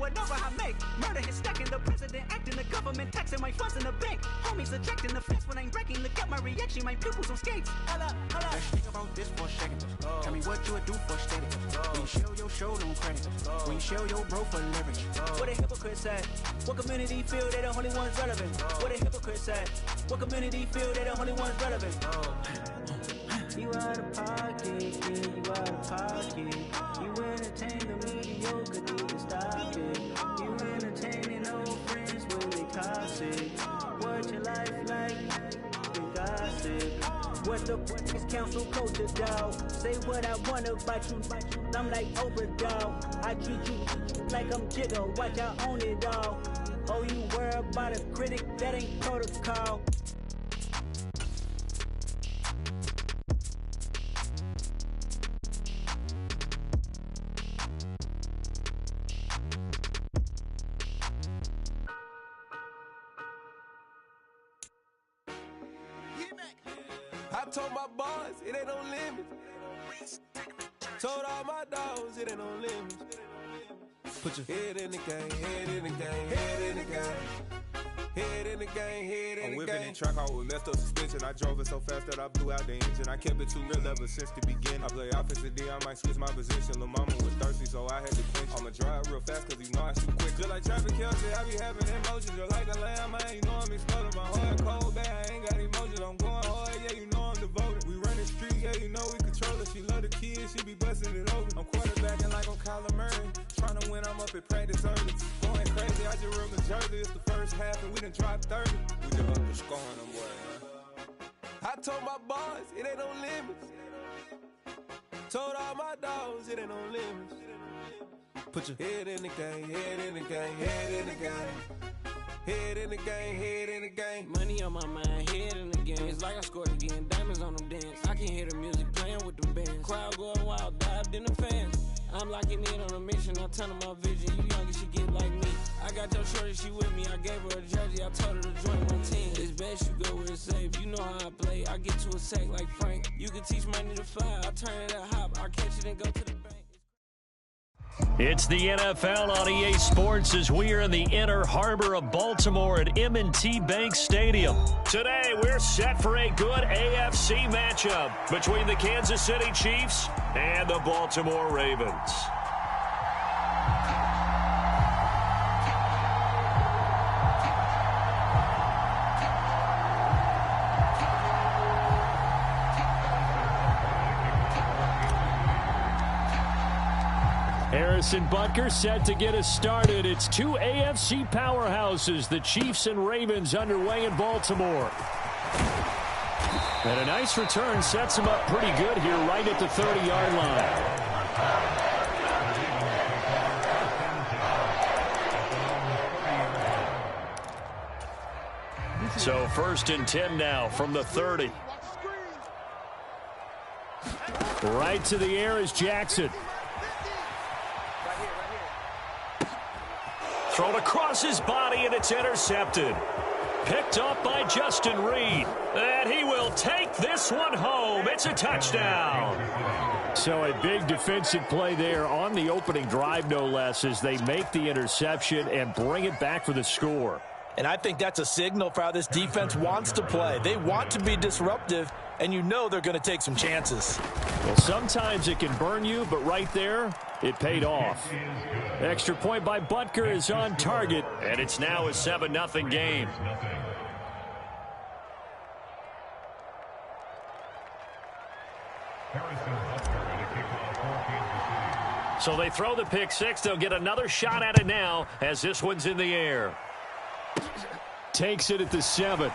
whatever I make. Murder is stacking, the president acting, the government taxing my funds in the bank. Homies ejecting the fence when I'm breaking. Look at my reaction, my pupils on skates. Hold up. Let's think about this for a second. Tell me what you would do for status. When you show your show, don't credit. When you show your bro for leverage. What a hypocrite said. What community feel they the only ones relevant? What a hypocrite said. What community feel they the only ones relevant? You out of pocket, yeah, you out of pocket. You entertain the mediocre, need to stop it. You entertaining old friends when they toxic. What your life like? You gossip. What the fuck is council culture, dawg? Say what I want about you. I'm like Oprah, dawg. I treat you like I'm Jigga. Watch I own it all. Oh, you worry about a critic? That ain't protocol. I told my boys it ain't no limits. Told all my dogs it ain't no limits. Put your head in the game, head in the game, head in the game. Head in the game, head in the game. I'm whipping in track, I was left up suspension. I drove it so fast that I blew out the engine. I kept it too real ever since the beginning. I play offensive D, I might switch my position. Lil' mama was thirsty, so I had to quench. I'ma drive real fast, cause you know I shoot quick. Just like traffic Kelsey, I be having emotions. Just like the lamb, man, you know I'm exploding. My heart cold, bad, I ain't got emotions. I'm going hard, yeah, you know I'm devoted. We run the street, yeah, you know we control it. She love the kids, she be busting it over. I'm quarterbacking like I'm Kyler Murray. Trying to win, I'm up at practice early. Going crazy, I just ripped the jersey. It's the first half and we done dropped 30. We just up the scoring them, boy, man. I told my boys it ain't no limits. Told all my dogs it ain't no limits. Put your head in the game, head in the game, head in the game. Head in the game, head in the game. Money on my mind, head in the game. It's like I scored again, diamonds on them dance. I can hear the music playing with them bands. Crowd going wild, dived in the fans. I'm locking in on a mission, I tell her my vision. You young and she get like me. I got your shorty, she with me. I gave her a jersey, I told her to join my team. It's best you go where it's safe. You know how I play. I get to a sack like Frank. You can teach money to fly. I turn it a hop. I catch it and go to the bank. It's the NFL on EA Sports as we are in the inner harbor of Baltimore at M&T Bank Stadium. Today, we're set for a good AFC matchup between the Kansas City Chiefs and the Baltimore Ravens. Harrison Butker set to get us started. It's two AFC powerhouses, the Chiefs and Ravens, underway in Baltimore. And a nice return sets them up pretty good here right at the 30-yard line. So 1st and 10 now from the 30. Right to the air is Jackson. Thrown across his body, and it's intercepted. Picked up by Justin Reed. And he will take this one home. It's a touchdown. So a big defensive play there on the opening drive, no less, as they make the interception and bring it back for the score. And I think that's a signal for how this defense wants to play. They want to be disruptive, and you know they're going to take some chances. Well, sometimes it can burn you, but right there, it paid off. Extra point by Butker is on target, and it's now a 7-0 game. So they throw the pick six. They'll get another shot at it now as this one's in the air. Takes it at the 7.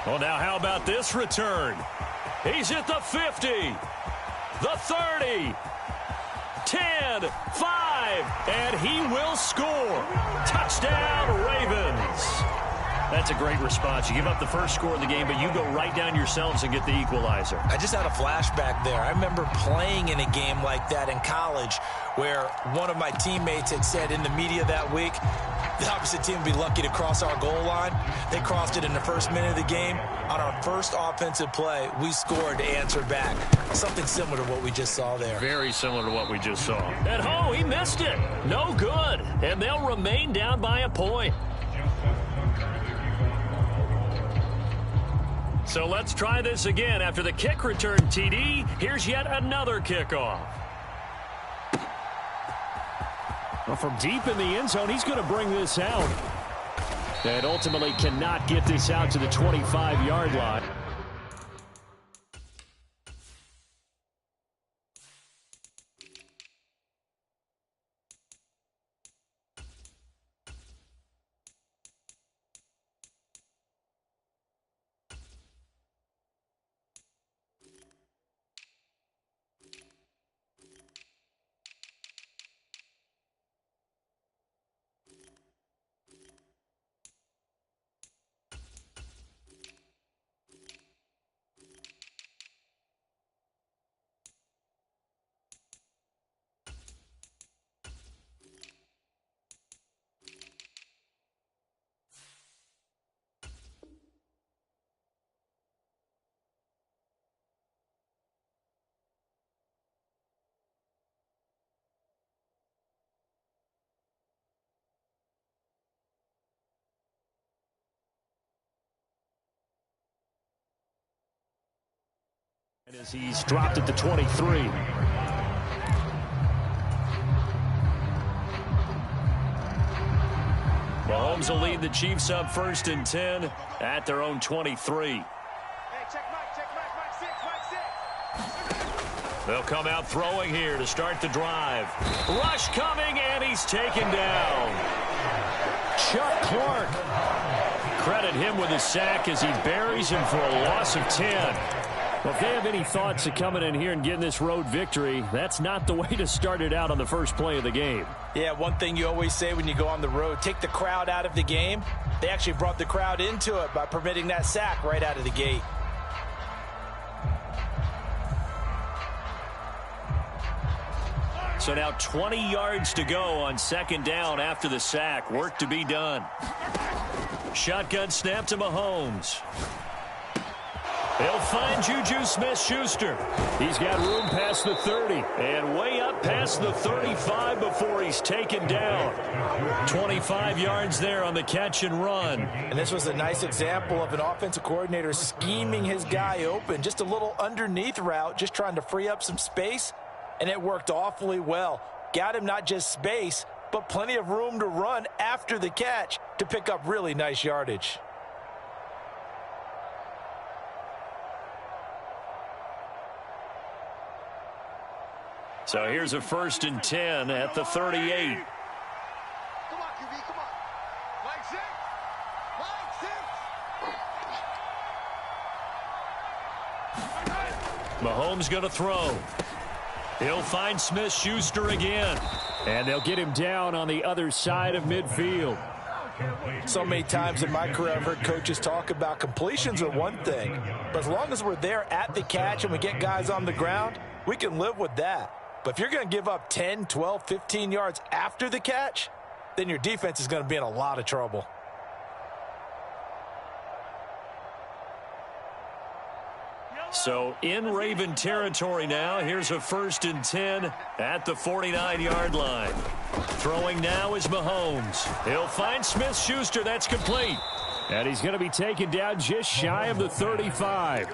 Well, now how about this return? He's at the 50, the 30, 10, 5, and he will score. Touchdown, Ravens. That's a great response. You give up the first score of the game, but you go right down yourselves and get the equalizer. I just had a flashback there. I remember playing in a game like that in college where one of my teammates had said in the media that week, the opposite team would be lucky to cross our goal line. They crossed it in the first minute of the game. On our first offensive play, we scored to answer back. Something similar to what we just saw there. Very similar to what we just saw. And he missed it. No good. And they'll remain down by a point. So let's try this again. After the kick return TD, here's yet another kickoff. Well, from deep in the end zone, he's going to bring this out. And ultimately cannot get this out to the 25-yard line. As he's dropped at the 23. Mahomes will lead the Chiefs up 1st and 10 at their own 23. They'll come out throwing here to start the drive. Rush coming, and he's taken down. Chuck Clark. Credit him with a sack as he buries him for a loss of 10. Well, if they have any thoughts of coming in here and getting this road victory, that's not the way to start it out on the first play of the game. Yeah, one thing you always say when you go on the road, take the crowd out of the game. They actually brought the crowd into it by permitting that sack right out of the gate. So now 20 yards to go on 2nd down after the sack. Work to be done. Shotgun snap to Mahomes. He'll find Juju Smith-Schuster. He's got room past the 30 and way up past the 35 before he's taken down. 25 yards there on the catch and run. And this was a nice example of an offensive coordinator scheming his guy open. Just a little underneath route, just trying to free up some space, and it worked awfully well. Got him not just space, but plenty of room to run after the catch to pick up really nice yardage. So here's a 1st and 10 at the 38. Come on, QB, come on. Line 6. Line 6. Mahomes going to throw. He'll find Smith-Schuster again. And they'll get him down on the other side of midfield. So many times in my career I've heard coaches talk about completions are one thing, but as long as we're there at the catch and we get guys on the ground, we can live with that. But if you're going to give up 10, 12, 15 yards after the catch, then your defense is going to be in a lot of trouble. So in Raven territory now, here's a 1st and 10 at the 49-yard line. Throwing now is Mahomes. He'll find Smith-Schuster. That's complete. And he's going to be taken down just shy of the 35.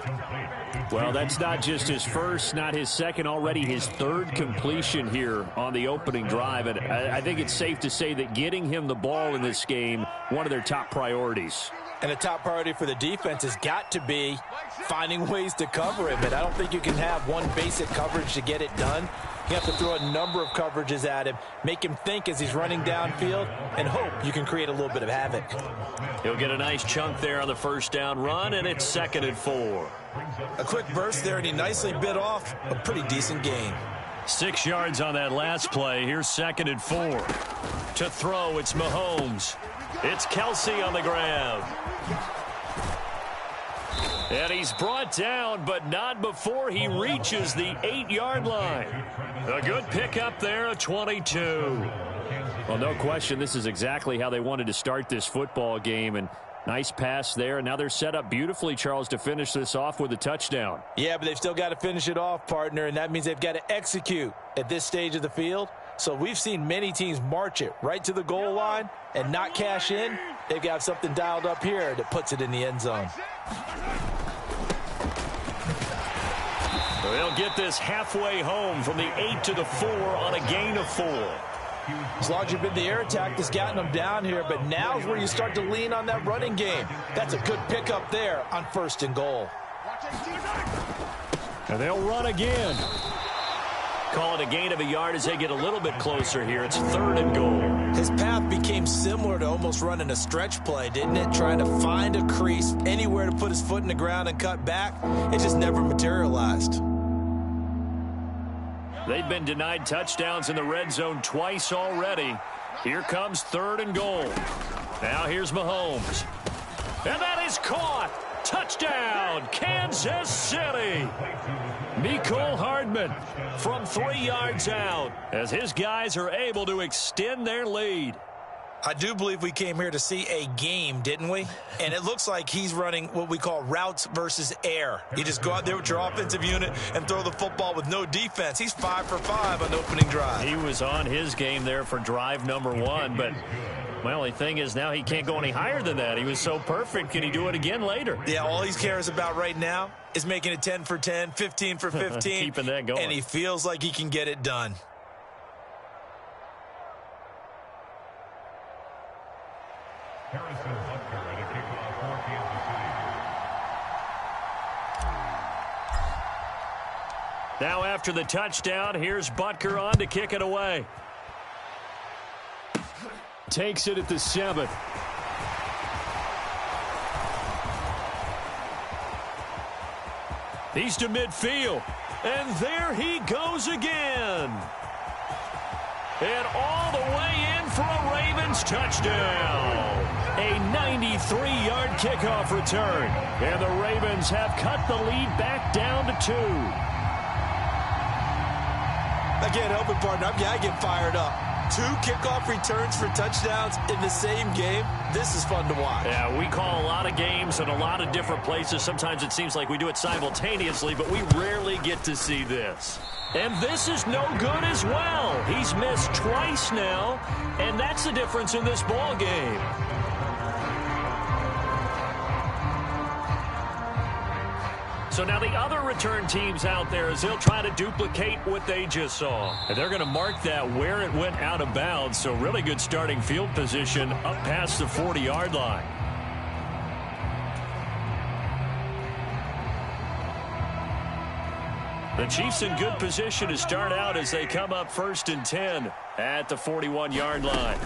Well, that's not just his first, not his second, already his 3rd completion here on the opening drive. And I think it's safe to say that getting him the ball in this game, one of their top priorities. And the top priority for the defense has got to be finding ways to cover him. And I don't think you can have one basic coverage to get it done. You have to throw a number of coverages at him, make him think as he's running downfield, and hope you can create a little bit of havoc. He'll get a nice chunk there on the 1st down run, and it's 2nd and 4. A quick burst there, and he nicely bit off a pretty decent gain. 6 yards on that last play. Here's 2nd and 4. To throw, it's Mahomes. It's Kelsey on the grab. And he's brought down, but not before he reaches the 8-yard line. A good pickup there, a 22. Well, no question, this is exactly how they wanted to start this football game. And nice pass there. And now they're set up beautifully, Charles, to finish this off with a touchdown. Yeah, but they've still got to finish it off, partner, and that means they've got to execute at this stage of the field. So we've seen many teams march it right to the goal line and not cash in. They've got something dialed up here that puts it in the end zone. So they'll get this halfway home from the 8 to the 4 on a gain of 4. As long as you've been the air attack that's gotten them down here, but now's where you start to lean on that running game. That's a good pickup there on 1st and goal. And they'll run again. Call it a gain of a yard as they get a little bit closer here. It's 3rd and goal. His path became similar to almost running a stretch play, didn't it? Trying to find a crease, anywhere to put his foot in the ground and cut back. It just never materialized. They've been denied touchdowns in the red zone twice already. Here comes 3rd and goal. Now here's Mahomes. And that is caught. Touchdown, Kansas City. Mecole Hardman from 3 yards out as his guys are able to extend their lead. I do believe we came here to see a game, didn't we? And it looks like he's running what we call routes versus air. You just go out there with your offensive unit and throw the football with no defense. He's 5 for 5 on the opening drive. He was on his game there for drive number 1, but my only thing is now he can't go any higher than that. He was so perfect. Can he do it again later? Yeah, all he cares about right now is making it 10 for 10, 15 for 15. Keeping that going. And he feels like he can get it done. Harrison Butker at a kickoff for Kansas City. Now after the touchdown, here's Butker on to kick it away. Takes it at the 7. He's to midfield. And there he goes again. And all the way in for a Ravens touchdown. A 93-yard kickoff return. And the Ravens have cut the lead back down to 2. I can't help it, partner. I get fired up. 2 kickoff returns for touchdowns in the same game. This is fun to watch. Yeah, we call a lot of games in a lot of different places. Sometimes it seems like we do it simultaneously, but we rarely get to see this. And this is no good as well. He's missed twice now, and that's the difference in this ball game. So now the other return teams out there as they'll try to duplicate what they just saw. And they're going to mark that where it went out of bounds. So really good starting field position up past the 40-yard line. The Chiefs in good position to start out as they come up 1st and 10 at the 41-yard line.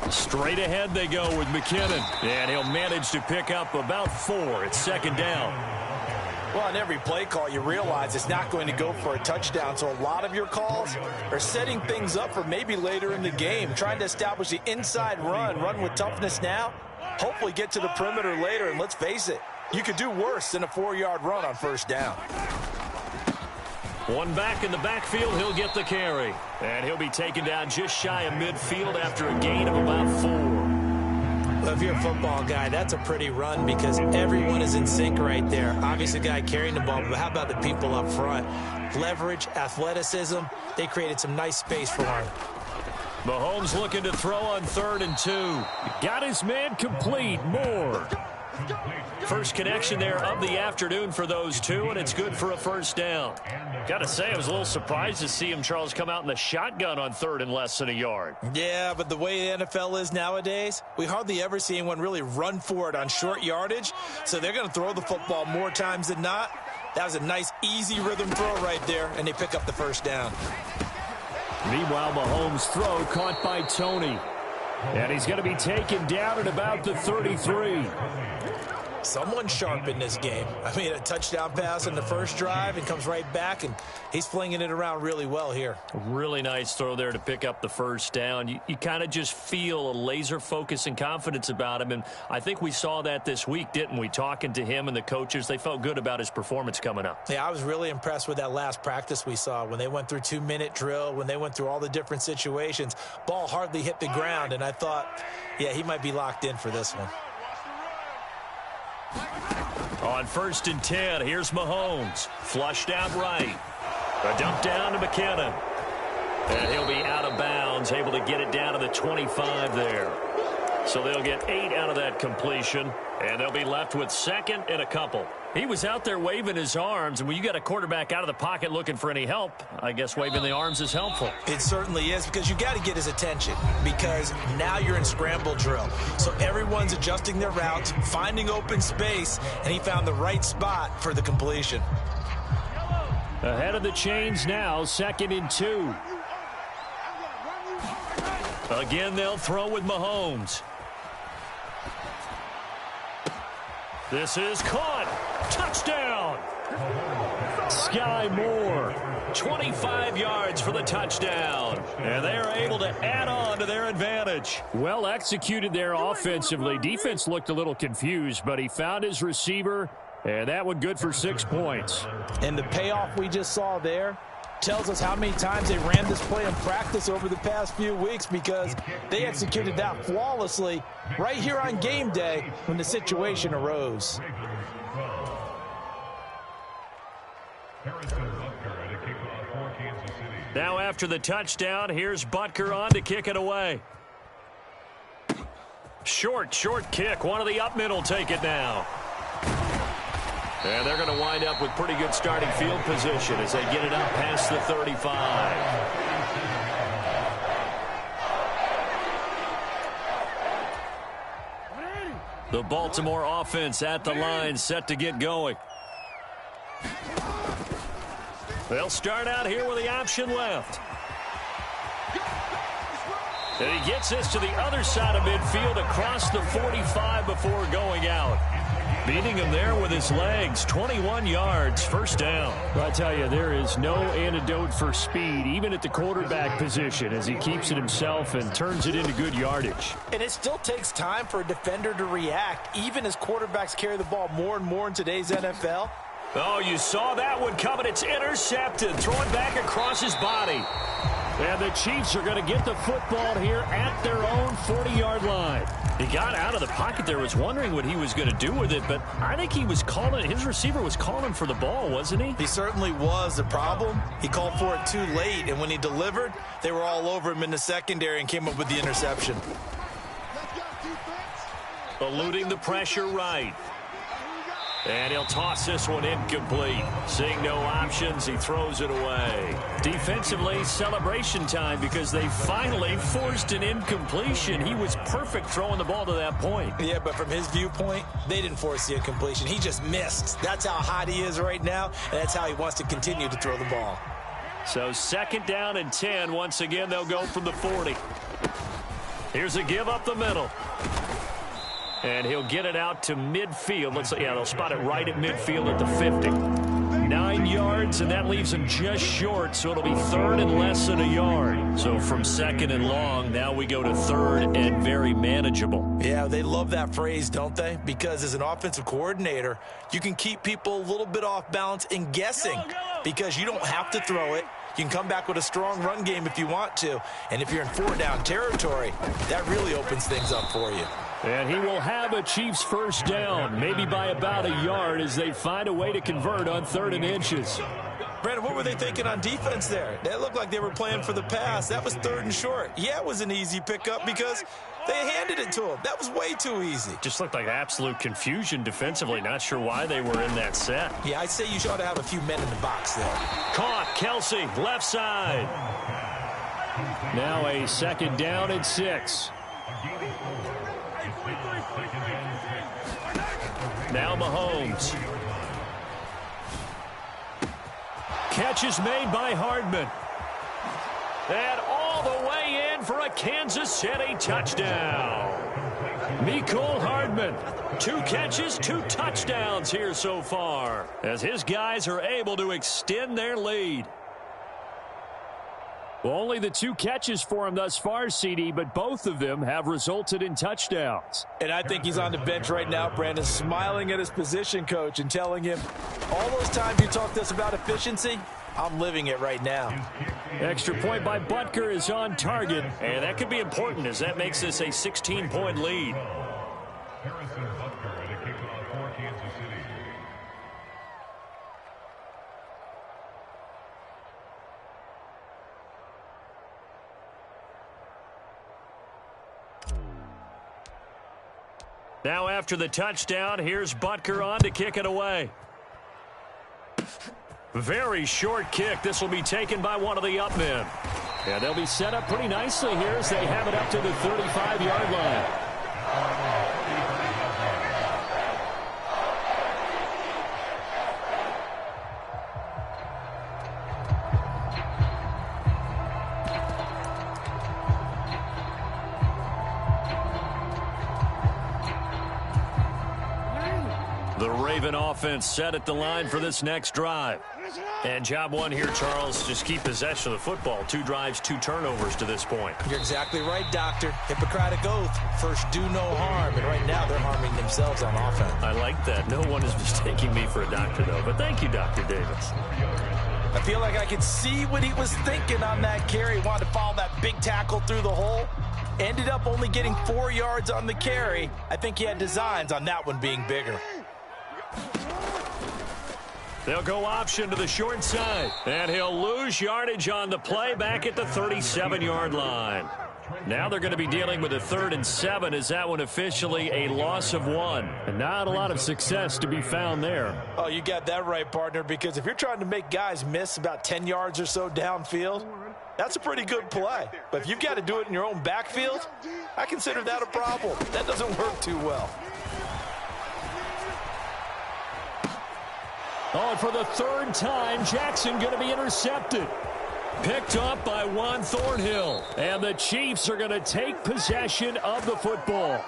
Straight ahead they go with McKinnon. And he'll manage to pick up about 4. It's 2nd down. Well, on every play call, you realize it's not going to go for a touchdown. So a lot of your calls are setting things up for maybe later in the game, trying to establish the inside run with toughness now, hopefully get to the perimeter later. And let's face it, you could do worse than a 4-yard run on 1st down. One back in the backfield, he'll get the carry. And he'll be taken down just shy of midfield after a gain of about 4. Well, if you're a football guy, that's a pretty run because everyone is in sync right there. Obviously, the guy carrying the ball, but how about the people up front? Leverage, athleticism, they created some nice space for him. Mahomes looking to throw on 3rd and 2. Got his man complete. Moore. First connection there of the afternoon for those two, and it's good for a 1st down. Got to say, I was a little surprised to see him, Charles, come out in the shotgun on 3rd and less than a yard. Yeah, but the way the NFL is nowadays, we hardly ever see anyone really run for it on short yardage, so they're going to throw the football more times than not. That was a nice, easy rhythm throw right there, and they pick up the 1st down. Meanwhile, Mahomes' throw caught by Tony. And he's going to be taken down at about the 33. someone's sharp in this game. I mean, a touchdown pass in the first drive and comes right back, and he's flinging it around really well here. Really nice throw there to pick up the first down. You kind of just feel a laser focus and confidence about him, and I think we saw that this week, didn't we? Talking to him and the coaches, they felt good about his performance coming up. Yeah, I was really impressed with that last practice we saw when they went through 2-minute drill, when they went through all the different situations. Ball hardly hit the ground, and I thought, yeah, he might be locked in for this one. On 1st and 10, here's Mahomes. Flushed out right. A dump down to McKinnon. And he'll be out of bounds, able to get it down to the 25 there. So they'll get 8 out of that completion, and they'll be left with 2nd and a couple. He was out there waving his arms, and when you got a quarterback out of the pocket looking for any help, I guess waving the arms is helpful. It certainly is, because you got to get his attention, because now you're in scramble drill. So everyone's adjusting their routes, finding open space, and he found the right spot for the completion. Ahead of the chains now, 2nd and 2. Again, they'll throw with Mahomes. This is caught. Touchdown. Sky Moore. 25 yards for the touchdown. And they are able to add on to their advantage. Well executed there offensively. Defense looked a little confused, but he found his receiver, and that one good for 6 points. And the payoff we just saw there tells us how many times they ran this play in practice over the past few weeks, because they executed that flawlessly right here on game day when the situation arose. Now after the touchdown, here's Butker on to kick it away. Short kick. One of the up mid will take it now. And they're going to wind up with pretty good starting field position as they get it up past the 35. The Baltimore offense at the line, set to get going. They'll start out here with the option left. And he gets this to the other side of midfield across the 45 before going out. Beating him there with his legs. 21 yards, first down. Well, I tell you, there is no antidote for speed, even at the quarterback position, as he keeps it himself and turns it into good yardage. And it still takes time for a defender to react, even as quarterbacks carry the ball more and more in today's NFL. Oh, you saw that one coming. It's intercepted. Throwing back across his body. And the Chiefs are going to get the football here at their own 40-yard line. He got out of the pocket there, was wondering what he was going to do with it, but I think he was calling, his receiver was calling for the ball, wasn't he? He certainly was. The problem, he called for it too late, and when he delivered, they were all over him in the secondary and came up with the interception. Eluding the pressure right. And he'll toss this one incomplete. Seeing no options, he throws it away. Defensively, celebration time because they finally forced an incompletion. He was perfect throwing the ball to that point. Yeah, but from his viewpoint, they didn't force the incompletion. He just missed. That's how hot he is right now, and that's how he wants to continue to throw the ball. So 2nd down and 10. Once again, they'll go from the 40. Here's a give up the middle. And he'll get it out to midfield. They'll spot it right at midfield at the 50. 9 yards, and that leaves him just short, so it'll be 3rd and less than a yard. So from 2nd and long, now we go to 3rd and very manageable. Yeah, they love that phrase, don't they? Because as an offensive coordinator, you can keep people a little bit off balance and guessing because you don't have to throw it. You can come back with a strong run game if you want to. And if you're in 4-down territory, that really opens things up for you. And he will have a Chiefs first down, maybe by about a yard as they find a way to convert on 3rd and inches. Brandon, what were they thinking on defense there? That looked like they were playing for the pass. That was 3rd and short. Yeah, it was an easy pickup because they handed it to him. That was way too easy. Just looked like absolute confusion defensively. Not sure why they were in that set. Yeah, I'd say you ought to have a few men in the box there. Caught, Kelsey, left side. Now a 2nd down and 6. Now Mahomes. Catch is made by Hardman. And all the way in for a Kansas City touchdown. Mecole Hardman, 2 catches, 2 touchdowns here so far, as his guys are able to extend their lead. Well, only the 2 catches for him thus far, CD, but both of them have resulted in touchdowns. And I think he's on the bench right now, Brandon, smiling at his position coach and telling him, all those times you talked to us about efficiency, I'm living it right now. Extra point by Butker is on target, and that could be important as that makes this a 16-point lead. Harrison Butker at a kickoff for Kansas City. Now after the touchdown, here's Butker on to kick it away. Very short kick. This will be taken by one of the up men. And they'll be set up pretty nicely here as they have it up to the 35-yard line. The Raven offense set at the line for this next drive. And job one here, Charles, just keep possession of the football. 2 drives, 2 turnovers to this point. You're exactly right, Doctor. Hippocratic oath. First, do no harm. And right now, they're harming themselves on offense. I like that. No one is mistaking me for a doctor, though. But thank you, Dr. Davis. I feel like I could see what he was thinking on that carry. Wanted to follow that big tackle through the hole. Ended up only getting 4 yards on the carry. I think he had designs on that one being bigger. They'll go option to the short side. And he'll lose yardage on the play back at the 37-yard line. Now they're going to be dealing with a 3rd and 7 as that one officially a loss of 1. And not a lot of success to be found there. Oh, you got that right, partner, because if you're trying to make guys miss about 10 yards or so downfield, that's a pretty good play. But if you've got to do it in your own backfield, I consider that a problem. That doesn't work too well. Oh, and for the 3rd time, Jackson going to be intercepted. Picked up by Juan Thornhill. And the Chiefs are going to take possession of the football.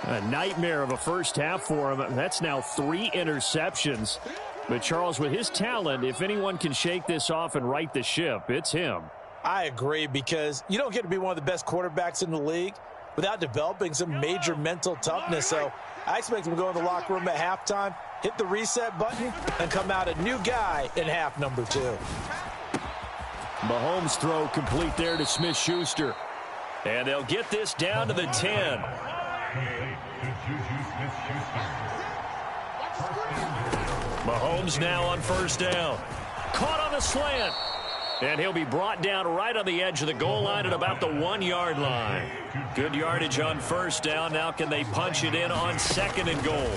A nightmare of a first half for him. That's now 3 interceptions. But Charles, with his talent, if anyone can shake this off and right the ship, it's him. I agree, because you don't get to be one of the best quarterbacks in the league without developing some major mental toughness. So I expect him to go in the locker room at halftime, hit the reset button, and come out a new guy in half number 2. Mahomes' throw complete there to Smith-Schuster. And they'll get this down to the 10. Mahomes now on 1st down. Caught on the slant. And he'll be brought down right on the edge of the goal line at about the 1-yard line. Good yardage on 1st down. Now can they punch it in on 2nd and goal?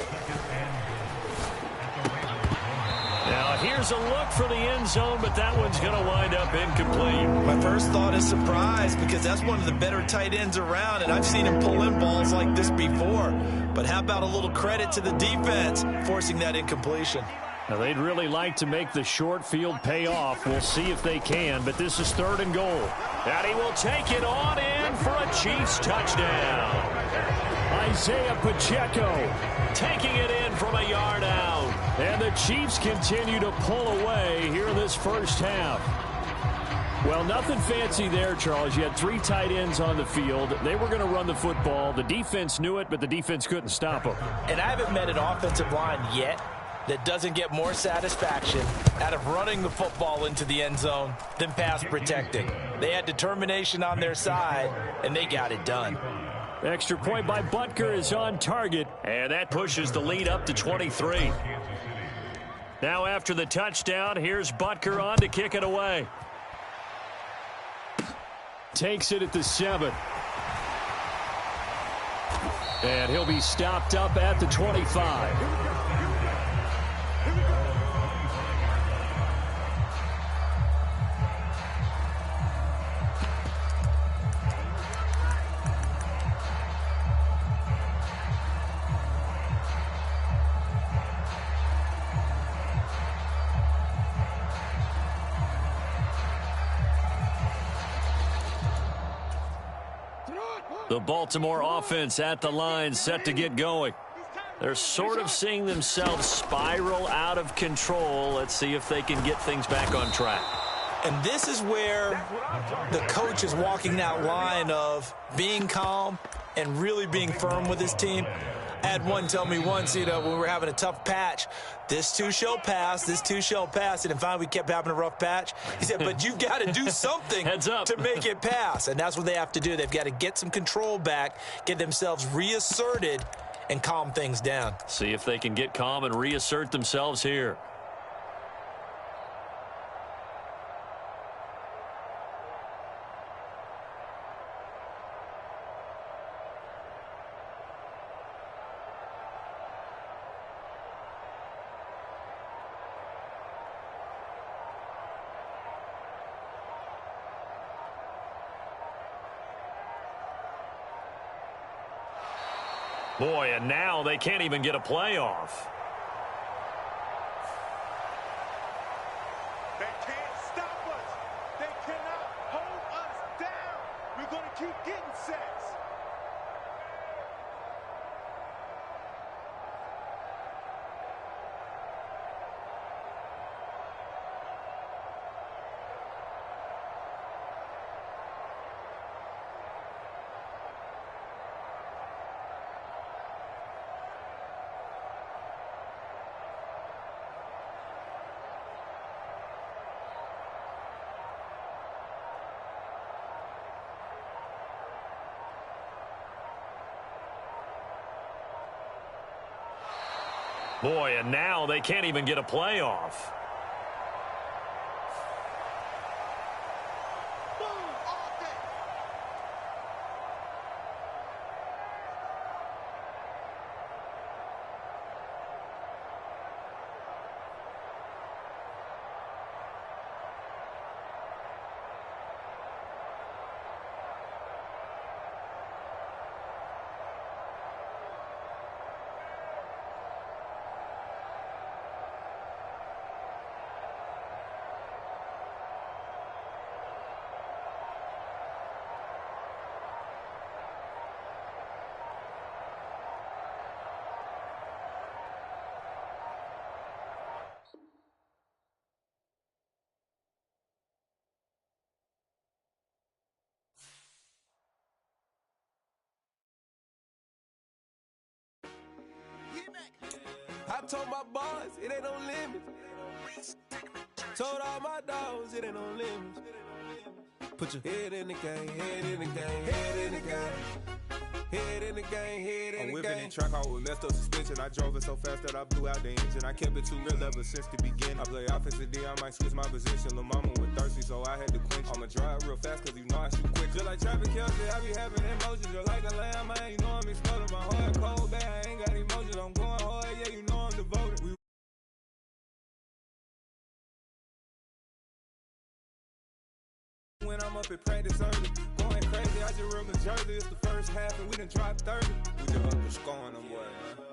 Now here's a look for the end zone, but that one's going to wind up incomplete. My first thought is surprise, because that's one of the better tight ends around, and I've seen him pull in balls like this before. But how about a little credit to the defense forcing that incompletion? Now, they'd really like to make the short field pay off. We'll see if they can, but this is 3rd and goal. And he will take it on in for a Chiefs touchdown. Isaiah Pacheco taking it in from a yard out. And the Chiefs continue to pull away here in this first half. Well, nothing fancy there, Charles. You had 3 tight ends on the field. They were going to run the football. The defense knew it, but the defense couldn't stop them. And I haven't met an offensive line yet that doesn't get more satisfaction out of running the football into the end zone than pass protecting. They had determination on their side, and they got it done. Extra point by Butker is on target, and that pushes the lead up to 23. Now after the touchdown, here's Butker on to kick it away. Takes it at the 7. And he'll be stopped up at the 25. The Baltimore offense at the line, set to get going. They're sort of seeing themselves spiral out of control. Let's see if they can get things back on track. And this is where the coach is walking that line of being calm and really being firm with his team. I had one tell me once, when we were having a tough patch, this too shall pass, this too shall pass. And finally we kept having a rough patch. He said, but you've got to do something to make it pass. And that's what they have to do. They've got to get some control back, get themselves reasserted, and calm things down. See if they can get calm and reassert themselves here. Boy, and now they can't even get a playoff. They can't stop us. They cannot hold us down. We're going to keep getting sacks. Boy, and now they can't even get a playoff. I told my boys it ain't no limits. Told all my dogs it ain't no limits. Put your head in the game, head in the game, head in the game. Head in the game, head in the game. I'm whipping in track, I was messed up suspension. I drove it so fast that I blew out the engine. I kept it too real ever since the beginning. I play offensive D, I might switch my position. Lil' mama was thirsty, so I had to quench. I'ma drive real fast, cause you know I shoot quick. Just like traffic Kelsey, I be having emotions. Just like a lamb, man, you know I'm exploding. My heart cold, bad, I ain't got emotions. I'm going hard, yeah, you know I'm devoted. When I'm up at practice early, going crazy, I just remember Jersey. It's the first half and we done dropped 30. We just up to scoring them, boy, man.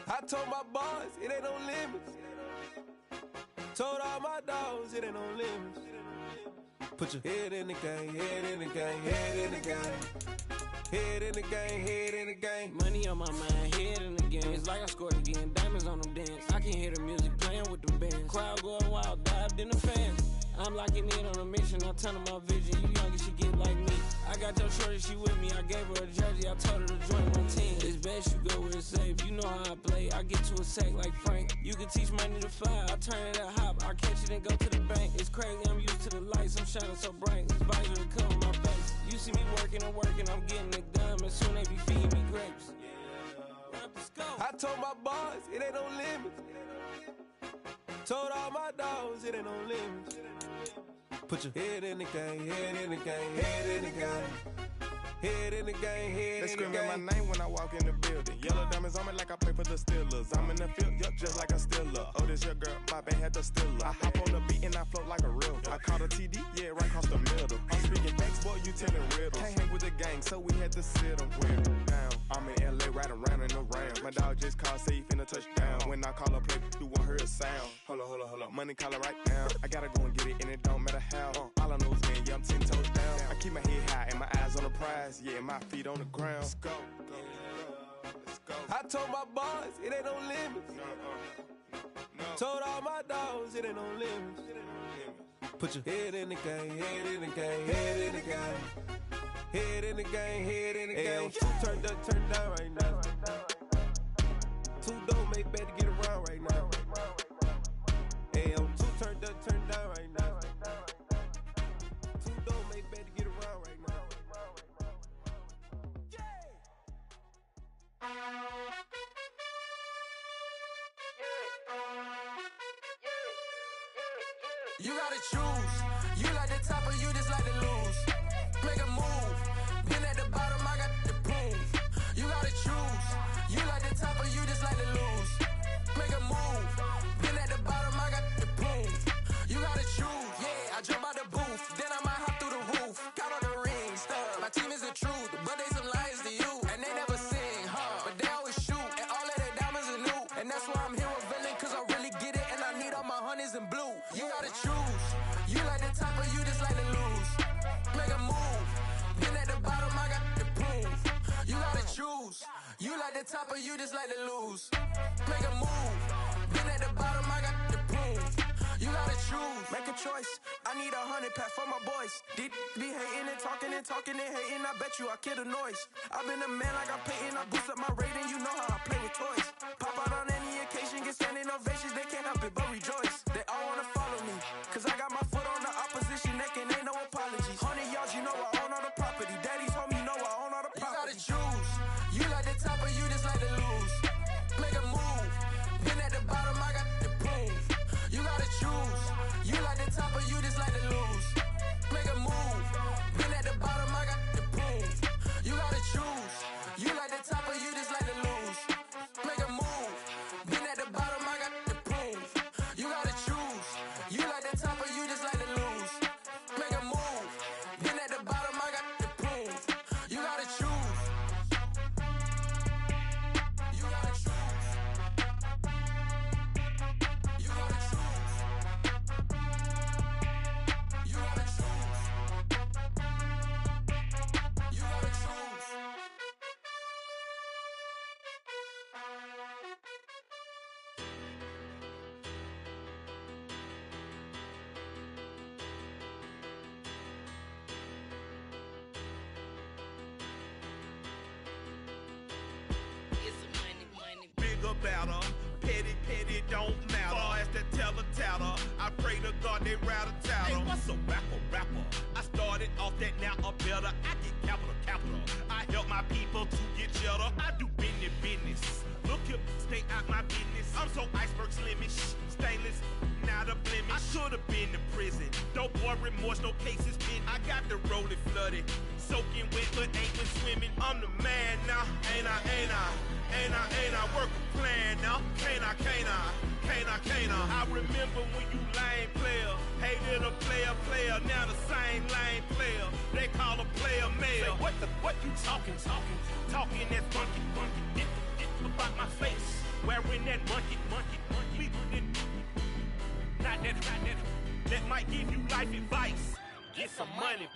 I told my boys it ain't no limits. Told all my dogs it ain't no limits. Put your head in the game, head in the game, head in the game. Head in the game, head in the game. Money on my mind, head in the game. It's like I scored again, diamonds on them dance. I can hear the music playing with them bands. Crowd going wild, dived in the fans. I'm locking in on a mission, I turn my vision. You young and she get like me. I got your shorty, she with me. I gave her a jersey, I told her to join my team. It's best you go where it's safe. You know how I play. I get to a sack like Frank. You can teach money to fly. I turn it a hop. I catch it and go to the bank. It's crazy, I'm used to the lights. I'm shining so bright. This visor to cover my face. You see me working and working. I'm getting it done. And soon they be feeding me grapes. I told my boys it ain't no limits. Told all my dogs it ain't no limits. Put your head in the game, head in the game, head in the game. Head in the game, head They in the game. screaming my name when I walk in the building. Yellow diamonds on me like I play for the Steelers. I'm in the field, yup, just like a Steeler. Oh, this your girl, my band had the Steeler. I hop on the beat and I float like a real. I caught a TD, yeah, right across the middle. I'm speaking facts, boy, you telling riddles. Can't hang with the gang, so we had to sit them down. I'm in LA riding round and around. My dog just called, say he finna touchdown. When I call a play, you won't hear a sound. Hold up, money calling right now. I gotta go and get it, and it don't matter how. All I know is win, yeah, I'm 10 toes down. I keep my head high and my eyes on the prize. Yeah, my feet on the ground. Let's go. I told my boys, it ain't no limits. Told all my dogs, it ain't no limits. Put your head in the game, head in the game, head in the game. Head in the game, head in the game. Two turned up, turned down right now. Two don't make bad to get around right now. Hey, I'm two turned up, turned down right now. Two don't make bad to get around right now. You gotta choose. You like the top or you just like to lose. Make a move. Been at the bottom, I got the proof. You gotta choose. You like the top or you just like to lose. Make a move. Been at the bottom, I got the proof. You gotta choose. Yeah, I jump out the booth. Then I might hop through the roof. Got on the ring, stuff. My team is the truth, but they some liars to you. And they never sing, but they always shoot. And all of their diamonds are new. And that's why I'm here with villain, cause I really get it. And I need all my honeys in blue. You gotta choose. You like the top or you just like to lose. Make a move. Been at the bottom, I got the proof. You gotta choose. You like the top or you just like to lose. Make a move. Been at the bottom, I got the proof. You gotta choose. Make a choice. I need 100 pack for my boys. Deep be hating and talking and hating. I bet you I kill the noise. I've been a man like I'm Peyton. I boost up my rating. You know how I play with toys. Pop out on any occasion, get standing ovations. They can't help it but rejoice. They all wanna follow me, cause I got my foot on the opposition neck and ain't no apologies. 100 yards, you know I own all the property. Daddy's home, you know I own all the property. You gotta choose. You like the top or you just like to lose. Make a move. Been at the bottom, I got the proof. You gotta choose. You like the top or you just like to lose. Make a move. Been at the bottom, I got the proof. You gotta choose. You like the top or you just like to lose. Make a move. Been at the bottom, I got the proof. You gotta choose. You like the top or you just like to lose. Make a move. Been at the bottom, I got the proof. You gotta choose. You gotta choose. You gotta choose. You gotta choose. You gotta choose. Bigger, better, petty, don't matter. Far as the teller-tatter, I pray to God they rattle-tatter. Hey, what's a rapper? I started off that, now I'm better. I get capital. I help my people to get cheddar. I do business. Look here, stay out my business. I'm so iceberg slimish, stainless, not a blemish. I should've been to prison. Don't boy remorse, no cases pinned. I got the rolling flooded, soaking wet, but ain't been swimming. I'm the man now, ain't I? Work a plan now, can't I? I remember when you lame player, hated a player, now the same lame player. They call a player male. Say, what you talking that funky. Get about my face, wearing that monkey. We not that. That might give you life advice. Get some money.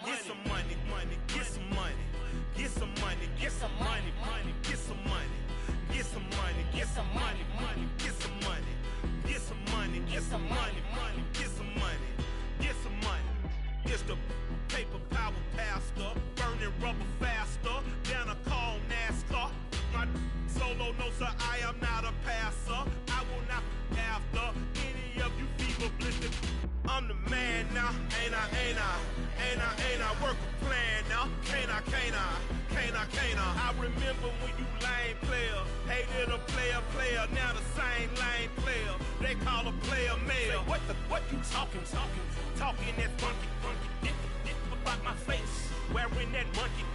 It's the paper power pastor, burning rubber faster than a call NASCAR. My solo, no sir, I am not a passer. I will not after any of you fever blistered. I'm the man now, ain't I? Work a plan now, can't I? I remember when you lame player, hated a player, now the same lame player. They call a player male. Say, what you talking that funky. Get about my face, wearing that monkey.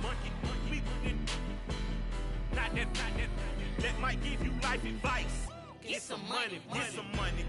We not that. That might give you life advice. Get some money. Get some money.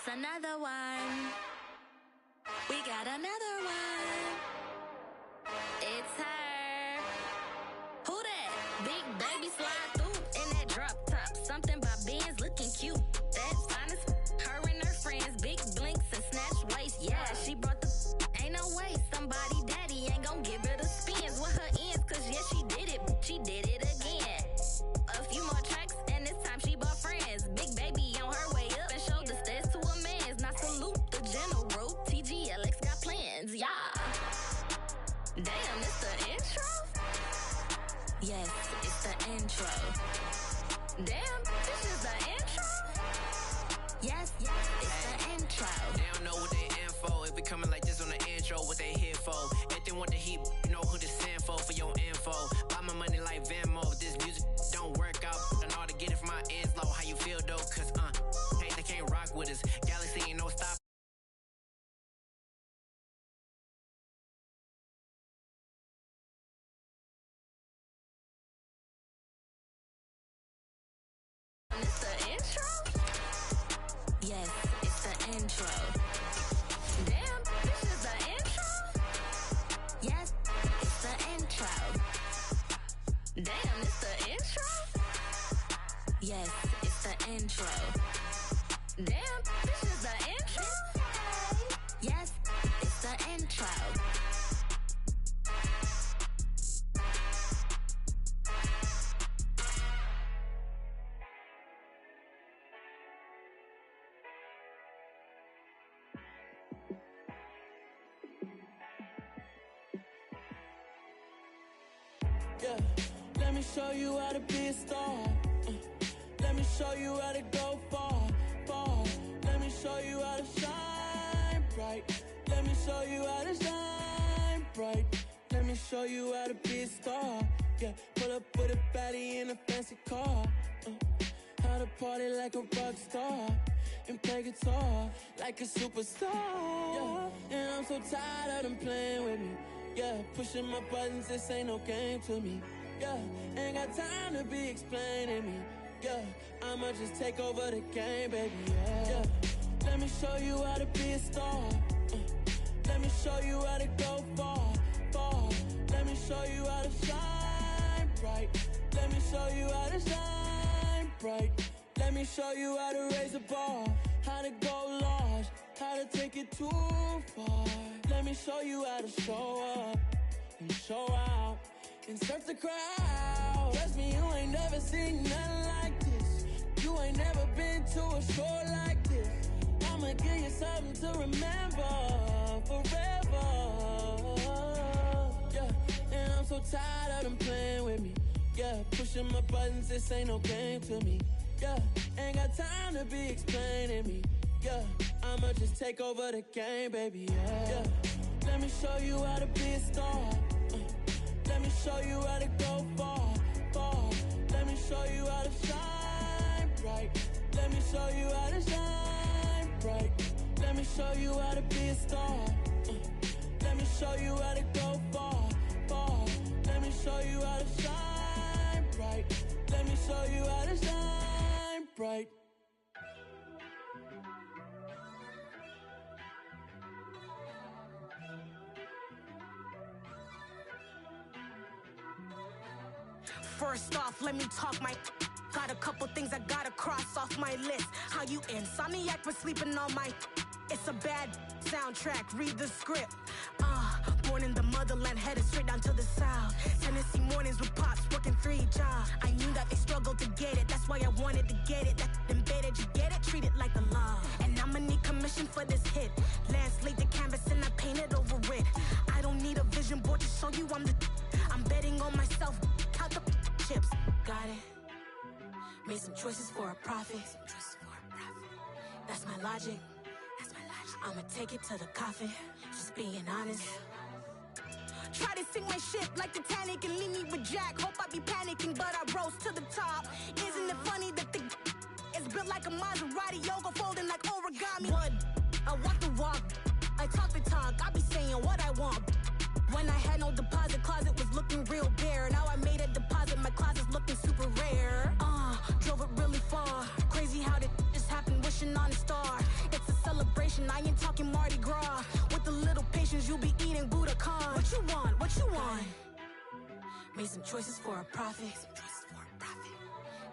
It's another one. We got another one. It's her. Who that? Big baby slide through in that drop top. Something by Benz looking cute. That's fine as her and her friends. Big blinks and snatch waist. Yeah, she brought the ain't no way. Somebody daddy ain't gon' give her the spins with her ends. Cause yeah, she did it. She did it again. A few more tracks and this time she bought friends. Big baby on her way up and showed the stairs to a man's. Now salute the general. TGLX got plans. Yeah. Damn, it's the intro? Yes, it's the intro. Damn, this is the intro? Yes, it's the intro. They don't know what they in for. If we coming like this on the intro, what they here for? If they want the heat, you know who to send for your info. Buy my money like Venmo. If this music don't work out, I know how to get it from my ends low. How you feel though? Cause hey, they can't rock with us. Galaxy ain't no stop. It's the intro? Yes, it's the intro. Damn, this is the intro? Yes, it's the intro. Damn, it's the intro? Yes, it's the intro. Damn, this is the intro? Yes, it's the intro. Yeah, let me show you how to be a star. Let me show you how to go far, far. Let me show you how to shine bright. Let me show you how to shine bright. Let me show you how to be a star. Yeah, pull up with a baddie in a fancy car. How to party like a rock star and play guitar like a superstar. Yeah, and I'm so tired of them playing with me. Yeah, pushing my buttons, this ain't no game to me. Yeah, ain't got time to be explaining me. Yeah, I'ma just take over the game, baby. Yeah, let me show you how to be a star. Let me show you how to go far, far. Let me show you how to shine bright. Let me show you how to shine bright. Let me show you how to raise the bar, how to go large, how to take it too far. Let me show you how to show up and show out and surf the crowd. Trust me, you ain't never seen nothing like this. You ain't never been to a show like this. I'ma give you something to remember forever. Yeah, and I'm so tired of them playing with me. Yeah, pushing my buttons, this ain't no game to me. Yeah, ain't got time to be explaining me. Yeah, I'ma just take over the game, baby. Yeah, let me show you how to be a star. Let me show you how to go far, far. Let me show you how to shine bright. Let me show you how to shine bright. Let me show you how to be a star. Let me show you how to go far, far. Let me show you how to shine bright. Let me show you how to shine bright. First off, let me talk my. Got a couple things I gotta cross off my list. How you insomniac for sleeping on my. It's a bad soundtrack, read the script. Born in the motherland, headed straight down to the south. Tennessee mornings with pops, working 3 jobs. I knew that they struggled to get it, that's why I wanted to get it. That embedded, you get it, treat it like a law. And I'ma need commission for this hit. Lance laid the canvas and I painted over it. I don't need a vision board to show you I'm the. I'm betting on myself, count the chips. Got it. Made some choices for a profit. That's my logic. I'ma take it to the coffin. Just being honest. Try to sink my ship like Titanic and leave me with Jack. Hope I be panicking, but I rose to the top. Isn't it funny that the is built like a Maserati, yoga folding like origami? What? I walk the walk. I talk the talk. I be saying what I want. When I had no deposit, closet was looking real bare. Now I made a deposit, my closet's looking super rare. Drove it really far. Crazy how did this happen, wishing on a star. It's a vacation, I ain't talking Mardi Gras. With a little patience, you'll be eating Budokan. What you want? What you want? Made some choices for a profit.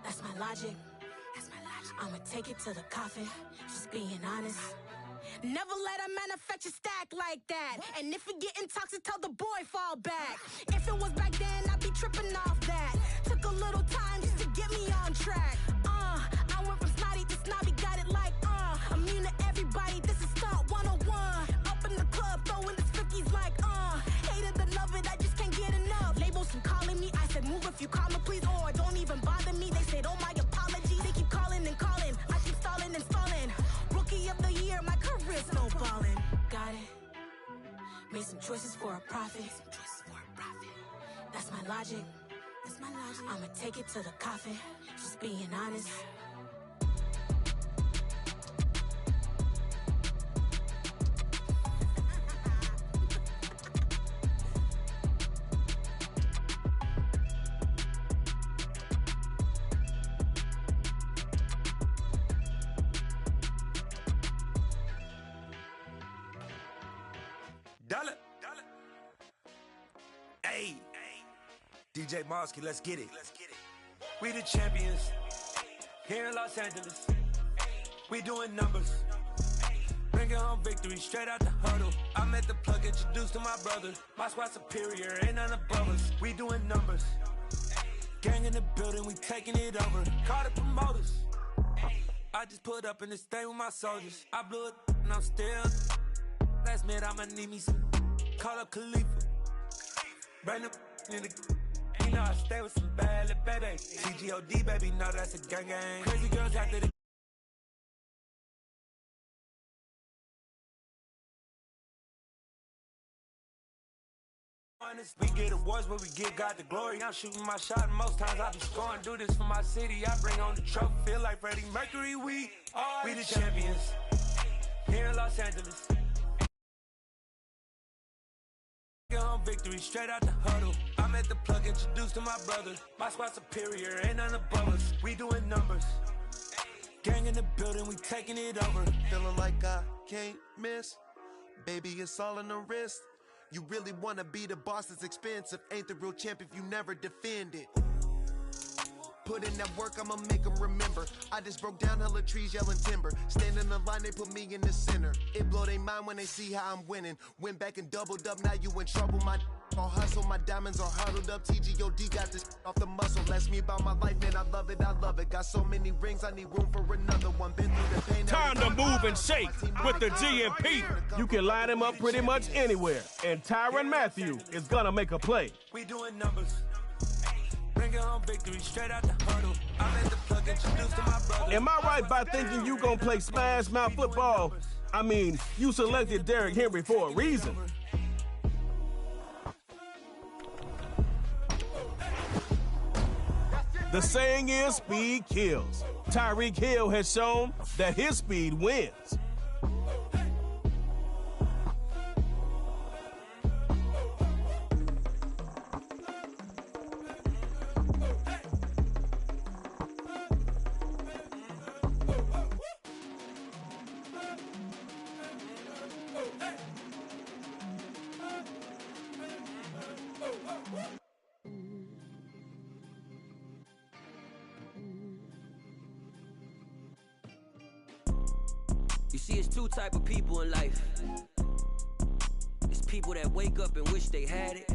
That's my logic. I'ma take it to the coffin. Just being honest. Never let a manufacture stack like that. And if it getting toxic, tell the boy fall back. If it was back then, I'd be tripping off that. Took a little time just to get me on track. I went from snotty to snobby, got it like immune to everybody, this is stunt 101. Up in the club, throwing the 50s like hate it and love it, I just can't get enough. Labels from calling me, I said move if you call me please, or don't even bother me. They said oh my apology, they keep calling and calling. I keep stalling and stalling. Rookie of the year, my career's snowballing. Got it. Made some choices for a profit. That's my logic. I'ma take it to the coffin. Just being honest. Hey, DJ Mosky, let's get it. We the champions here in Los Angeles. We doing numbers. Bringing home victory straight out the huddle. I met the plug, introduced to my brother. My squad superior, ain't none above us. We doing numbers. Gang in the building, we taking it over. Call the promoters. I just put up in this thing with my soldiers. I blew it and I'm still. Last minute I'ma need me some. Call up Khalifa. Brand new in the. You know I stay with some bad little baby. CGOD baby, know that's a gang gang. Crazy girls after the. We get awards, but we give God the glory. I'm shooting my shot, and most times I be scoring. Do this for my city, I bring on the trophy. Feel like Freddie Mercury, we the champions here in Los Angeles. Home victory straight out the huddle. I'm at the plug, introduced to my brother. My squad superior, ain't none above us. We doing numbers. Gang in the building, we taking it over. Feeling like I can't miss. Baby, it's all in the wrist. You really wanna be the boss, it's expensive. Ain't the real champ if you never defend it. Put in that work, I'ma make them remember. I just broke down hella trees, yelling timber. Stand in the line, they put me in the center. It blow their mind when they see how I'm winning. Went back and doubled up, now you in trouble. My all hustle, my diamonds are huddled up. TGOD got this off the muscle. Ask me about my life, man, I love it, I love it. Got so many rings, I need room for another one. Been through the pain. Time to move and shake with the GMP. You can line him up pretty much anywhere, and Tyrann Mathieu is gonna make a play. We doing numbers. Bringing home victory straight out the huddle. I'm at the plug, introduced to my brother. Am I right by thinking you gonna play smash mouth football? I mean, you selected Derrick Henry for a reason. The saying is speed kills. Tyreek Hill has shown that his speed wins. You see, it's two type of people in life. It's people that wake up and wish they had it.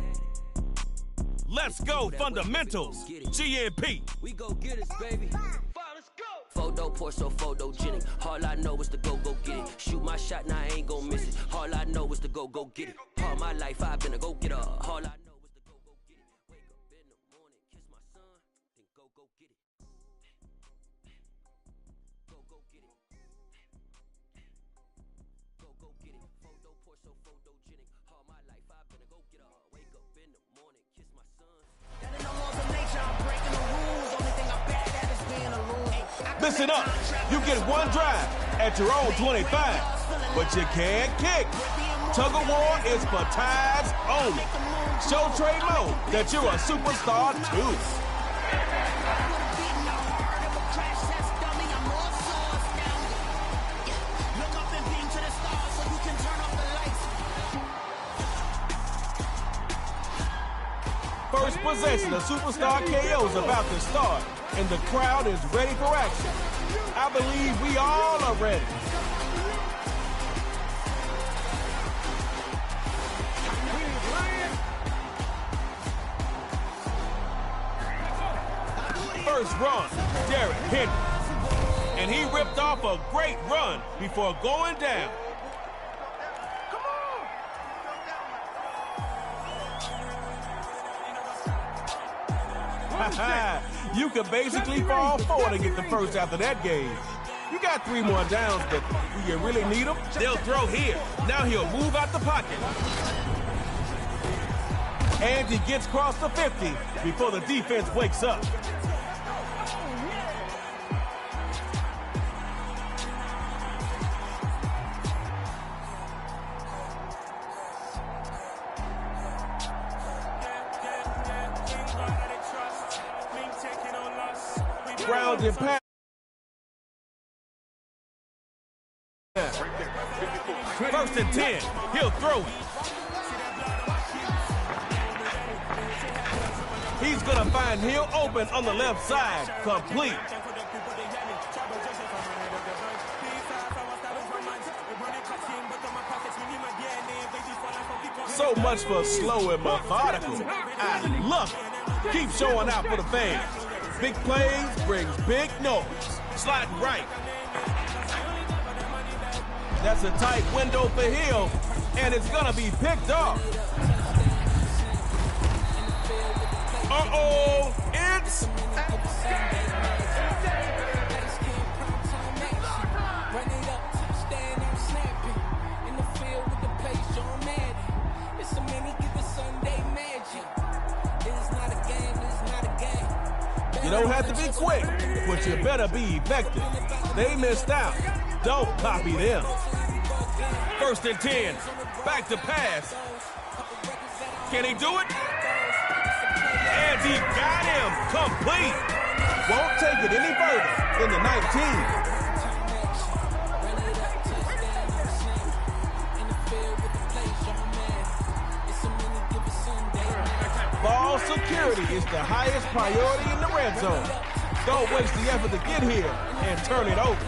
Let's go fundamentals, GMP. We go get it, baby. Photo poor, so photogenic. All I know is to go get it. Shoot my shot, now I ain't gon' miss it. All I know is to go get it. All my life I've been a go-getter. All I know is to go get it. Wake up in the morning, kiss my son, then go get it. Go get it. Go get it. Photo poor, so photogenic. All my life I've been a go-getter. Wake up in the morning, kiss my son. That ain't no laws of nature, I'm breaking the rules. Only thing I'm bad at is being alone. Listen up, you get one drive at your own 25, but you can't kick. Tug of War is for ties only. Show Trey Mo that you're a superstar too. Look up and beam to the first possession, the superstar KO is about to start, and the crowd is ready for action. I believe we all are ready. First run, Derrick Henry. And he ripped off a great run before going down. You could basically fall forward and get the first after that game. You got 3 more downs, but do you really need them? They'll throw here. Now he'll move out the pocket. And he gets across the 50 before the defense wakes up. Ground and pass. First and 10. He'll throw it. He's going to find Hill open on the left side. Complete. So much for slow and methodical. I love it. Keep showing out for the fans. Big plays brings big noise. Sliding right. That's a tight window for Hill, and it's gonna be picked off. Uh-oh, it's... You don't have to be quick, but you better be effective. They missed out. Don't copy them. First and 10. Back to pass. Can he do it? And he got him. Complete. Won't take it any further than the 19. Ball security is the highest priority in the red zone. Don't waste the effort to get here and turn it over.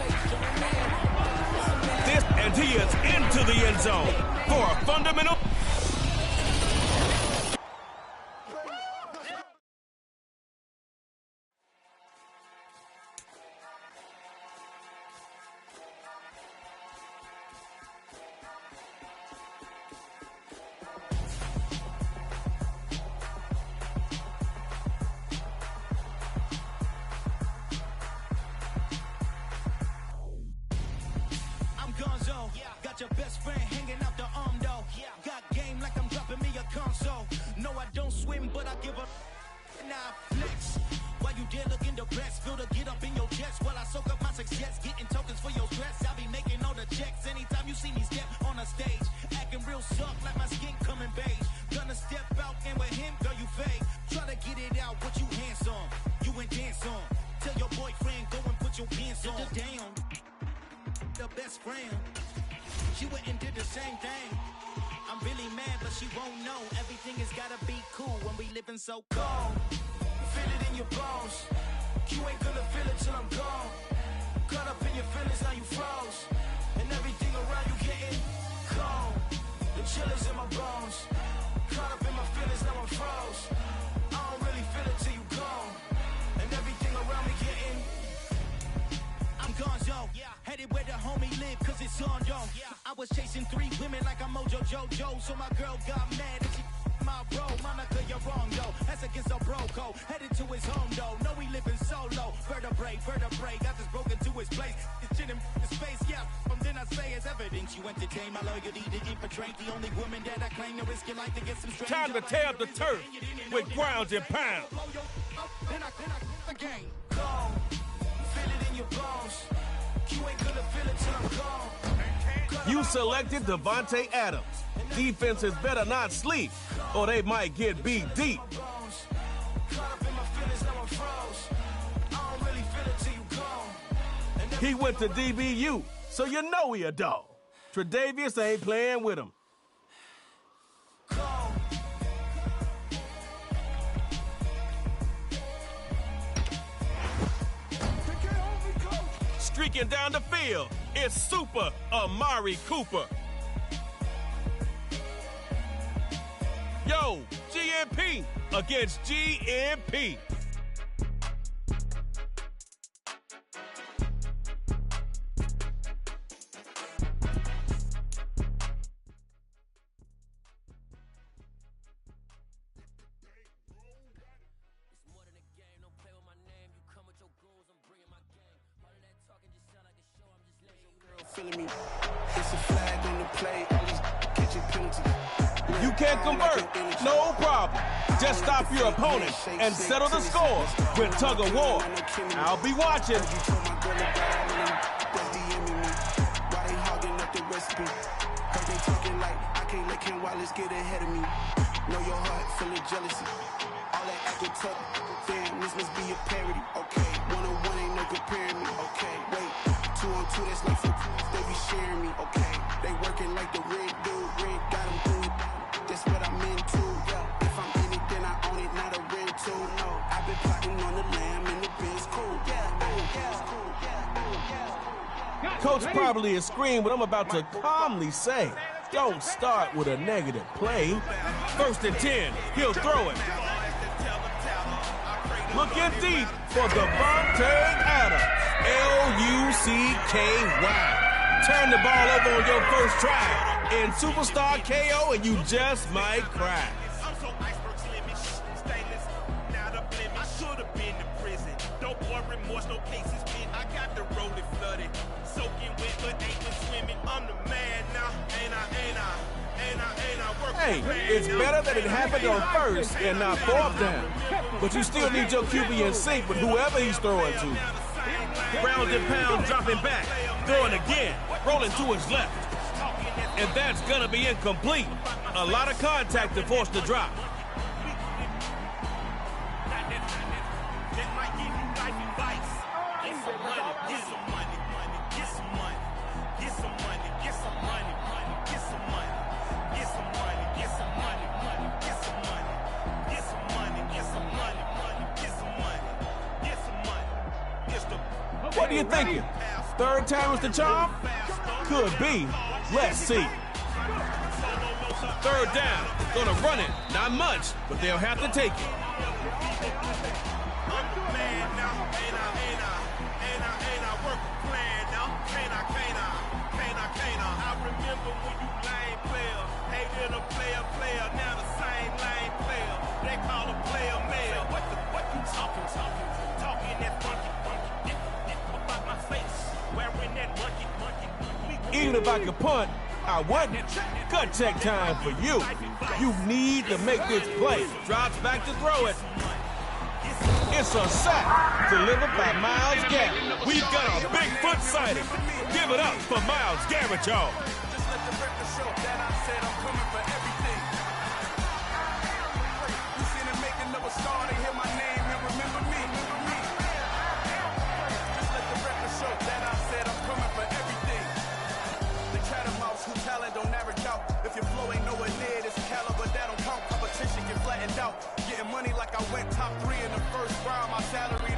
This, and he is into the end zone for a fundamental. Got your best friend hanging out the arm though. Got game like I'm dropping me a console. No, I don't swim, but I give a now flex. While you there looking depressed, feel to get up in your chest while I soak up my success, getting tokens for your stress. I be making all the checks anytime you see me step on a stage, acting real soft like my skin coming beige. Gonna step out and with him, girl, you fake. Try to get it out, what you hands on, you ain't dance on. Tell your boyfriend go and put your pants on. Down, the best friend. She went and did the same thing. I'm really mad, but she won't know. Everything has gotta be cool when we living so cold. Feel it in your bones. You ain't gonna feel it till I'm gone. Caught up in your feelings, now you froze. And everything around you getting cold. The chill is in my bones. Caught up in my feelings, now I'm froze. I don't really feel it till you gone. And everything around me getting I'm gone, yo. Headed where the homie live, cause it's on, yo. I was chasing 3 women like I'm Mojo Jojo, so my girl got mad and she my bro. Monica, you're wrong, yo. That's against a bro code. Headed to his home, though. No, we living solo. Vertebrae, got this broken to his place. It's shit in his face, yeah. From then I say it's evidence you entertain my loyalty to infiltrate. The only woman that I claim to risk your life to get some strength. Time to tear up the turf with grounds and pounds. Then I again. Go. Feel it in your bones. You ain't gonna feel it till I'm gone. You selected Davante Adams. Defenses better not sleep, or they might get beat deep. He went to DBU, so you know he a dog. Tre'Davious ain't playing with him. streaking down the field. It's Super Amari Cooper. Yo, GMP against GMP. You can't convert, no problem. Just stop your opponent and settle the score with Tug of War. I'll be watching. Get ahead of me. Know your heart full of jealousy. All that acting tough. Damn, this must be a parody. Okay, 1-on-1 ain't no comparing me. Okay, wait, 2-on-2 that's like football. They be sharing me. Okay, they working like the red dude. Red got them good. That's what I'm into. If I'm in it, then I own it, not a rental. No, I've been plotting on the lamb and the Benz cool. Coach probably is screaming what I'm about to calmly say. Don't start with a negative play. 1st and 10, he'll throw it. Looking deep for Davante Adams. L-U-C-K-Y. Turn the ball over on your first try. In Superstar KO, and you just might cry. I'm so iceberg slimming, stainless, not a blemish. I should have been to prison. No more remorse, no cases been. I got the road flooded, soaking wet, but ain't been swimming. I'm the man now, ain't I? Hey, it's better that it happened on 1st and not 4th down. But you still need your QB in sync with whoever he's throwing to. Ground and pound, dropping back, throwing again, rolling to his left. And that's gonna be incomplete. A lot of contact to force the drop. What are you thinking? 3rd time is the charm? Could be. Let's see. 3rd down. Gonna run it. Not much, but they'll have to take it. Even if I could punt, I wouldn't. Gut check time for you. You need to make this play. Drops back to throw it. It's a sack delivered by Myles Garrett. We've got a Bigfoot sighting. Give it up for Myles Garrett, y'all.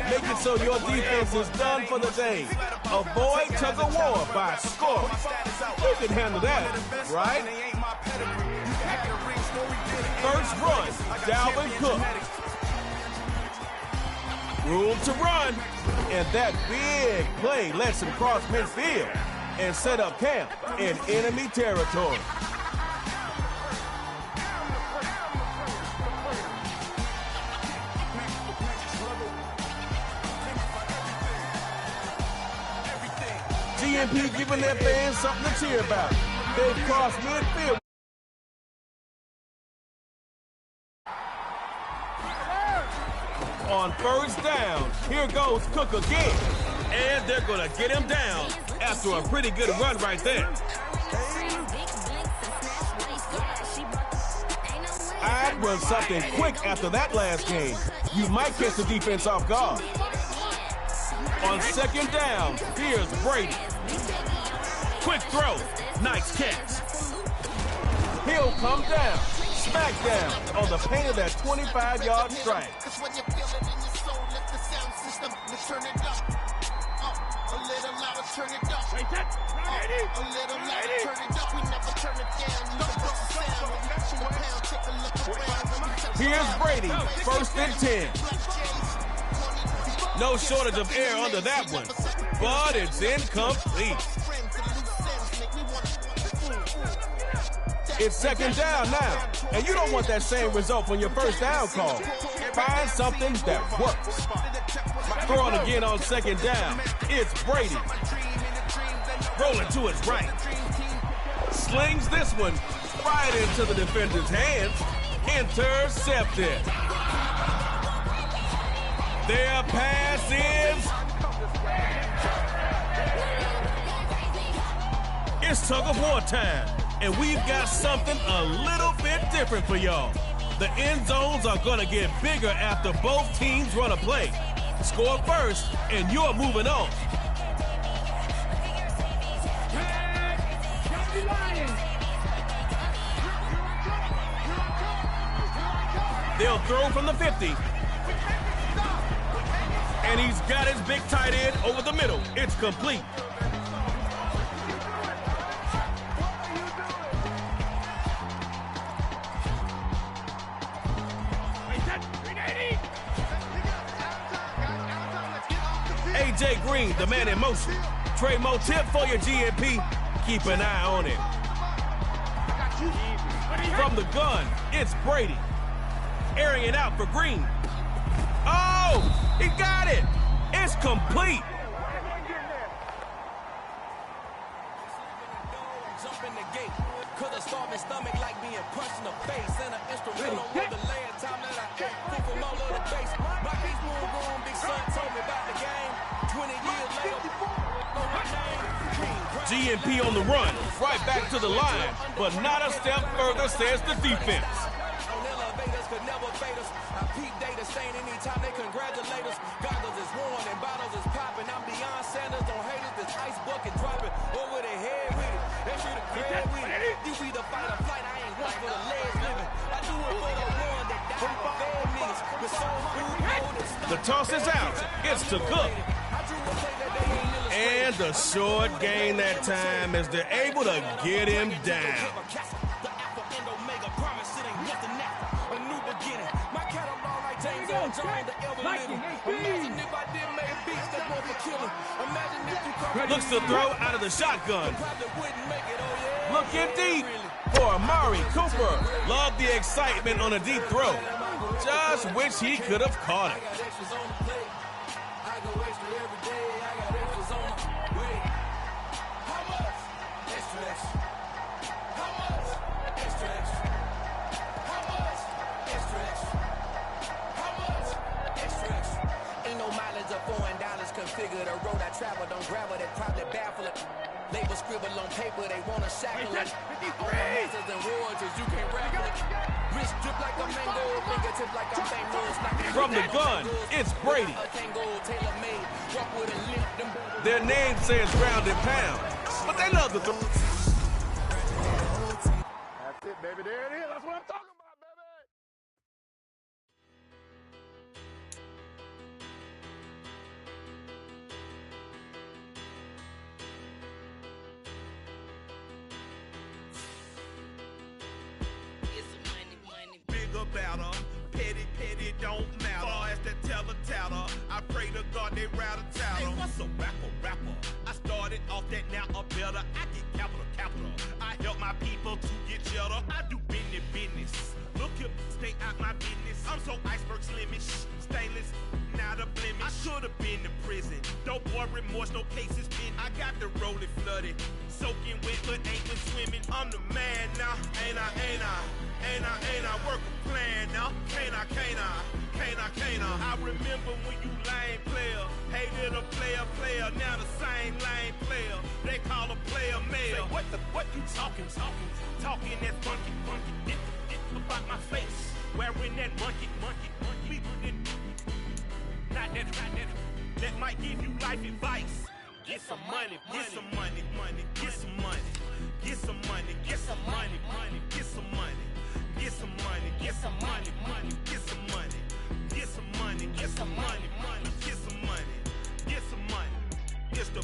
Make it so your defense is done for the day. Avoid tug of war by scoring. You can handle that, right? First run, Dalvin Cook. Room to run. And that big play lets him cross midfield and set up camp in enemy territory. GMP giving their fans something to cheer about. They've crossed midfield. On 1st down, here goes Cook again. And they're going to get him down after a pretty good run right there. I'd run something quick after that last game. You might catch the defense off guard. On 2nd down, here's Brady. Quick throw, nice catch. He'll come down, smack down on the paint of that 25-yard strike. A little louder, turn it up. A little louder, turn it up. We never turn it down. You can bust the sound. When we push the pound, take a look around. Here's Brady, 1st and 10. No shortage of air under that one, but it's incomplete. It's 2nd down now, and you don't want that same result from your 1st down call. Find something that works. Throwing again on 2nd down, it's Brady. Rolling to his right. Slings this one right into the defender's hands. Intercepted. Their pass is... It's tug-of-war time, and we've got something a little bit different for y'all. The end zones are going to get bigger after both teams run a play. Score first, and you're moving on. They'll throw from the 50. And he's got his big tight end over the middle. It's complete. A.J. Green, the man in motion. Trey Mo tip for your GMP. Keep an eye on it. From the gun, it's Brady. Airing it out for Green. Oh, he got it. It's complete. Jump in the gate. Cause a starving stomach like being punched in the face. And an instrumental with the last time that I ate. Food from all of the base. My beast moon room, big son told me about the game. 20 years later, know my name. GMP on the run, right back to the line, but not a step further, says the defense. On elevators could never fade us. I peep data stain anytime they congratulate us. Goggles is worn and bottles is popping. I'm beyond Sanders, don't hate us. This ice bucket dropping over the head with it. They should have grabbed with it. You either fight or flight. I ain't one for the legs living. I do it for the one that died for bad niggas. With soul food, gold, and stuff. The toss is out. It's to Cook. And the short gain that time as they're able to get him down. Looks to throw out of the shotgun. Looking deep for Amari Cooper. Love the excitement on a deep throw. Just wish he could have caught it. Configure the road I travel, don't gravel, they probably baffle it. Label scribble on paper, they wanna shackle it. All the masters and royalties, you can't raffle it. Wrist drip like a mango, fingertip like a mango. From the gun, it's Brady. Their name says ground and pound, but they love the throw. That's it, baby. There it is. That's what I'm talking about. Better, petty, don't matter. Far as the teller, I pray to God they rattle tattle. Hey, what's a rapper? I started off that, now a better. I get capital. I help my people to get cheddar. I do business. Look here, stay out my business. I'm so iceberg slimish, stainless, not a blemish. I should have been to prison. No boy remorse, no cases pinned. I got the rolling flooded, soaking wet, but ain't been swimming. I'm the man now, ain't I? Work a plan now, can't I? I remember when you lame player, hated a player, now the same lame player. They call a player mayor. What you talking that funky, about my face, wearing that monkey. Not that, that might give you life advice. Get some money. It's the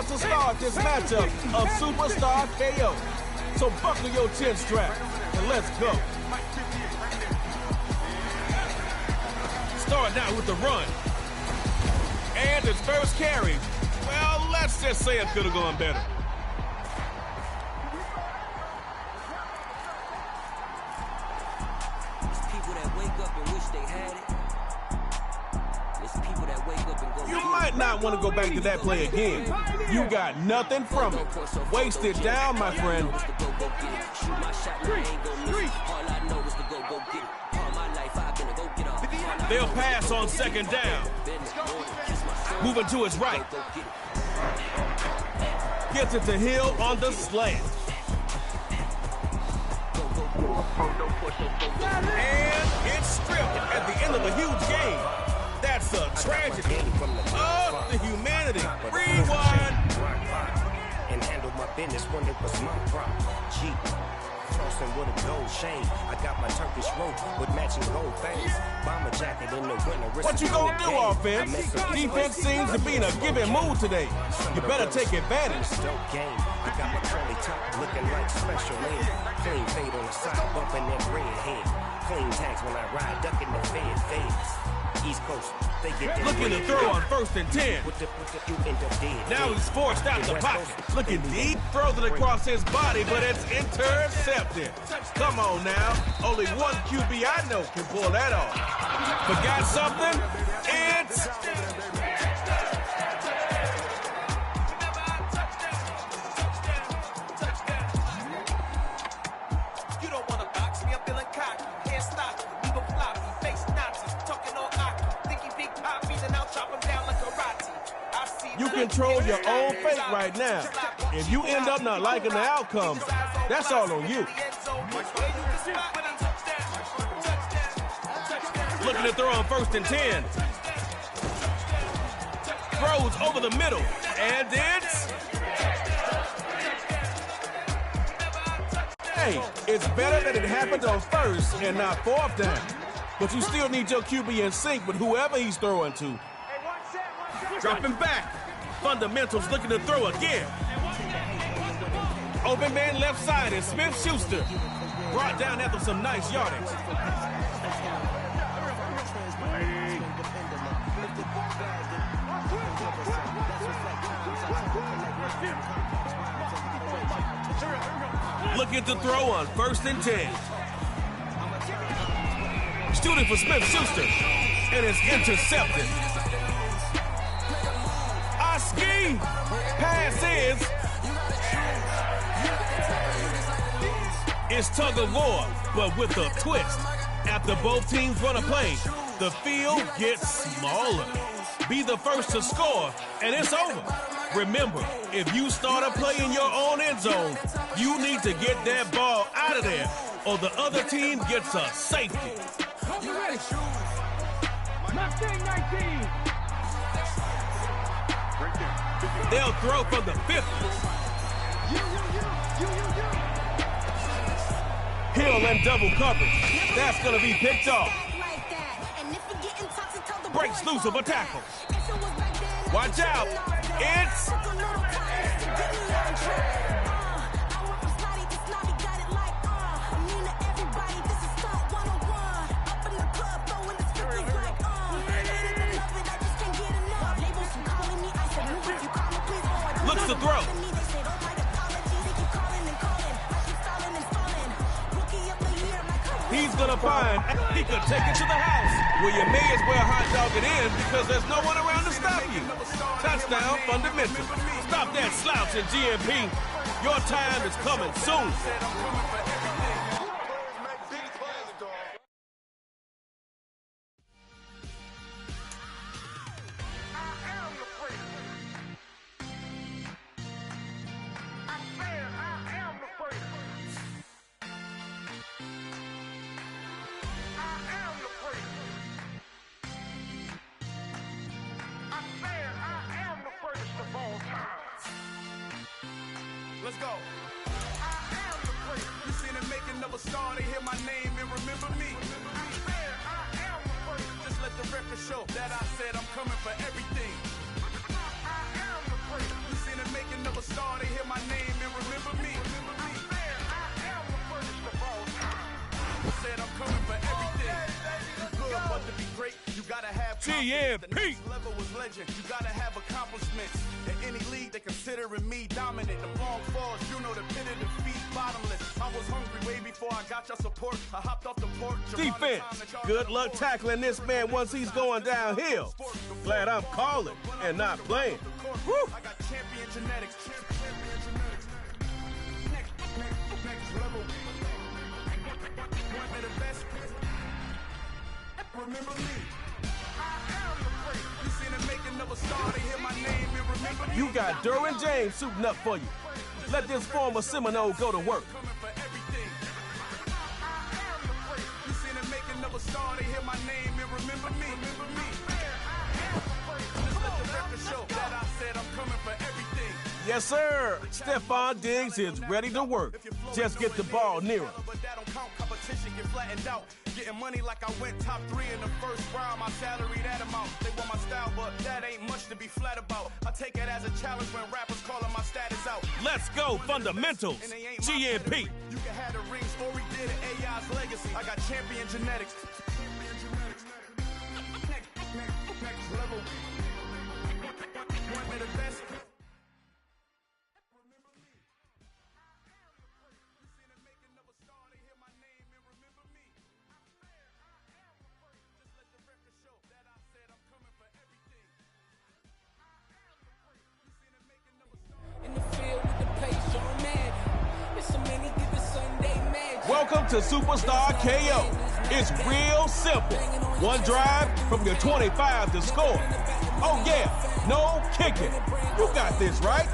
about to start this matchup of Superstar KO. So buckle your chin strap and let's go. Starting out with the run. And his first carry. Well, let's just say it could have gone better. There's people that wake up and wish they had it. There's people that wake up and go. You might not want to go back to that play again. You got nothing from it. Waste it down, my friend. Shoot my shot, I ain't gon' miss it. All I know is to go get it. All my life I've been a go get up. They'll pass on second down. Moving to his right. Gets it to Hill on the slant. And it's stripped at the end of a huge game. That's a tragedy of the humanity. Rewind. And handle my business when it was my prop. Jeep. Crossing with a gold chain. I got my Turkish rope with matching gold fangs. Bomber jacket in the winter. What you gonna do, offense? Defense seems to be in a giving mood today. You better take advantage. Dope game. I got my curly top looking like special ed. Clean fade on the side, bumping that red head. Clean tags when I ride, ducking the feds. East Coast, they get that. Looking to throw on 1st and 10. You end up dead. Now he's forced out the pocket. Looking deep, throws it across his body, but it's intercepted. Come on now. Only one QB I know can pull that off. Forgot something? It's... You don't want to box me, I'm feeling cocky. Can't stop me, leave a floppy. Face Nazis, talking all hockey. Thinking big poppies and I'll chop them down like karate. You control your own fate right now. If you end up not liking the outcome, that's all on you. Looking to throw on 1st and 10. Throws over the middle. And it's... Hey, it's better that it happened on 1st and not 4th down. But you still need your QB in sync with whoever he's throwing to. Dropping back. Fundamentals looking to throw again. Open man left side is Smith-Schuster. Brought down after some nice yardage. Looking to throw on 1st and 10. Shooting for Smith-Schuster. And it's intercepted. Oski. Pass is. It's tug of war, but with a twist. After both teams run a play, the field gets smaller. Be the first to score, and it's over. Remember, if you start a play in your own end zone, you need to get that ball out of there, or the other team gets a safety. You ready? Left 19. They'll throw from the 50. Hill and double coverage. That's going to be picked off. Breaks loose of a tackle. Watch out. It's... Looks to throw. He's gonna find he could take it to the house. Well, you may as well hot dog it in because there's no one around to stop you. Touchdown, fundamental. Stop that slouch in GMP. Your time is coming soon. Let's go. You seen the making of a star, they hear my name and remember me. Just let the record show that I said I'm coming for everything. You seen the GMP. Level was legend. You gotta have accomplishments. In any league, they considering me dominant. The long falls, you know the pit of defeat, bottomless. I was hungry way before I got your support. I hopped off the porch. Defense. Good luck tackling this man once he's going downhill. Glad I'm calling and not playing. Woo. I got champion genetics. Next level. One of the best. Remember me. You seen the making of a star, they hear my name and remember me. You got Derwin James suiting up for you. Let this former Seminole go to work. You seen the making of a star, they hear my name and remember me. Just let the record show that I said I'm coming for everything. Yes, sir. Stephon Diggs is ready to work. Just get the ball near him. But that don't count. Competition get flattened out. Getting money like I went top 3 in the first round. My salary that amount. They want my style, but that ain't much to be flat about. I take it as a challenge when rappers calling my status out. Let's go fundamentals. GMP. You can have the rings or we did it. AI's legacy. I got champion genetics. Next level. One of the best. Welcome to Superstar KO. It's real simple. One drive from your 25 to score. Oh yeah, no kicking. You got this, right?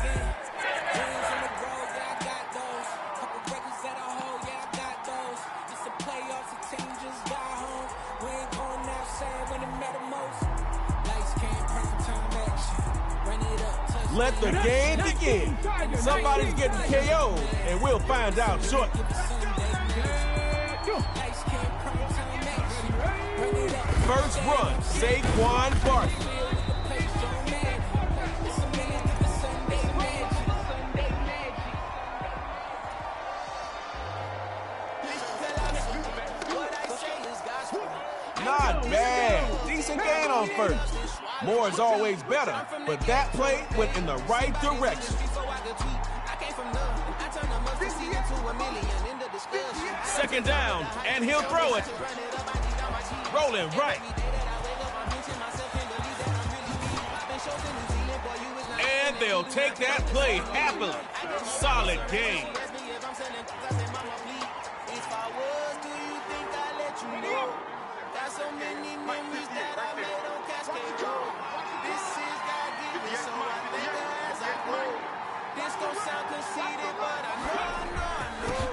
Let the game begin. Somebody's getting KO'd, and we'll find out shortly. First run, Saquon Barkley. Not bad. Decent gain on first. More is always better, but that play went in the right direction. Second down, and he'll throw it. Rolling right. And they'll take that play happily. Solid game.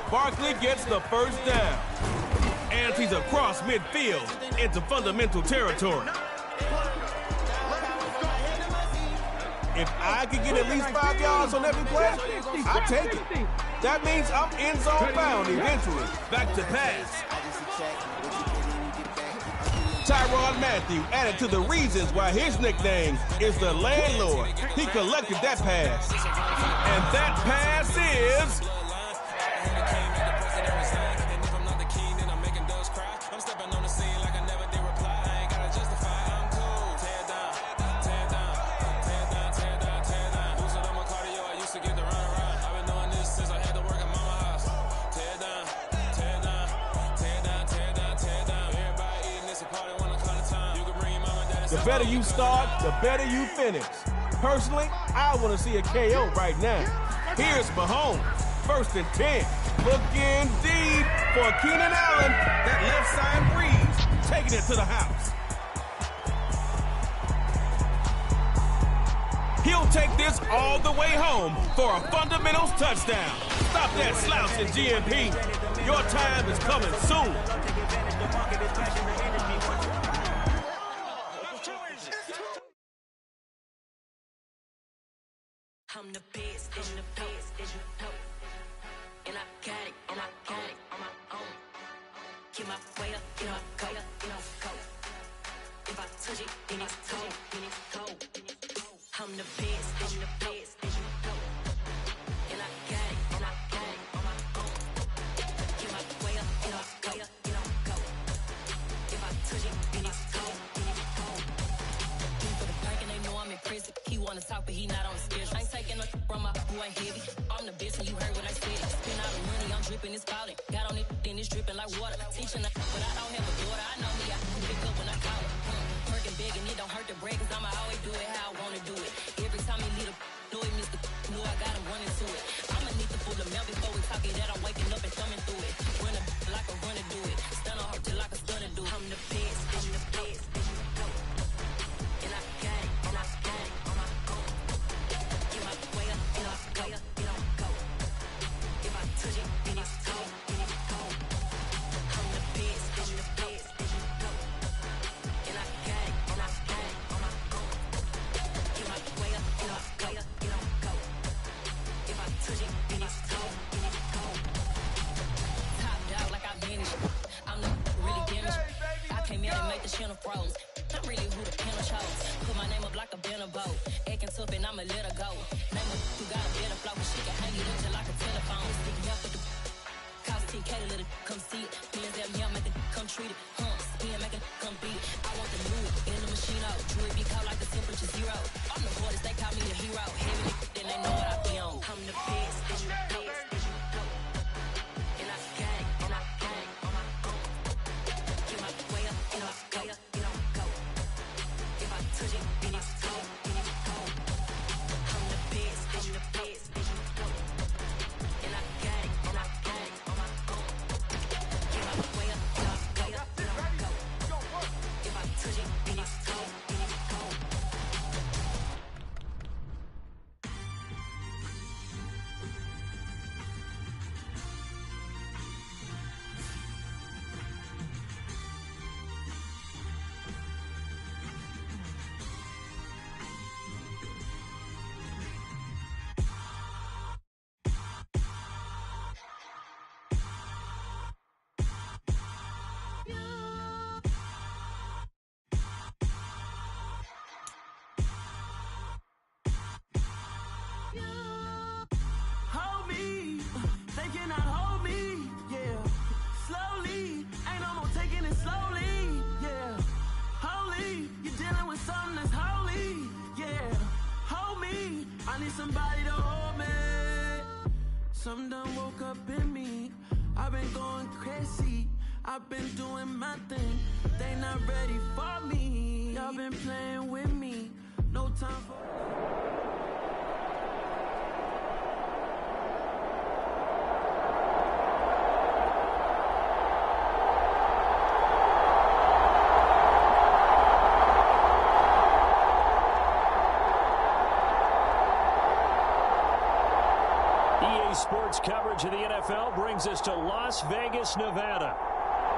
Barkley gets the first down. And he's across midfield into fundamental territory. If I could get at least 5 yards on every play, I'll take it. That means I'm end zone bound eventually. Back to pass. Tyrann Mathieu added to the reasons why his nickname is the landlord. He collected that pass. And that pass is... The better you start, the better you finish. Personally, I want to see a KO right now. Here's Mahomes, 1st and 10. Looking deep for Keenan Allen. That left side breeze, taking it to the house. He'll take this all the way home for a fundamentals touchdown. Stop that slouch in GMP. Your time is coming soon. I'm the best, I'm the best, as you know. And I got it, and I got it on my own. Get my way up, get my go, go. If I touch it, then it's cold, I'm the best, I'm the best, as you know. And I got it, and I got it on my own. Get my way up, get my go, go. If I touch it, then it's cold, but he not on the schedule. I ain't taking no from my who ain't heavy. I'm the best and you heard what I said. Spend all the money, I'm dripping, it's falling. Got on it, then it's dripping like water. Teaching but I don't have a daughter. I know me, I can pick up when I call it. Working big and it don't hurt to break, cause I'ma always do it how I wanna do it. Every time he lead a do it, Mr. Knew I got him running to it. I'ma need to pull the mail before we talk it that I'm waking up and thumbing through it. Run a like a runner do it. Stun on her till like a stunner do. I'm the best, I'm the best. And I got it, and I got it on my own. Get my way up, and I go, it don't go. If I touch it, then it's cold, then it's cold. I'm the best, I'm the best, and I got it, and I got it on my own. Get my way up, and I go, it don't go. If I touch it, then it's cold, then it's cold. Top dog like I vanished. I'm the really damaged. I came in and make the channel froze. I'm really who the panel chose. Put my name up like a banner boat. Acting tough and I'ma let her go. Name her who got a better flow, but she can hang it up just like a telephone. Sticky up with the cost TK to let it come see it. Millions that me, make it come treat it. Spin, make it come beat it. I want the new in the machine out. Jewelry be cold like the temperature 0. I'm the hardest, they call me the hero. Heavy, then they know what I be on. I'm the best, I'm the best. And I got it, and I got it on my own. Get my way up, and I go, it don't go. If I touch it, then it's cold, then it's cold. I'm the best, I'm the best. And I got it, and I got it on my own. Get my way up, and I go, it don't go. If I touch it, then it's cold, then it's cold. Hold me, they cannot hold me, yeah. Slowly, ain't no more taking it slowly, yeah. Holy, you're dealing with something that's holy, yeah. Hold me, I need somebody to hold me. Something done woke up in me. I've been going crazy, I've been doing my thing. They not ready for me. Y'all been playing with me, no time for. EA Sports coverage of the NFL brings us to Las Vegas, Nevada.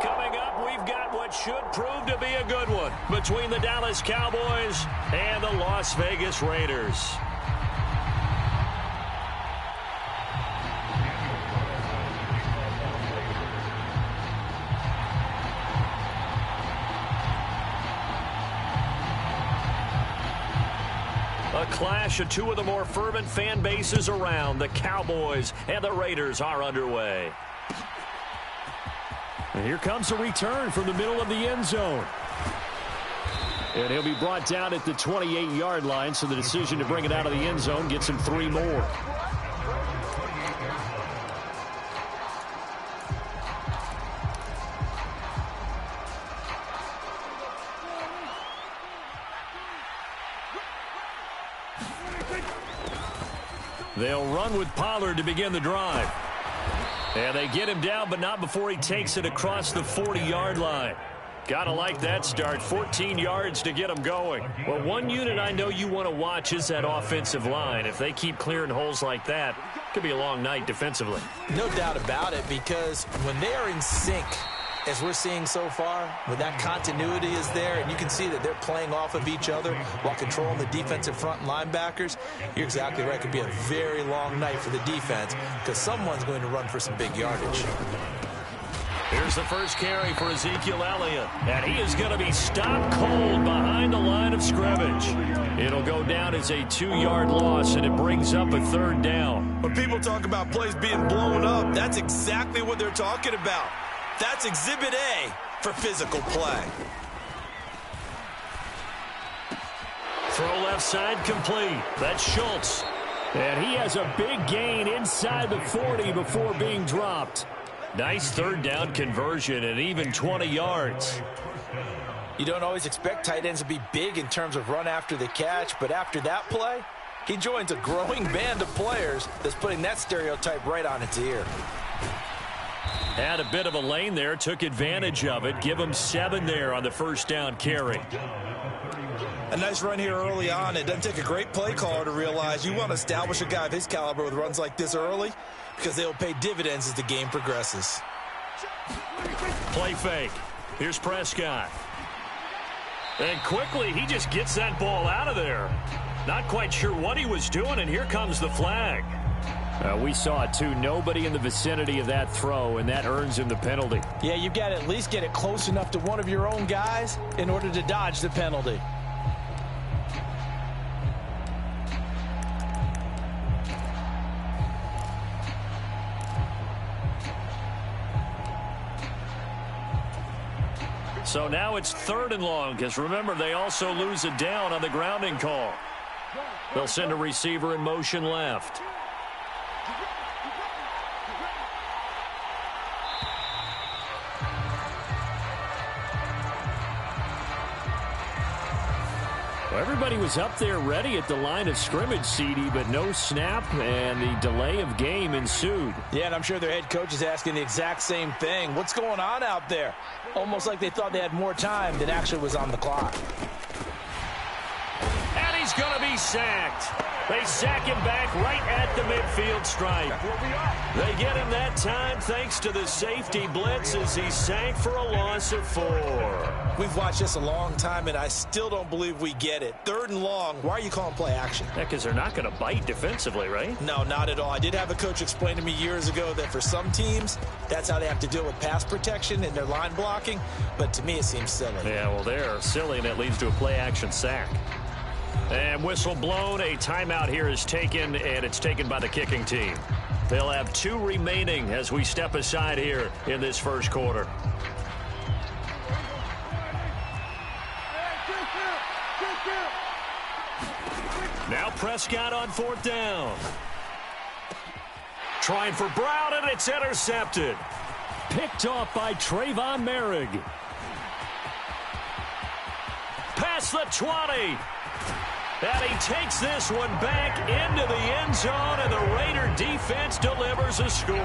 Coming up, we've got what should prove to be a good one between the Dallas Cowboys and the Las Vegas Raiders. A clash of two of the more fervent fan bases around. The Cowboys and the Raiders are underway. And here comes a return from the middle of the end zone. And he'll be brought down at the 28-yard line, so the decision to bring it out of the end zone gets him 3 more. They'll run with Pollard to begin the drive. And they get him down, but not before he takes it across the 40-yard line. Gotta like that start. 14 yards to get him going. Well, one unit I know you want to watch is that offensive line. If they keep clearing holes like that, it could be a long night defensively. No doubt about it, because when they are in sync, as we're seeing so far, when that continuity is there, and you can see that they're playing off of each other while controlling the defensive front linebackers, you're exactly right. It could be a very long night for the defense because someone's going to run for some big yardage. Here's the first carry for Ezekiel Elliott, and he is going to be stopped cold behind the line of scrimmage. It'll go down as a 2-yard loss, and it brings up a 3rd down. When people talk about plays being blown up, that's exactly what they're talking about. That's Exhibit A for physical play. Throw left side complete. That's Schultz. And he has a big gain inside the 40 before being dropped. Nice third down conversion and even 20 yards. You don't always expect tight ends to be big in terms of run after the catch, but after that play, he joins a growing band of players that's putting that stereotype right on its ear. Had a bit of a lane there, took advantage of it. Give him 7 there on the first down carry. A nice run here early on. It doesn't take a great play caller to realize you want to establish a guy of his caliber with runs like this early because they'll pay dividends as the game progresses. Play fake. Here's Prescott. And quickly, he just gets that ball out of there. Not quite sure what he was doing, and here comes the flag. We saw it, too. Nobody in the vicinity of that throw, and that earns him the penalty. Yeah, you've got to at least get it close enough to one of your own guys in order to dodge the penalty. So now it's 3rd and long, because remember, they also lose it down on the grounding call. They'll send a receiver in motion left. Well, everybody was up there ready at the line of scrimmage, CD, but no snap, and the delay of game ensued. Yeah, and I'm sure their head coach is asking the exact same thing. What's going on out there? Almost like they thought they had more time than actually was on the clock. And he's going to be sacked. They sack him back right at the midfield stripe. They get him that time thanks to the safety blitz as he's sacked for a loss of 4. We've watched this a long time, and I still don't believe we get it. 3rd and long, why are you calling play action? Yeah, because they're not going to bite defensively, right? No, not at all. I did have a coach explain to me years ago that for some teams, that's how they have to deal with pass protection and their line blocking, but to me it seems silly. Yeah, well, they're silly, and it leads to a play action sack. And whistle blown, a timeout here is taken, and it's taken by the kicking team. They'll have 2 remaining as we step aside here in this first quarter. Now Prescott on 4th down. Trying for Brown, and it's intercepted. Picked off by Trayvon Merrick. Past the 20. And he takes this one back into the end zone, and the Raider defense delivers a score.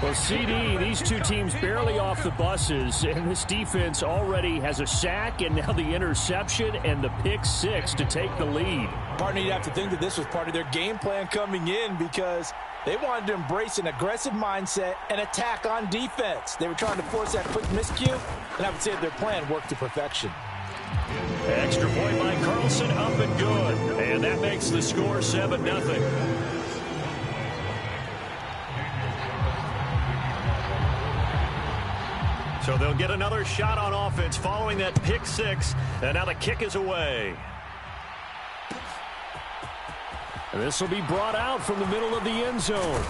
Well, CD, these two teams barely off the buses, and this defense already has a sack and now the interception and the pick 6 to take the lead. Partner, you'd have to think that this was part of their game plan coming in because they wanted to embrace an aggressive mindset and attack on defense. They were trying to force that quick miscue, and I would say their plan worked to perfection. Extra point by Carlson, up and good. And that makes the score 7-0. So they'll get another shot on offense following that pick 6. And now the kick is away. And this will be brought out from the middle of the end zone.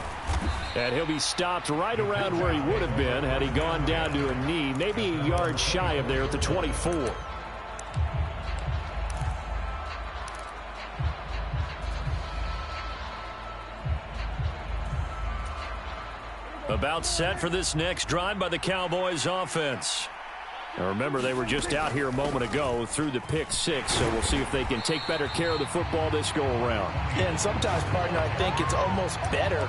And he'll be stopped right around where he would have been had he gone down to a knee, maybe a yard shy of there at the 24. About set for this next drive by the Cowboys offense. Now remember, they were just out here a moment ago through the pick 6, so we'll see if they can take better care of the football this go around. Yeah, and sometimes, partner, I think it's almost better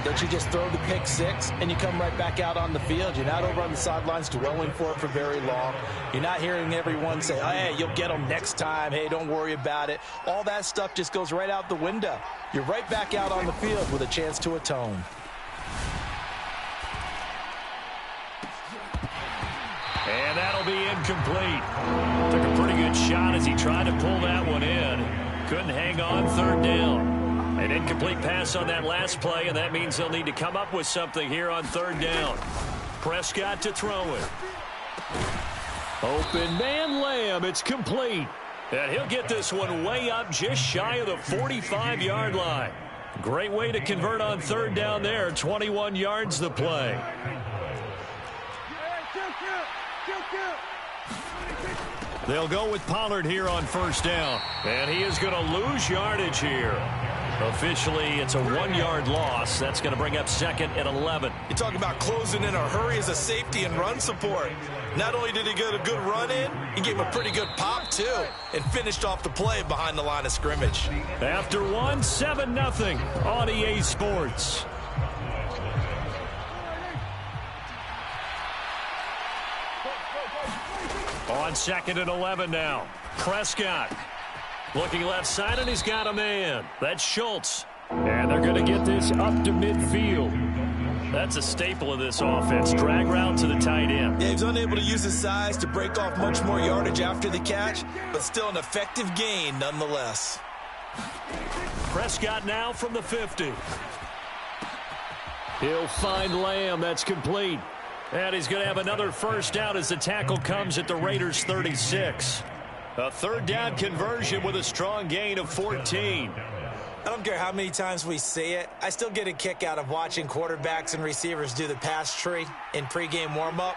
that you just throw the pick 6 and you come right back out on the field. You're not over on the sidelines dwelling for it for very long. You're not hearing everyone say, oh, hey, you'll get them next time. Hey, don't worry about it. All that stuff just goes right out the window. You're right back out on the field with a chance to atone. And that'll be incomplete. Took a pretty good shot as he tried to pull that one in. Couldn't hang on, 3rd down. An incomplete pass on that last play, and that means they'll need to come up with something here on 3rd down. Prescott to throw it. Open man Lamb, it's complete. And he'll get this one way up just shy of the 45-yard line. Great way to convert on 3rd down there. 21 yards the play. They'll go with Pollard here on first down. And he is going to lose yardage here. Officially, it's a 1-yard loss. That's going to bring up 2nd and 11. You're talking about closing in a hurry as a safety and run support. Not only did he get a good run in, he gave a pretty good pop, too, and finished off the play behind the line of scrimmage. After 7-0 on EA Sports. On 2nd and 11 now. Prescott looking left side, and he's got a man. That's Schultz. And they're going to get this up to midfield. That's a staple of this offense. Drag route to the tight end. Yeah, he's unable to use his size to break off much more yardage after the catch, but still an effective gain nonetheless. Prescott now from the 50. He'll find Lamb. That's complete. And he's going to have another first down as the tackle comes at the Raiders' 36. A 3rd down conversion with a strong gain of 14. I don't care how many times we see it. I still get a kick out of watching quarterbacks and receivers do the pass tree in pregame warm-up.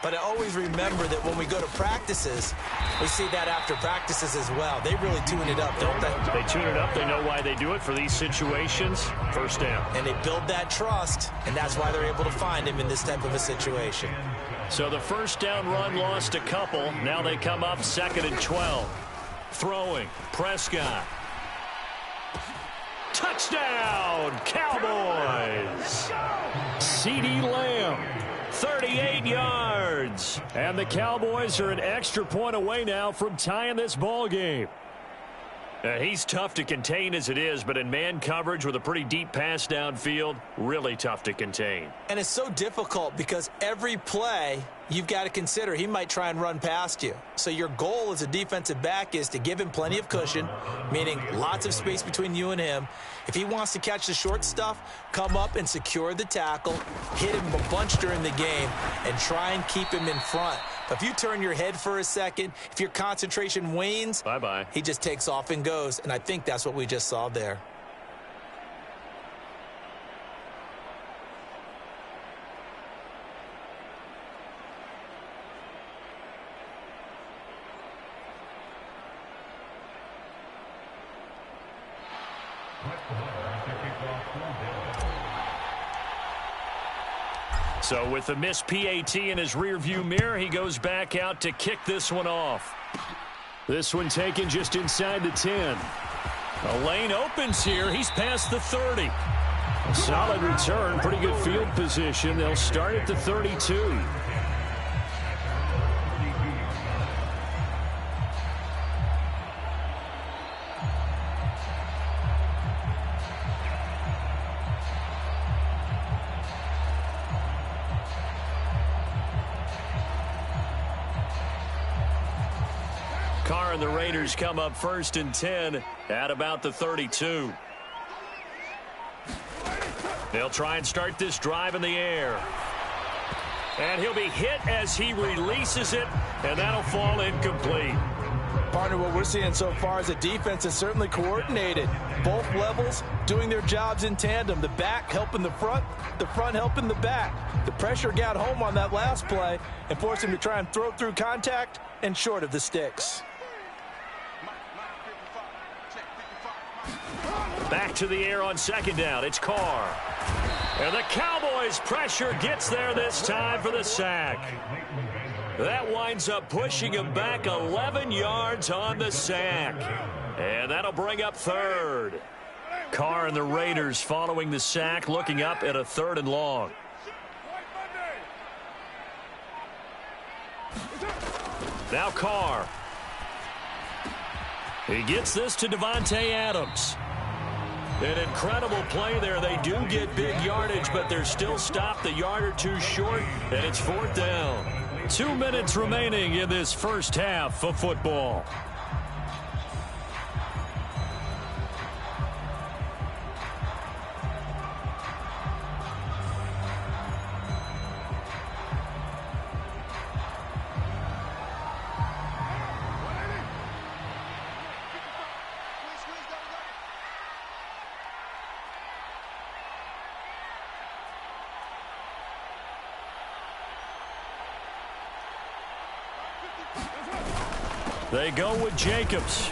But I always remember that when we go to practices, we see that after practices as well. They really tune it up, don't they? They tune it up. They know why they do it for these situations. First down. And they build that trust, and that's why they're able to find him in this type of a situation. So the first down run lost a couple. Now they come up 2nd and 12. Throwing. Prescott. Touchdown, Cowboys. CeeDee Lamb, 38 yards. And the Cowboys are an extra point away now from tying this ball game. He's tough to contain as it is, but in man coverage with a pretty deep pass downfield, really tough to contain. And it's so difficult because every play you've got to consider he might try and run past you. So your goal as a defensive back is to give him plenty of cushion, meaning lots of space between you and him. If he wants to catch the short stuff, come up and secure the tackle, hit him a bunch during the game, and try and keep him in front. But if you turn your head for a second, if your concentration wanes, bye-bye. He just takes off and goes, and I think that's what we just saw there. So with the missed PAT in his rearview mirror, he goes back out to kick this one off. This one taken just inside the 10. A lane opens here. He's past the 30. A solid return, pretty good field position. They'll start at the 32. Carr and the Raiders come up 1st and 10 at about the 32. They'll try and start this drive in the air. And he'll be hit as he releases it, and that'll fall incomplete. Partner, what we're seeing so far is the defense is certainly coordinated. Both levels doing their jobs in tandem. The back helping the front helping the back. The pressure got home on that last play and forced him to try and throw through contact and short of the sticks. Back to the air on 2nd down. It's Carr. And the Cowboys' pressure gets there this time for the sack. That winds up pushing him back 11 yards on the sack. And that'll bring up 3rd. Carr and the Raiders following the sack, looking up at a 3rd and long. Now Carr. He gets this to Davante Adams. An incredible play there. They do get big yardage, but they're still stopped a yard or two short, and it's 4th down. 2 minutes remaining in this first half of football. They go with Jacobs.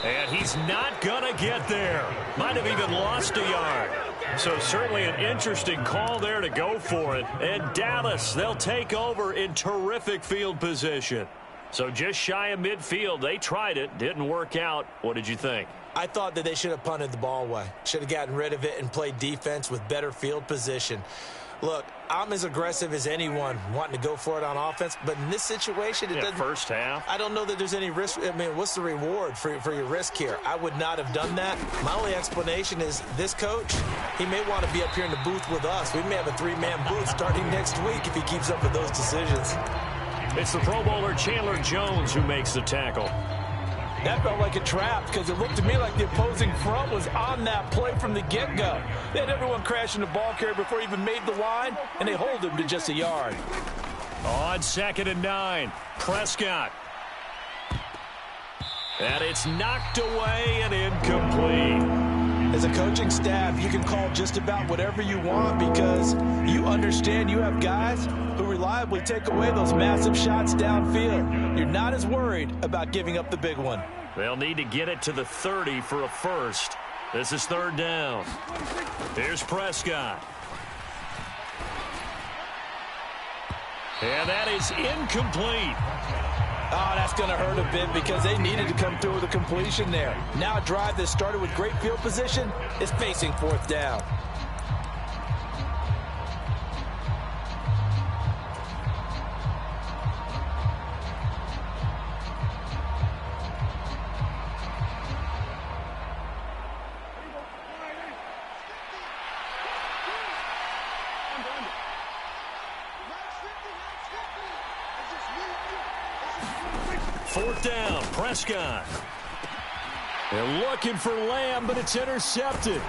And he's not going to get there. Might have even lost a yard. So certainly an interesting call there to go for it. And Dallas, they'll take over in terrific field position. So just shy of midfield. They tried it. Didn't work out. What did you think? I thought that they should have punted the ball away. Should have gotten rid of it and played defense with better field position. Look, I'm as aggressive as anyone wanting to go for it on offense, but in this situation, it doesn't. First half. I don't know that there's any risk. I mean, what's the reward for your risk here? I would not have done that. My only explanation is this coach, he may want to be up here in the booth with us. We may have a 3-man booth starting next week if he keeps up with those decisions. It's the Pro Bowler Chandler Jones who makes the tackle. That felt like a trap because it looked to me like the opposing front was on that play from the get-go. They had everyone crashing the ball carrier before he even made the line, and they hold him to just a yard. On 2nd and 9, Prescott. And it's knocked away and incomplete. As a coaching staff, you can call just about whatever you want because you understand you have guys who reliably take away those massive shots downfield. You're not as worried about giving up the big one. They'll need to get it to the 30 for a first. This is 3rd down. Here's Prescott. And that is incomplete. Oh, that's going to hurt a bit because they needed to come through with a completion there. Now a drive that started with great field position is facing 4th down. Down, Prescott. They're looking for Lamb, but it's intercepted.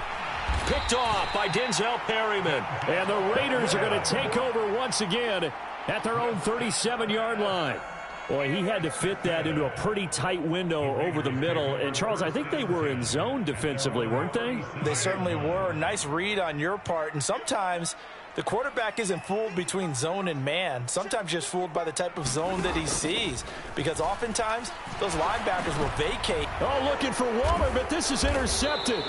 Picked off by Denzel Perryman. And the Raiders are going to take over once again at their own 37-yard line. Boy, he had to fit that into a pretty tight window over the middle. And, Charles, I think they were in zone defensively, weren't they? They certainly were. Nice read on your part. And sometimes the quarterback isn't fooled between zone and man. Sometimes just fooled by the type of zone that he sees. Because oftentimes, those linebackers will vacate. Oh, looking for Waller, but this is intercepted.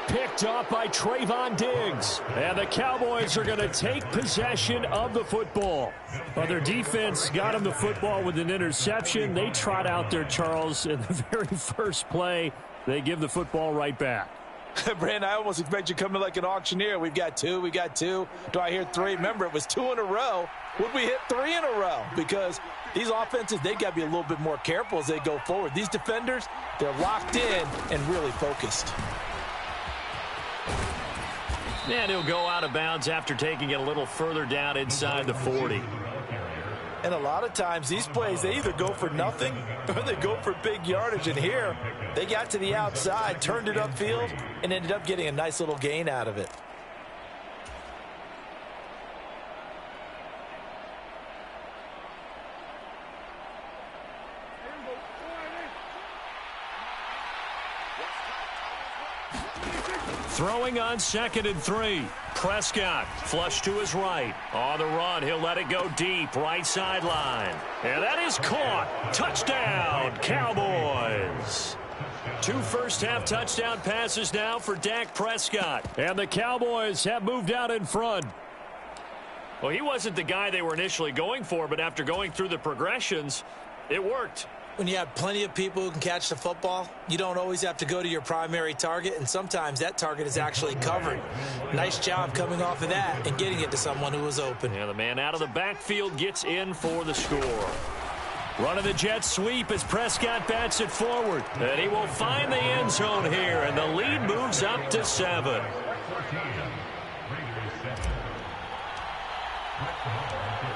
Picked off by Trayvon Diggs. And the Cowboys are going to take possession of the football. Well, their defense got them the football with an interception. They trot out there, Charles, in the very first play. They give the football right back. Brandon, I almost expect you coming like an auctioneer. We've got 2, we got 2. Do I hear 3? Remember, it was 2 in a row. Would we hit 3 in a row? Because these offenses, they got to be a little bit more careful as they go forward. These defenders, they're locked in and really focused. And he'll go out of bounds after taking it a little further down inside the 40. And a lot of times these plays, they either go for nothing or they go for big yardage. And here, they got to the outside, turned it upfield, and ended up getting a nice little gain out of it. Throwing on 2nd and 3. Prescott flush to his right. On the run, he'll let it go deep, right sideline. And that is caught. Touchdown, Cowboys. 2 first-half touchdown passes now for Dak Prescott. And the Cowboys have moved out in front. Well, he wasn't the guy they were initially going for, but after going through the progressions, it worked. When you have plenty of people who can catch the football, you don't always have to go to your primary target, and sometimes that target is actually covered. Nice job coming off of that and getting it to someone who was open. Yeah, the man out of the backfield gets in for the score. Running the jet sweep as Prescott bats it forward. And he will find the end zone here, and the lead moves up to 7.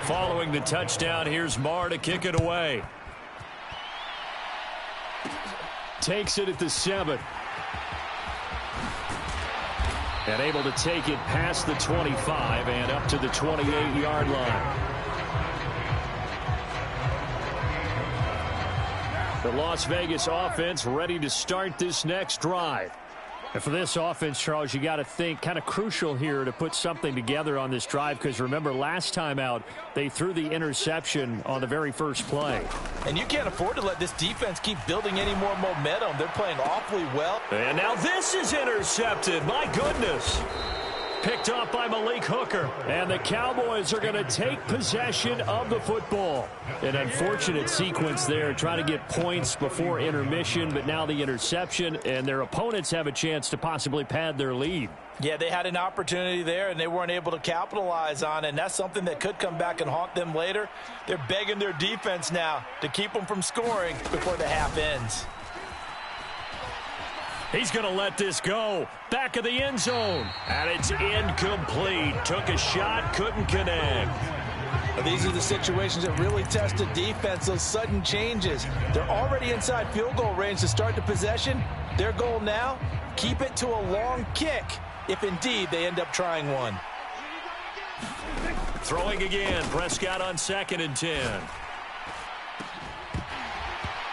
Following the touchdown, here's Marr to kick it away. Takes it at the 7. And able to take it past the 25 and up to the 28-yard line. The Las Vegas offense ready to start this next drive. And for this offense, Charles, you got to think kind of crucial here to put something together on this drive, because remember last time out they threw the interception on the very first play. And you can't afford to let this defense keep building any more momentum. They're playing awfully well. And now this is intercepted. My goodness. Picked off by Malik Hooker. And the Cowboys are going to take possession of the football. An unfortunate sequence there, trying to get points before intermission, but now the interception, and their opponents have a chance to possibly pad their lead. Yeah, they had an opportunity there, and they weren't able to capitalize on it, and that's something that could come back and haunt them later. They're begging their defense now to keep them from scoring before the half ends. He's going to let this go. Back of the end zone. And it's incomplete. Took a shot, couldn't connect. These are the situations that really test a defense, those sudden changes. They're already inside field goal range to start the possession. Their goal now, keep it to a long kick, if indeed they end up trying one. Throwing again. Prescott on 2nd and 10.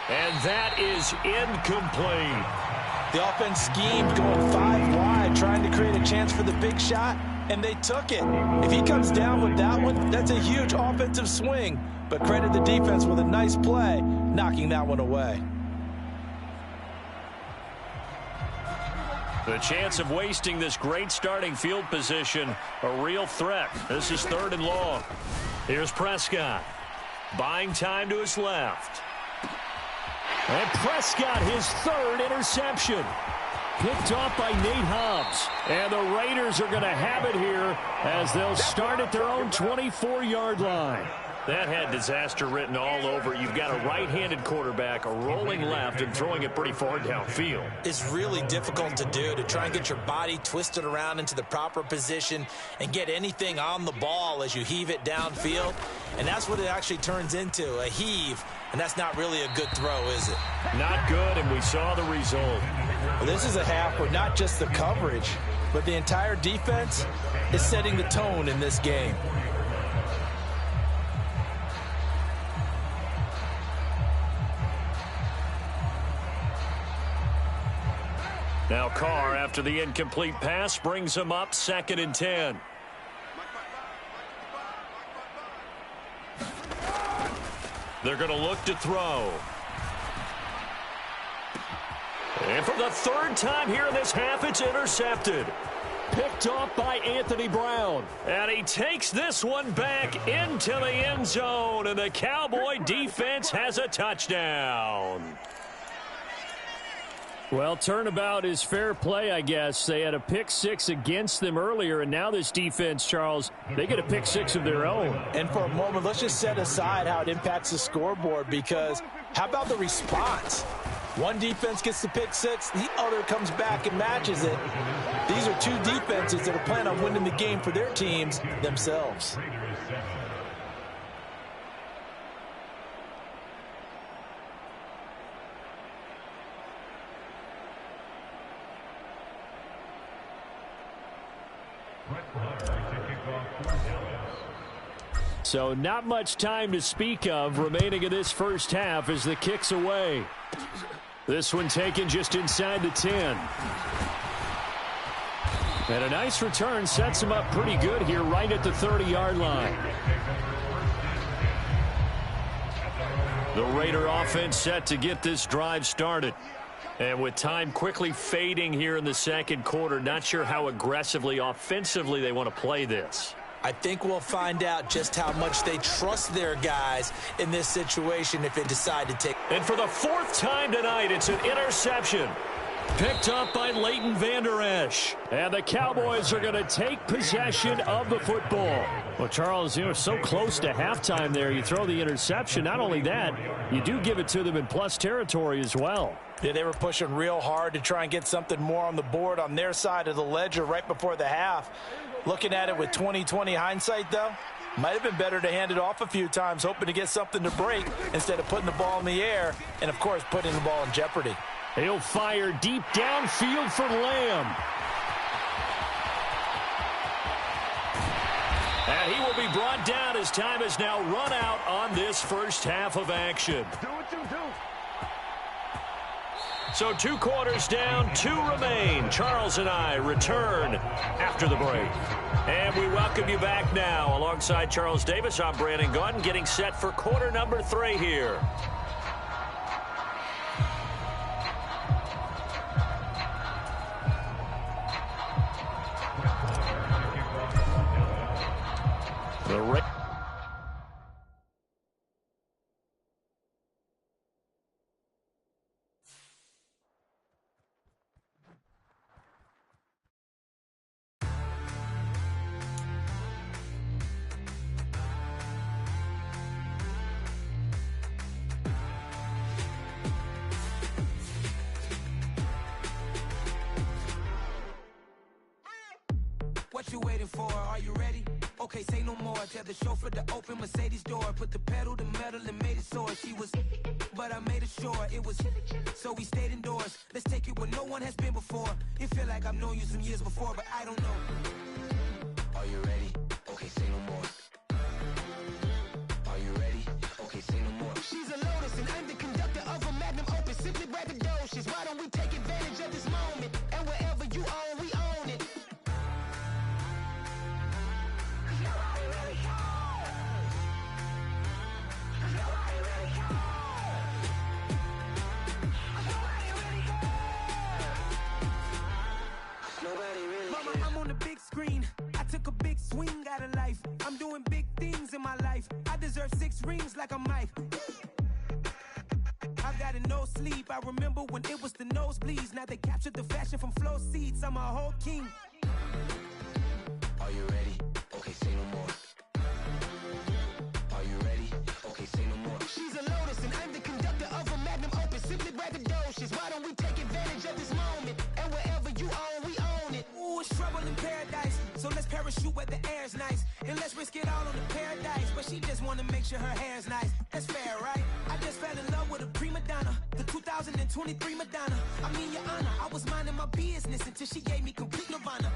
And that is incomplete. The offense schemed going 5 wide, trying to create a chance for the big shot, and they took it. If he comes down with that one, that's a huge offensive swing. But credit the defense with a nice play, knocking that one away. The chance of wasting this great starting field position, a real threat. This is 3rd and long. Here's Prescott. Buying time to his left. And Prescott, his 3rd interception. Picked off by Nate Hobbs. And the Raiders are going to have it here as they'll start at their own 24-yard line. That had disaster written all over. You've got a right-handed quarterback, a rolling left, and throwing it pretty far downfield. It's really difficult to do, to try and get your body twisted around into the proper position and get anything on the ball as you heave it downfield. And that's what it actually turns into, a heave. And that's not really a good throw, is it? Not good, and we saw the result. Well, this is a half where not just the coverage, but the entire defense is setting the tone in this game. Now Carr, after the incomplete pass, brings him up 2nd and 10. They're going to look to throw. And for the 3rd time here in this half, it's intercepted. Picked off by Anthony Brown. And he takes this one back into the end zone, and the Cowboy defense has a touchdown. Well, turnabout is fair play, I guess. They had a pick 6 against them earlier, and now this defense, Charles, they get a pick 6 of their own. And for a moment, let's just set aside how it impacts the scoreboard, because how about the response? One defense gets the pick 6, the other comes back and matches it. These are two defenses that are planning on winning the game for their teams themselves. So not much time to speak of remaining in this first half as the kick's away. This one taken just inside the 10. And a nice return sets him up pretty good here right at the 30-yard line. The Raider offense set to get this drive started. And with time quickly fading here in the 2nd quarter, not sure how aggressively, offensively they want to play this. I think we'll find out just how much they trust their guys in this situation if they decide to take. And for the 4th time tonight, it's an interception. Picked up by Leighton Vander Esch. And the Cowboys are going to take possession of the football. Well, Charles, you know, so close to halftime there. You throw the interception. Not only that, you do give it to them in plus territory as well. Yeah, they were pushing real hard to try and get something more on the board on their side of the ledger right before the half. Looking at it with 20/20 hindsight, though, might have been better to hand it off a few times, hoping to get something to break instead of putting the ball in the air and, of course, putting the ball in jeopardy. He'll fire deep downfield for Lamb. And he will be brought down as time has now run out on this first half of action. So 2 quarters down, 2 remain. Charles and I return after the break. And we welcome you back now. Alongside Charles Davis, I'm Brandon Gaudin, getting set for quarter number 3 here. What you waiting for? Are you ready? Okay, say no more. Tell the chauffeur to open Mercedes door. Put the pedal to metal and made it soar. She was, but I made it sure it was. So we stayed indoors. Let's take it where no one has been before. It feel like I've known you some years before, but I don't know. Are you ready? Okay, say no more. Are you ready? Okay, say no more. She's a Lotus and I'm the conductor of a Magnum Opus. Simply braggadocious. Why don't we take advantage of this moment? And wherever you own, we own it. Mama, I'm on the big screen. I took a big swing out of life. I'm doing big things in my life. I deserve 6 rings like a Mike. I've got no sleep. I remember when it was the nosebleeds. Now they captured the fashion from flow seats. I'm a whole king. Are you ready? Okay, say no more. Are you ready? Okay, say no more. She's a Lotus and I'm the conductor of a Magnum Opus. Simply braggadocious. Why don't we take advantage of this moment? And wherever you own, we own it. Ooh, it's trouble in paradise. So let's parachute where the air's nice. And let's risk it all on the paradise. But she just wanna make sure her hair's nice. That's fair, right? I just fell in love with a prima donna. The 2023 Madonna. I mean, your honor, I was minding my business until she gave me complete nirvana.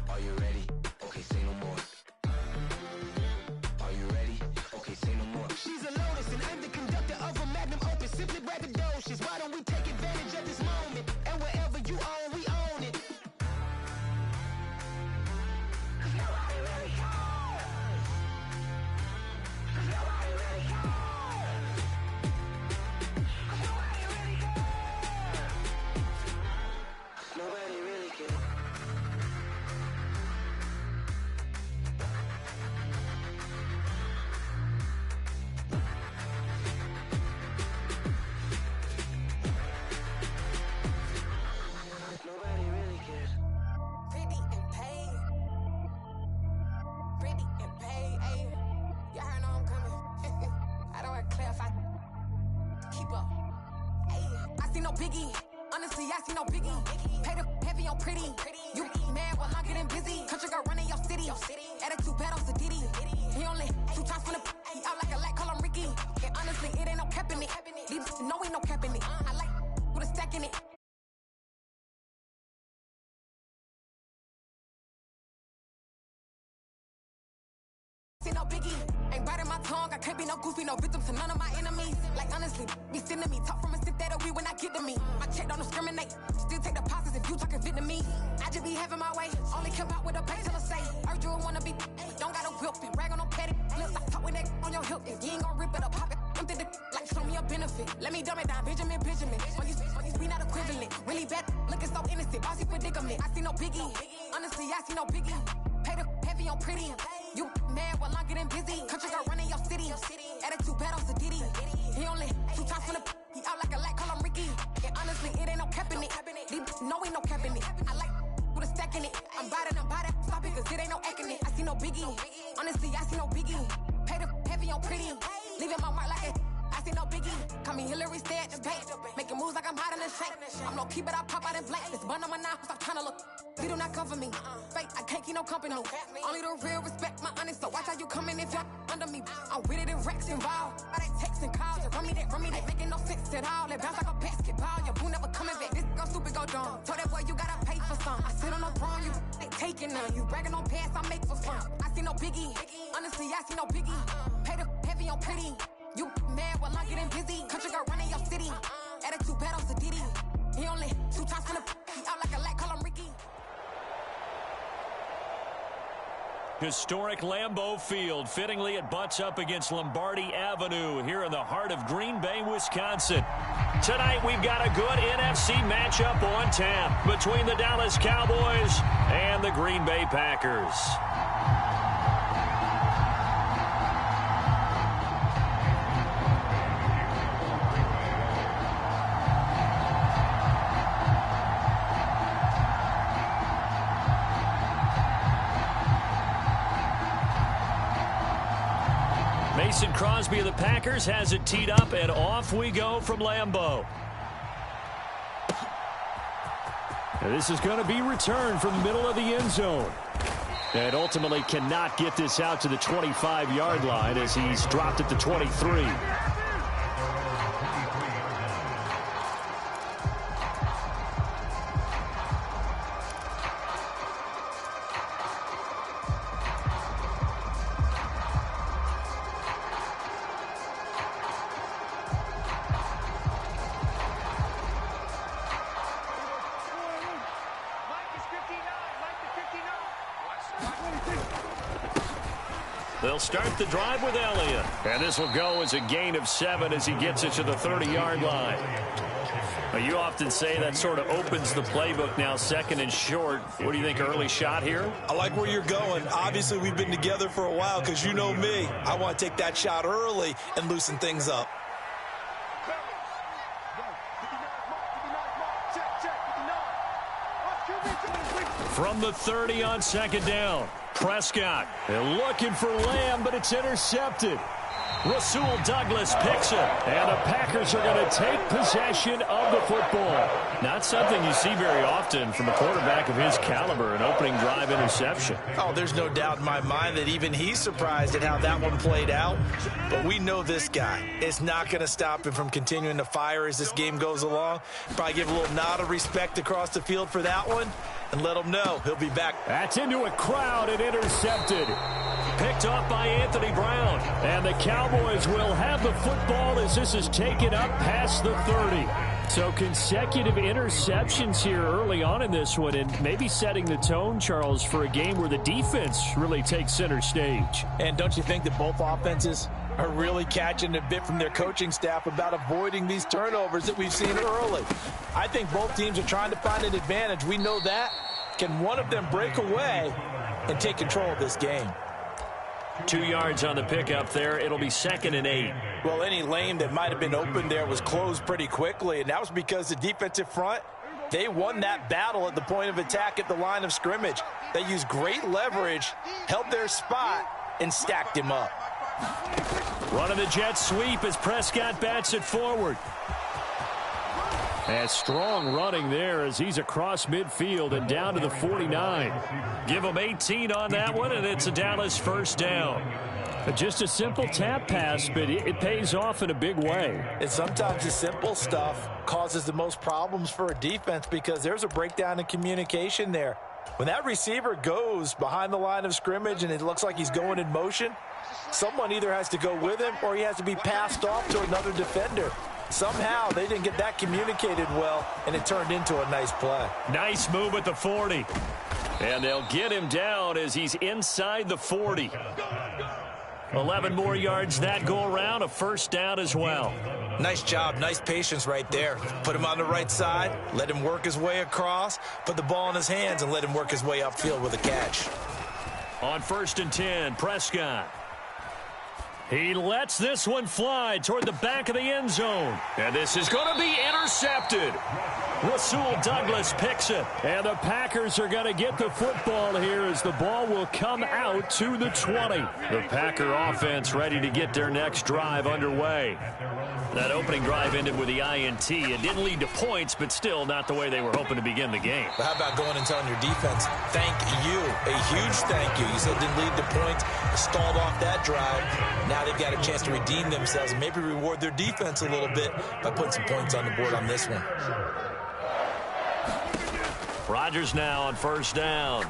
Are you ready? Okay, say no more. Are you ready? Okay, say no more. She's a Lotus and I'm the conductor of a Magnum Opus. Simply braggadocious. Why don't we take advantage of this moment? And wherever you own, we own it. Nobody really cares. Nobody really cares. Nobody really cares. Nobody really cares. Nobody really cares. Pretty and paid. Pretty and paid. Ayy. Y'all heard I'm coming. I don't want to clarify. Keep up. Ayy. I see no biggie. Honestly, I see no biggie. Pay the heavy on pretty. You mad while I'm getting busy. Country girl running your city. Attitude bad on Sadiddy. He only 2 times from the he out like a light, call him Ricky. And honestly, it ain't no cap in it. These know ain't no cap in it. I like with a stack in it. See no biggie, ain't biting my tongue. I can't be no goofy, no victim to none of my enemies. Like honestly, be sending me talk from a sip that'll be when I get to me. My check don't discriminate, still take deposits if you talking Vietnamese. I just be having my way, only come out with a pay till I say. Heard you wanna be, don't got a whip, and rag on no petty. Lips like talk with that on your hip, if you ain't gon' rip it up, pop it. Empty the like show me a benefit. Let me dumb it down, Benjamin. Or you be not equivalent. Really bad, looking so innocent, bossy predicament. I see no biggie, honestly I see no biggie. Pay the heavy on pretty. You mad while I'm getting busy. Country girl running your city. Attitude bad on Sadiddy. He only 2 times from the he out like a light, call him Ricky. And honestly, it ain't no cap in it. These know ain't no cap in it. I like with a stack in it. I'm biting. Stop it, cause it ain't no acting it. I see no biggie. Honestly, I see no biggie. Pay the heavy on pretty. Leaving my mark like it. I see no biggie. Call me Hillary, stay at the bank. Making moves like I'm hiding in shape. I'm low key, but I pop out in blank. This bun on my knife, stop trying to look. They do not cover me. Fake, I can't keep no company. Only the real respect my honest. So watch how you coming if you're under me. I'm with it and Rex involved. I they texting calls. You run me that. Making no sense at all. They bounce like a basketball. Your boo never coming back. This go stupid, go dumb. Told that boy you gotta pay for some. I sit on the throne, you they taking none. You bragging on pants, I make for fun. I see no biggie. Honestly, I see no biggie. Pay the heavy on pretty. You mad while I'm getting busy. Country girl running your city. Attitude bad off the Diddy. He only 2 times from the he out like a light, call him Ricky. Historic Lambeau Field. Fittingly, it butts up against Lombardi Avenue here in the heart of Green Bay, Wisconsin. Tonight, we've got a good NFC matchup on tap between the Dallas Cowboys and the Green Bay Packers. Mason Crosby of the Packers has it teed up, and off we go from Lambeau. And this is going to be returned from the middle of the end zone. And ultimately cannot get this out to the 25-yard line as he's dropped at the 23. They'll start the drive with Elliott. And this will go as a gain of 7 as he gets it to the 30-yard line. Now, you often say that sort of opens the playbook now, 2nd and short. What do you think, early shot here? I like where you're going. Obviously, we've been together for a while because you know me. I want to take that shot early and loosen things up. From the 30 on 2nd down. Prescott looking for Lamb, but it's intercepted. Rasul Douglas picks it, and the Packers are going to take possession of the football. Not something you see very often from a quarterback of his caliber, an opening drive interception. Oh, there's no doubt in my mind that even he's surprised at how that one played out. But we know this guy is not going to stop him from continuing to fire as this game goes along. Probably give a little nod of respect across the field for that one and let him know he'll be back. That's into a crowd and intercepted. Picked off by Anthony Brown. And the Cowboys will have the football as this is taken up past the 30. So consecutive interceptions here early on in this one, and maybe setting the tone, Charles, for a game where the defense really takes center stage. And don't you think that both offenses are really catching a bit from their coaching staff about avoiding these turnovers that we've seen early? I think both teams are trying to find an advantage. We know that. Can one of them break away and take control of this game? 2 yards on the pickup there. It'll be 2nd and 8. Well, any lane that might have been open there was closed pretty quickly, and that was because the defensive front, they won that battle at the point of attack at the line of scrimmage. They used great leverage, held their spot, and stacked him up. Running the jet sweep as Prescott bats it forward. And strong running there as he's across midfield and down to the 49. Give him 18 on that one, and it's a Dallas first down. Just a simple tap pass, but it pays off in a big way. And sometimes the simple stuff causes the most problems for a defense because there's a breakdown in communication there. When that receiver goes behind the line of scrimmage and it looks like he's going in motion, someone either has to go with him or he has to be passed off to another defender. Somehow they didn't get that communicated well, and it turned into a nice play. Nice move at the 40. And they'll get him down as he's inside the 40. 11 more yards that go around, a first down as well. Nice job, nice patience right there. Put him on the right side, let him work his way across, put the ball in his hands, and let him work his way upfield with a catch. On 1st and 10, Prescott. He lets this one fly toward the back of the end zone. And this is going to be intercepted. Rasul Douglas picks it. And the Packers are going to get the football here as the ball will come out to the 20. The Packer offense ready to get their next drive underway. That opening drive ended with the INT. It didn't lead to points, but still not the way they were hoping to begin the game. But how about going and telling your defense, thank you, a huge thank you. You said it didn't lead to points, stalled off that drive. Now they've got a chance to redeem themselves and maybe reward their defense a little bit by putting some points on the board on this one. Rodgers now on 1st down.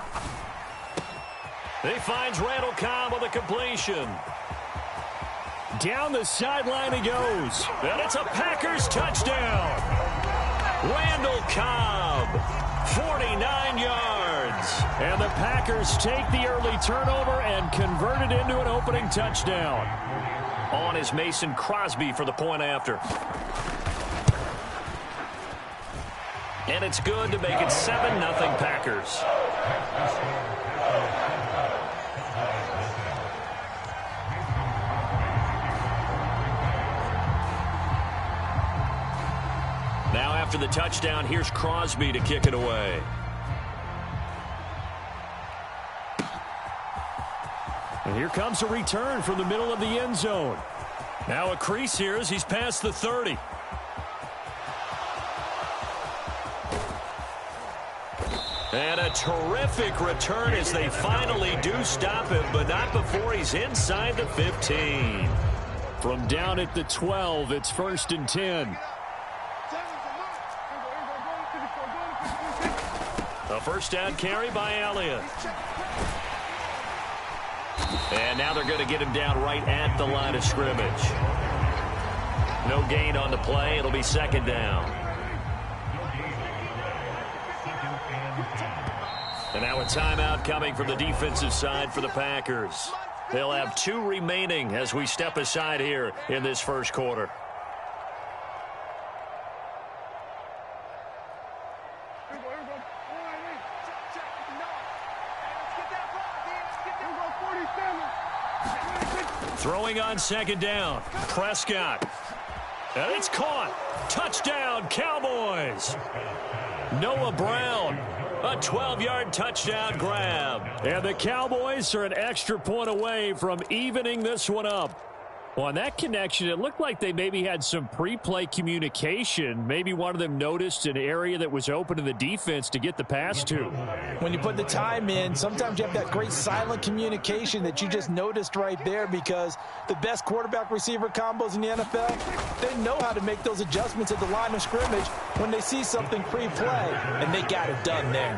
He finds Randall Cobb with a completion. Down the sideline he goes. And it's a Packers touchdown. Randall Cobb, 49 yards. And the Packers take the early turnover and convert it into an opening touchdown. On is Mason Crosby for the point after. And it's good to make it 7-0 Packers. Now after the touchdown, here's Crosby to kick it away. And here comes a return from the middle of the end zone. Now a crease here as he's past the 30. And a terrific return as they finally do stop him, but not before he's inside the 15. From down at the 12, it's 1st and 10. A first down carry by Elliott. And now they're going to get him down right at the line of scrimmage. No gain on the play. It'll be 2nd down. And now a timeout coming from the defensive side for the Packers. They'll have 2 remaining as we step aside here in this first quarter. Throwing on 2nd down. Prescott. And it's caught. Touchdown, Cowboys. Noah Brown. A 12-yard touchdown grab. And the Cowboys are an extra point away from evening this one up. Well, on that connection, it looked like they maybe had some pre-play communication. Maybe one of them noticed an area that was open to the defense to get the pass to. When you put the time in, sometimes you have that great silent communication that you just noticed right there, because the best quarterback-receiver combos in the NFL, they know how to make those adjustments at the line of scrimmage when they see something pre-play, and they got it done there.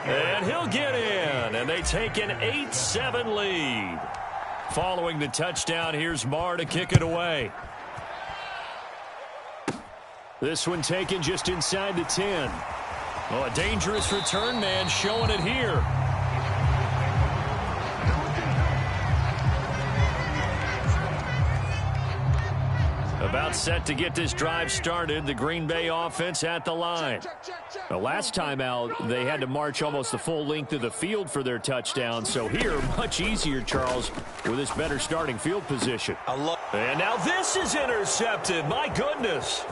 And he'll get in, and they take an 8-7 lead. Following the touchdown, here's Marr to kick it away. This one taken just inside the 10. Oh, a dangerous return man showing it here. About set to get this drive started, the Green Bay offense at the line. The last time out, they had to march almost the full length of the field for their touchdown. So here, much easier, Charles, with this better starting field position. And now this is intercepted. My goodness.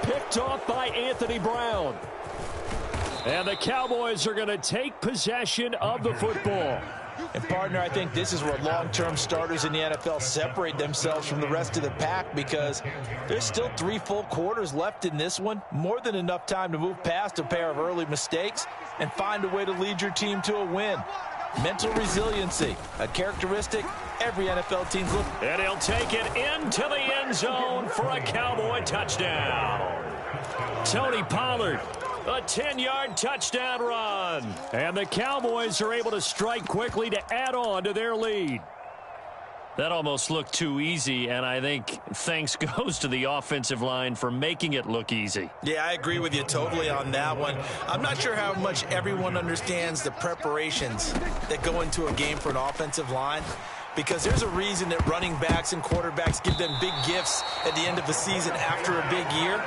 Picked off by Anthony Brown. And the Cowboys are going to take possession of the football. And, partner, I think this is where long-term starters in the NFL separate themselves from the rest of the pack, because there's still 3 full quarters left in this one. More than enough time to move past a pair of early mistakes and find a way to lead your team to a win. Mental resiliency, a characteristic every NFL team's looking. And he'll take it into the end zone for a Cowboy touchdown. Tony Pollard. A 10-yard touchdown run. And the Cowboys are able to strike quickly to add on to their lead. That almost looked too easy, and I think thanks goes to the offensive line for making it look easy. Yeah, I agree with you totally on that one. I'm not sure how much everyone understands the preparations that go into a game for an offensive line, because there's a reason that running backs and quarterbacks give them big gifts at the end of the season after a big year.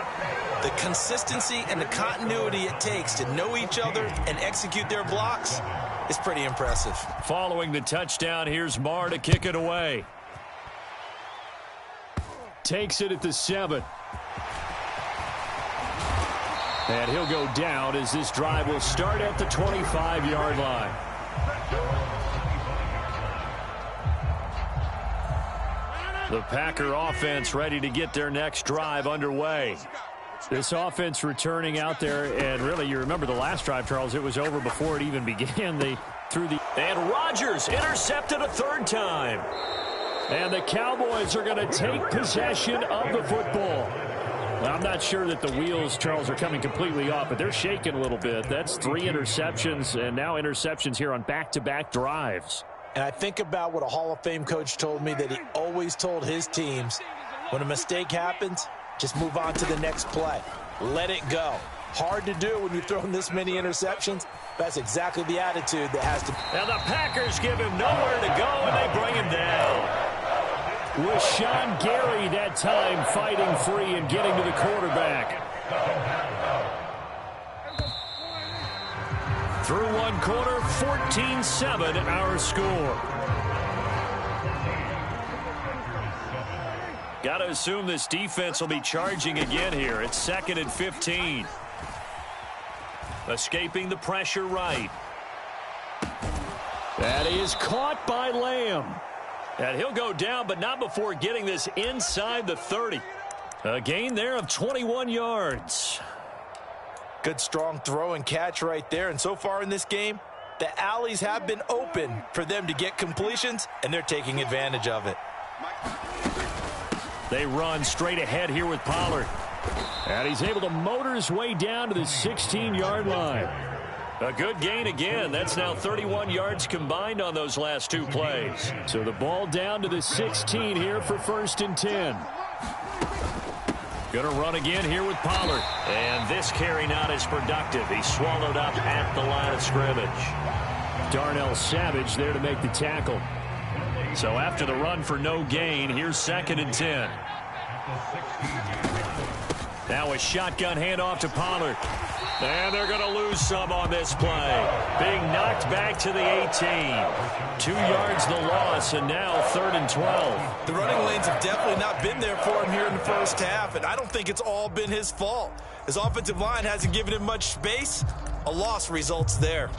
The consistency and the continuity it takes to know each other and execute their blocks is pretty impressive. Following the touchdown, here's Marr to kick it away. Takes it at the 7. And he'll go down as this drive will start at the 25-yard line. The Packer offense ready to get their next drive underway. This offense returning out there, and really, you remember the last drive, Charles, it was over before it even began. They threw the... And Rodgers intercepted a 3rd time. And the Cowboys are going to take possession of the football. Well, I'm not sure that the wheels, Charles, are coming completely off, but they're shaking a little bit. That's 3 interceptions, and now interceptions here on back-to-back drives. And I think about what a Hall of Fame coach told me that he always told his teams, when a mistake happens, just move on to the next play. Let it go. Hard to do when you've thrown this many interceptions. That's exactly the attitude that has to... And the Packers give him nowhere to go, and they bring him down. Rashawn Gary that time fighting free and getting to the quarterback. Through one quarter, 14-7 our score. Got to assume this defense will be charging again here. It's 2nd and 15. Escaping the pressure right. That is caught by Lamb. And he'll go down, but not before getting this inside the 30. A gain there of 21 yards. Good strong throw and catch right there. And so far in this game, the alleys have been open for them to get completions, and they're taking advantage of it. They run straight ahead here with Pollard. And he's able to motor his way down to the 16-yard line. A good gain again. That's now 31 yards combined on those last two plays. So the ball down to the 16 here for 1st and 10. Going to run again here with Pollard. And this carry not as productive. He's swallowed up at the line of scrimmage. Darnell Savage there to make the tackle. So after the run for no gain, here's 2nd and 10. Now a shotgun handoff to Pollard. And they're going to lose some on this play. Being knocked back to the 18. 2 yards the loss, and now 3rd and 12. The running lanes have definitely not been there for him here in the first half, and I don't think it's all been his fault. His offensive line hasn't given him much space. A loss results there.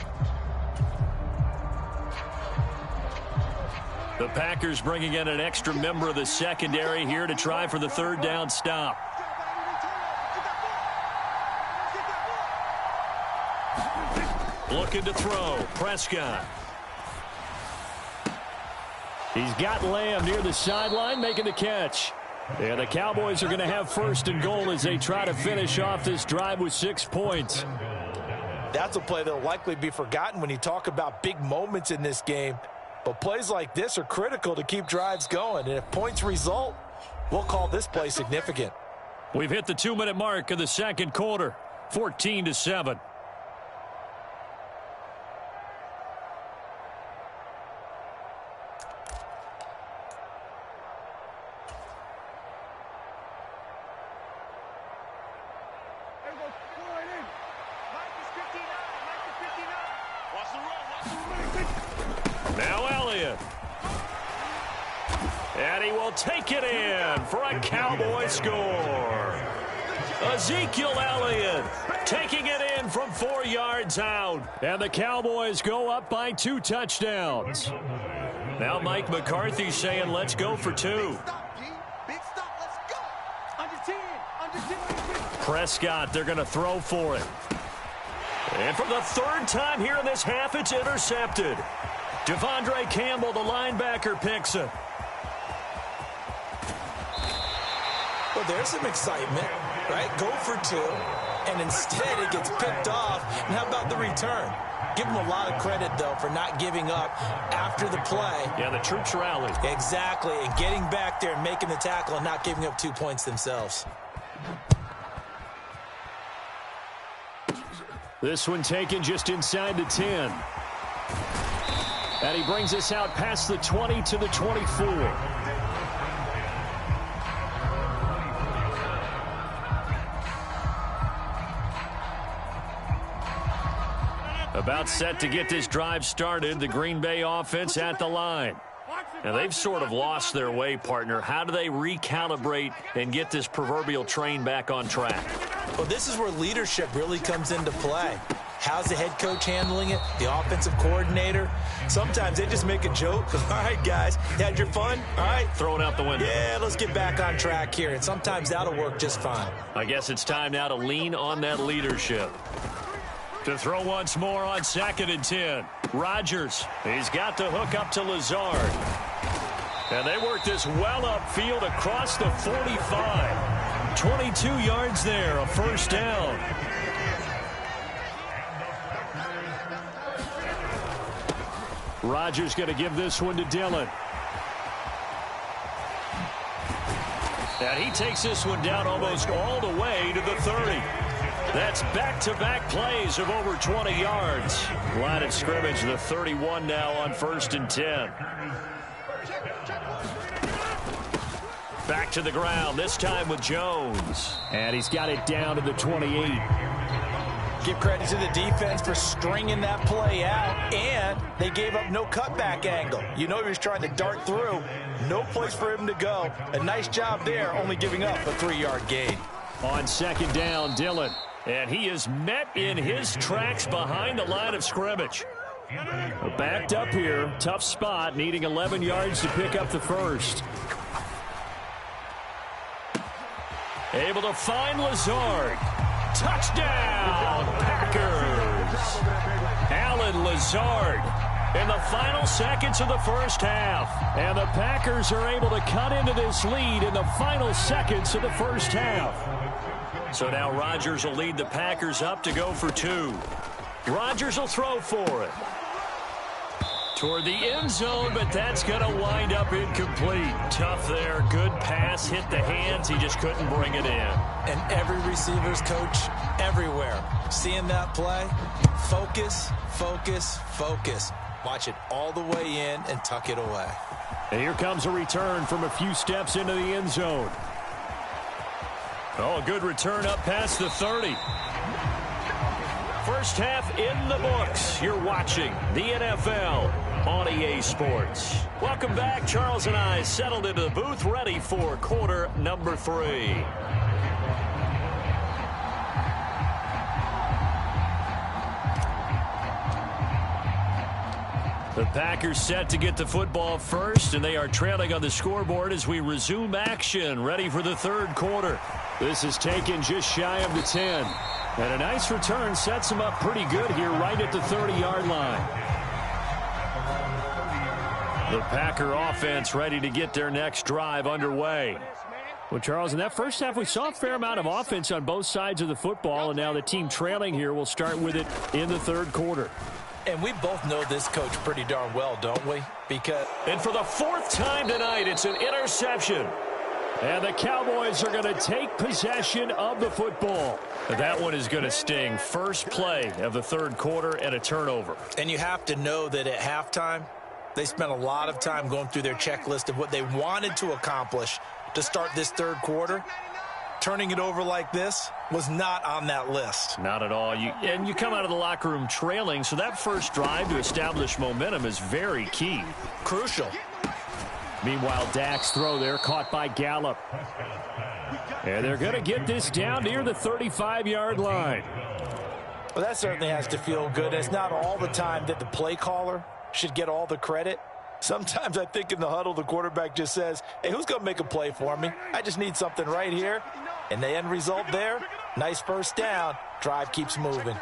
The Packers bringing in an extra member of the secondary here to try for the 3rd down stop. Looking to throw. Prescott. He's got Lamb near the sideline making the catch. And the Cowboys are going to have 1st and goal as they try to finish off this drive with 6 points. That's a play that will likely be forgotten when you talk about big moments in this game. But plays like this are critical to keep drives going. And if points result, we'll call this play significant. We've hit the 2-minute mark of the 2nd quarter. 14-7. Now Elliott. And he will take it in for a Cowboy score. Ezekiel Elliott taking it in from 4 yards out. And the Cowboys go up by 2 touchdowns. Now Mike McCarthy saying let's go for 2. Prescott, they're going to throw for it. And for the 3rd time here in this half, it's intercepted. Devondre Campbell, the linebacker, picks it. Well, there's some excitement, right? Go for 2, and instead it gets picked off. And how about the return? Give them a lot of credit, though, for not giving up after the play. Yeah, the troops rallied. Exactly, and getting back there and making the tackle and not giving up 2 points themselves. This one taken just inside the 10. And he brings us out past the 20 to the 24. About set to get this drive started, the Green Bay offense at the line. Now, they've sort of lost their way, partner. How do they recalibrate and get this proverbial train back on track? Well, this is where leadership really comes into play. How's the head coach handling it? The offensive coordinator? Sometimes they just make a joke. All right, guys, you had your fun? All right. Throw it out the window. Yeah, let's get back on track here. And sometimes that'll work just fine. I guess it's time now to lean on that leadership. To throw once more on 2nd and 10. Rodgers, he's got the hook up to Lazard. And they work this well upfield across the 45. 22 yards there, a 1st down. Rodgers going to give this one to Dillon. And he takes this one down almost all the way to the 30. That's back-to-back plays of over 20 yards. Line of scrimmage, the 31 now on 1st and 10. Back to the ground, this time with Jones. And he's got it down to the 28. Give credit to the defense for stringing that play out, and they gave up no cutback angle. You know he was trying to dart through. No place for him to go. A nice job there, only giving up a 3-yard gain. On 2nd down, Dillon. And he is met in his tracks behind the line of scrimmage. Backed up here, tough spot, needing 11 yards to pick up the first. Able to find Lazard. Touchdown, Packers. Allen Lazard in the final seconds of the first half. And the Packers are able to cut into this lead in the final seconds of the first half. So now Rodgers will lead the Packers up to go for 2. Rodgers will throw for it. Toward the end zone, but that's going to wind up incomplete. Tough there. Good pass. Hit the hands. He just couldn't bring it in. And every receiver's coach everywhere. Seeing that play, focus, focus, focus. Watch it all the way in and tuck it away. And here comes a return from a few steps into the end zone. Oh, a good return up past the 30. First half in the books. You're watching the NFL on EA Sports. Welcome back. Charles and I settled into the booth, ready for quarter number 3. The Packers set to get the football first, and they are trailing on the scoreboard as we resume action, ready for the 3rd quarter. This is taken just shy of the 10. And a nice return sets them up pretty good here right at the 30-yard line. The Packer offense ready to get their next drive underway. Well, Charles, in that first half, we saw a fair amount of offense on both sides of the football, and now the team trailing here will start with it in the 3rd quarter. And we both know this coach pretty darn well, don't we? And for the 4th time tonight, it's an interception. And the Cowboys are going to take possession of the football. That one is going to sting. First play of the 3rd quarter and a turnover. And you have to know that at halftime, they spent a lot of time going through their checklist of what they wanted to accomplish to start this 3rd quarter. Turning it over like this was not on that list. Not at all. And you come out of the locker room trailing, so that first drive to establish momentum is very key. Crucial. Meanwhile, Dak's throw there caught by Gallup. And they're going to get this down near the 35-yard line. Well, that certainly has to feel good. It's not all the time that the play caller should get all the credit. Sometimes I think in the huddle, the quarterback just says, hey, who's going to make a play for me? I just need something right here. And the end result there, nice first down. Drive keeps moving.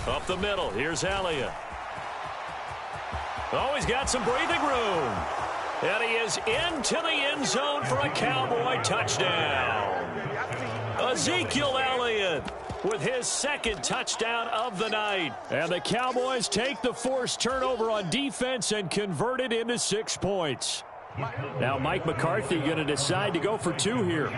Up the middle, here's Elliott. Oh, he's got some breathing room. And he is into the end zone for a Cowboy touchdown. Ezekiel Elliott with his 2nd touchdown of the night. And the Cowboys take the forced turnover on defense and convert it into 6 points. Now Mike McCarthy going to decide to go for 2 here.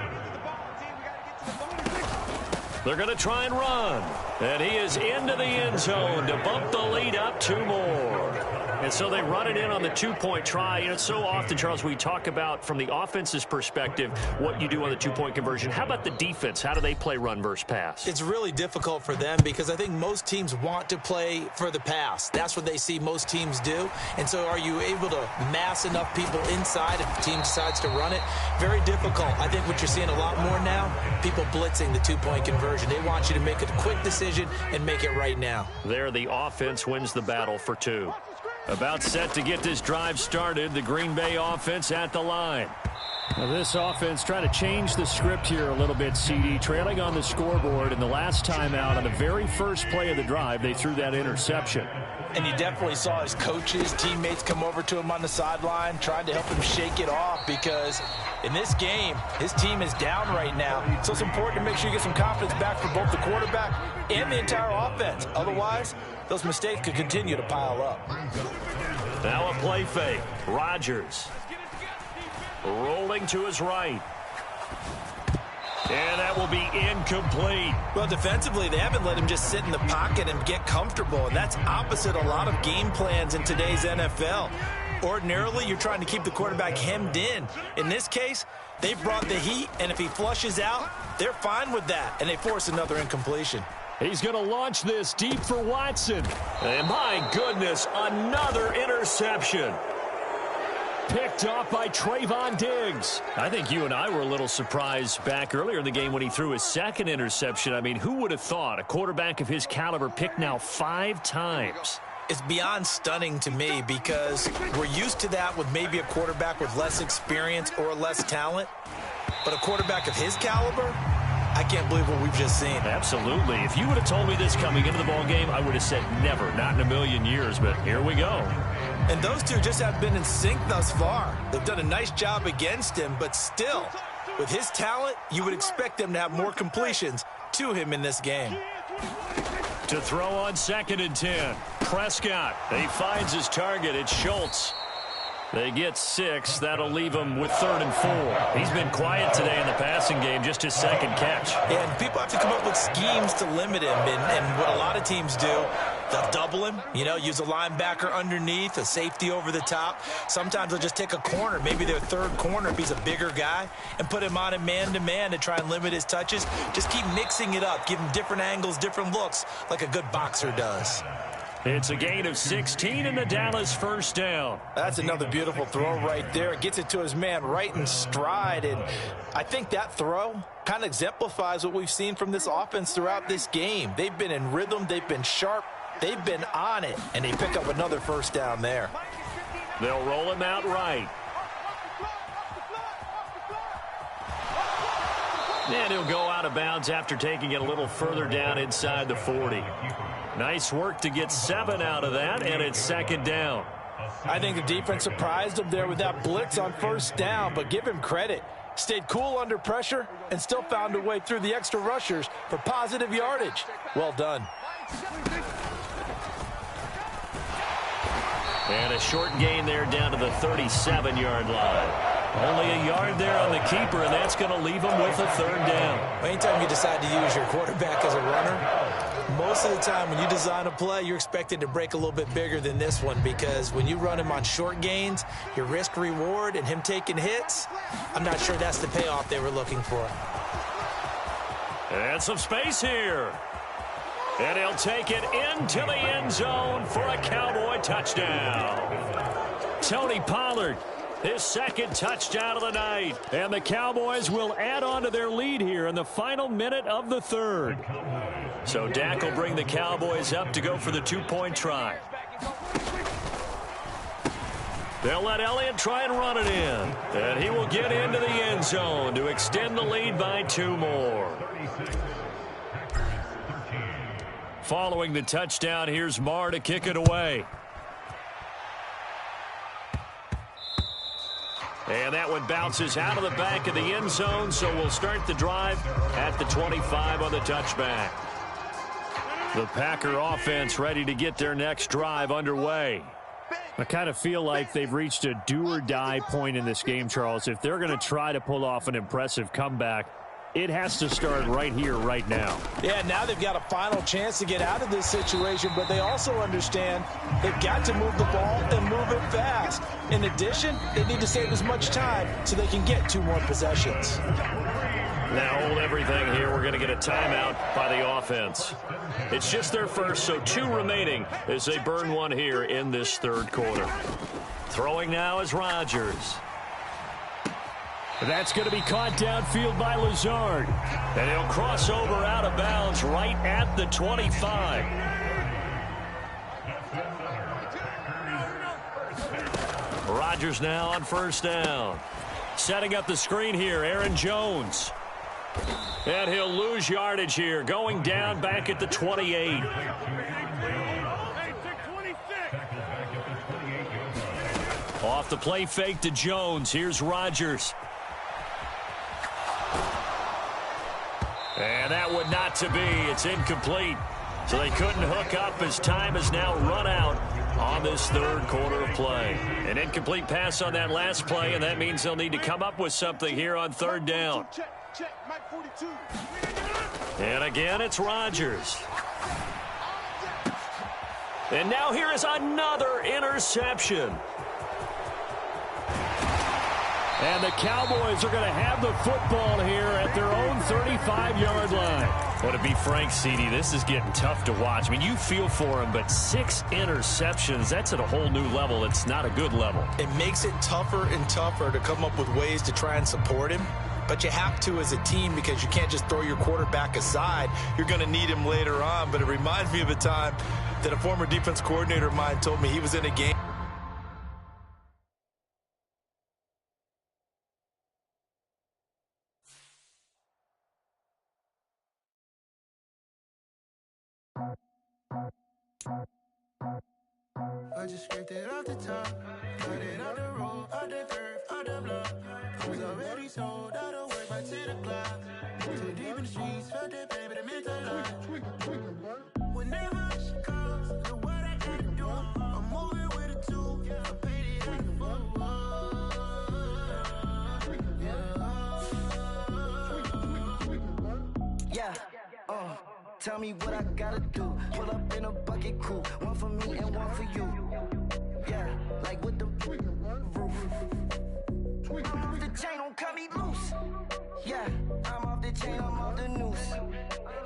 They're going to try and run. And he is into the end zone to bump the lead up 2 more. And so they run it in on the 2-point try. You know, so often, Charles, we talk about from the offense's perspective what you do on the 2-point conversion. How about the defense? How do they play run versus pass? It's really difficult for them because I think most teams want to play for the pass. That's what they see most teams do. And so are you able to mass enough people inside if the team decides to run it? Very difficult. I think what you're seeing a lot more now, people blitzing the 2-point conversion. They want you to make a quick decision and make it right now. There, the offense wins the battle for 2. About set to get this drive started, the Green Bay offense at the line. Now this offense trying to change the script here a little bit, CD. Trailing on the scoreboard, and the last time out on the very first play of the drive, they threw that interception. And you definitely saw his coaches, teammates come over to him on the sideline, trying to help him shake it off because In this game, his team is down right now, so it's important to make sure you get some confidence back for both the quarterback and the entire offense. Otherwise, those mistakes could continue to pile up. Now a play fake. Rodgers rolling to his right. And that will be incomplete. Well, defensively, they haven't let him just sit in the pocket and get comfortable, and that's opposite a lot of game plans in today's NFL. Ordinarily, you're trying to keep the quarterback hemmed in. In this case, they've brought the heat, and if he flushes out, they're fine with that, and they force another incompletion. He's going to launch this deep for Watson. And my goodness, another interception. Picked off by Trayvon Diggs. I think you and I were a little surprised back earlier in the game when he threw his second interception. I mean, who would have thought a quarterback of his caliber picked now 5 times? It's beyond stunning to me because we're used to that with maybe a quarterback with less experience or less talent. But a quarterback of his caliber, I can't believe what we've just seen. Absolutely. If you would have told me this coming into the ballgame, I would have said never, not in a million years. But here we go. And those two just have been in sync thus far. They've done a nice job against him, but still, with his talent, you would expect them to have more completions to him in this game. To throw on 2nd and 10. Prescott. He finds his target. It's Schultz. They get 6. That'll leave him with 3rd and 4. He's been quiet today in the passing game, just his second catch. Yeah, and people have to come up with schemes to limit him. And what a lot of teams do, they'll double him, use a linebacker underneath, a safety over the top. Sometimes they'll just take a corner, maybe their 3rd corner if he's a bigger guy, and put him on a man-to-man to try and limit his touches. Just keep mixing it up, give him different angles, different looks, like a good boxer does. It's a gain of 16 in the Dallas first down. That's another beautiful throw right there. It gets it to his man right in stride. And I think that throw kind of exemplifies what we've seen from this offense throughout this game. They've been in rhythm. They've been sharp. They've been on it. And they pick up another first down there. They'll roll him out right. And he'll go out of bounds after taking it a little further down inside the 40. Nice work to get 7 out of that, and it's 2nd down. I think the defense surprised him there with that blitz on first down, but give him credit. Stayed cool under pressure and still found a way through the extra rushers for positive yardage. Well done. And a short gain there down to the 37-yard line. Only a yard there on the keeper, and that's going to leave him with a 3rd down. Anytime you decide to use your quarterback as a runner, most of the time when you design a play, you're expected to break a little bit bigger than this one, because when you run him on short gains, your risk-reward and him taking hits, I'm not sure that's the payoff they were looking for. And some space here. And he'll take it into the end zone for a Cowboy touchdown. Tony Pollard, his 2nd touchdown of the night. And the Cowboys will add on to their lead here in the final minute of the 3rd. So Dak will bring the Cowboys up to go for the 2-point try. They'll let Elliott try and run it in. And he will get into the end zone to extend the lead by 2 more. Following the touchdown, here's Marr to kick it away. And that one bounces out of the back of the end zone, so we'll start the drive at the 25 on the touchback. The Packer offense ready to get their next drive underway. I kind of feel like they've reached a do-or-die point in this game, Charles. If they're going to try to pull off an impressive comeback, it has to start right here, right now. Yeah, now they've got a final chance to get out of this situation, but they also understand they've got to move the ball and move it fast. In addition, they need to save as much time so they can get 2 more possessions. Now hold everything here. We're going to get a timeout by the offense. It's just their first, so 2 remaining as they burn 1 here in this 3rd quarter. Throwing now is Rodgers. That's going to be caught downfield by Lazard. And he'll cross over out of bounds right at the 25. Rodgers now on first down. Setting up the screen here, Aaron Jones. And he'll lose yardage here, going down back at the 28. Off the play fake to Jones. Here's Rodgers. that one not to be. It's incomplete. So they couldn't hook up as time has now run out on this third quarter of play. An incomplete pass on that last play, and that means they'll need to come up with something here on third down. And again, it's Rodgers. And now here is another interception. And the Cowboys are going to have the football here at their own 35-yard line. Well, to be frank, CD, this is getting tough to watch. I mean, you feel for him, but 6 interceptions, that's at a whole new level. It's not a good level. It makes it tougher and tougher to come up with ways to try and support him. But you have to as a team because you can't just throw your quarterback aside. You're going to need him later on. But it reminds me of a time that a former defense coordinator of mine told me he was in a game. I just scraped it off the top, cut it off the road, off the curve, off the block. I was already sold out of work by 10 o'clock. Too deep in the streets, felt that pain, but it meant a lot. Whenever she calls, know what I gotta do. I'm moving with a two, I paid it out the Tell me what I gotta do. Pull up in a bucket crew, one for me and one for you. Yeah, like with the roof. I'm off the chain, don't cut me loose. Yeah, I'm off the chain, I'm off the noose.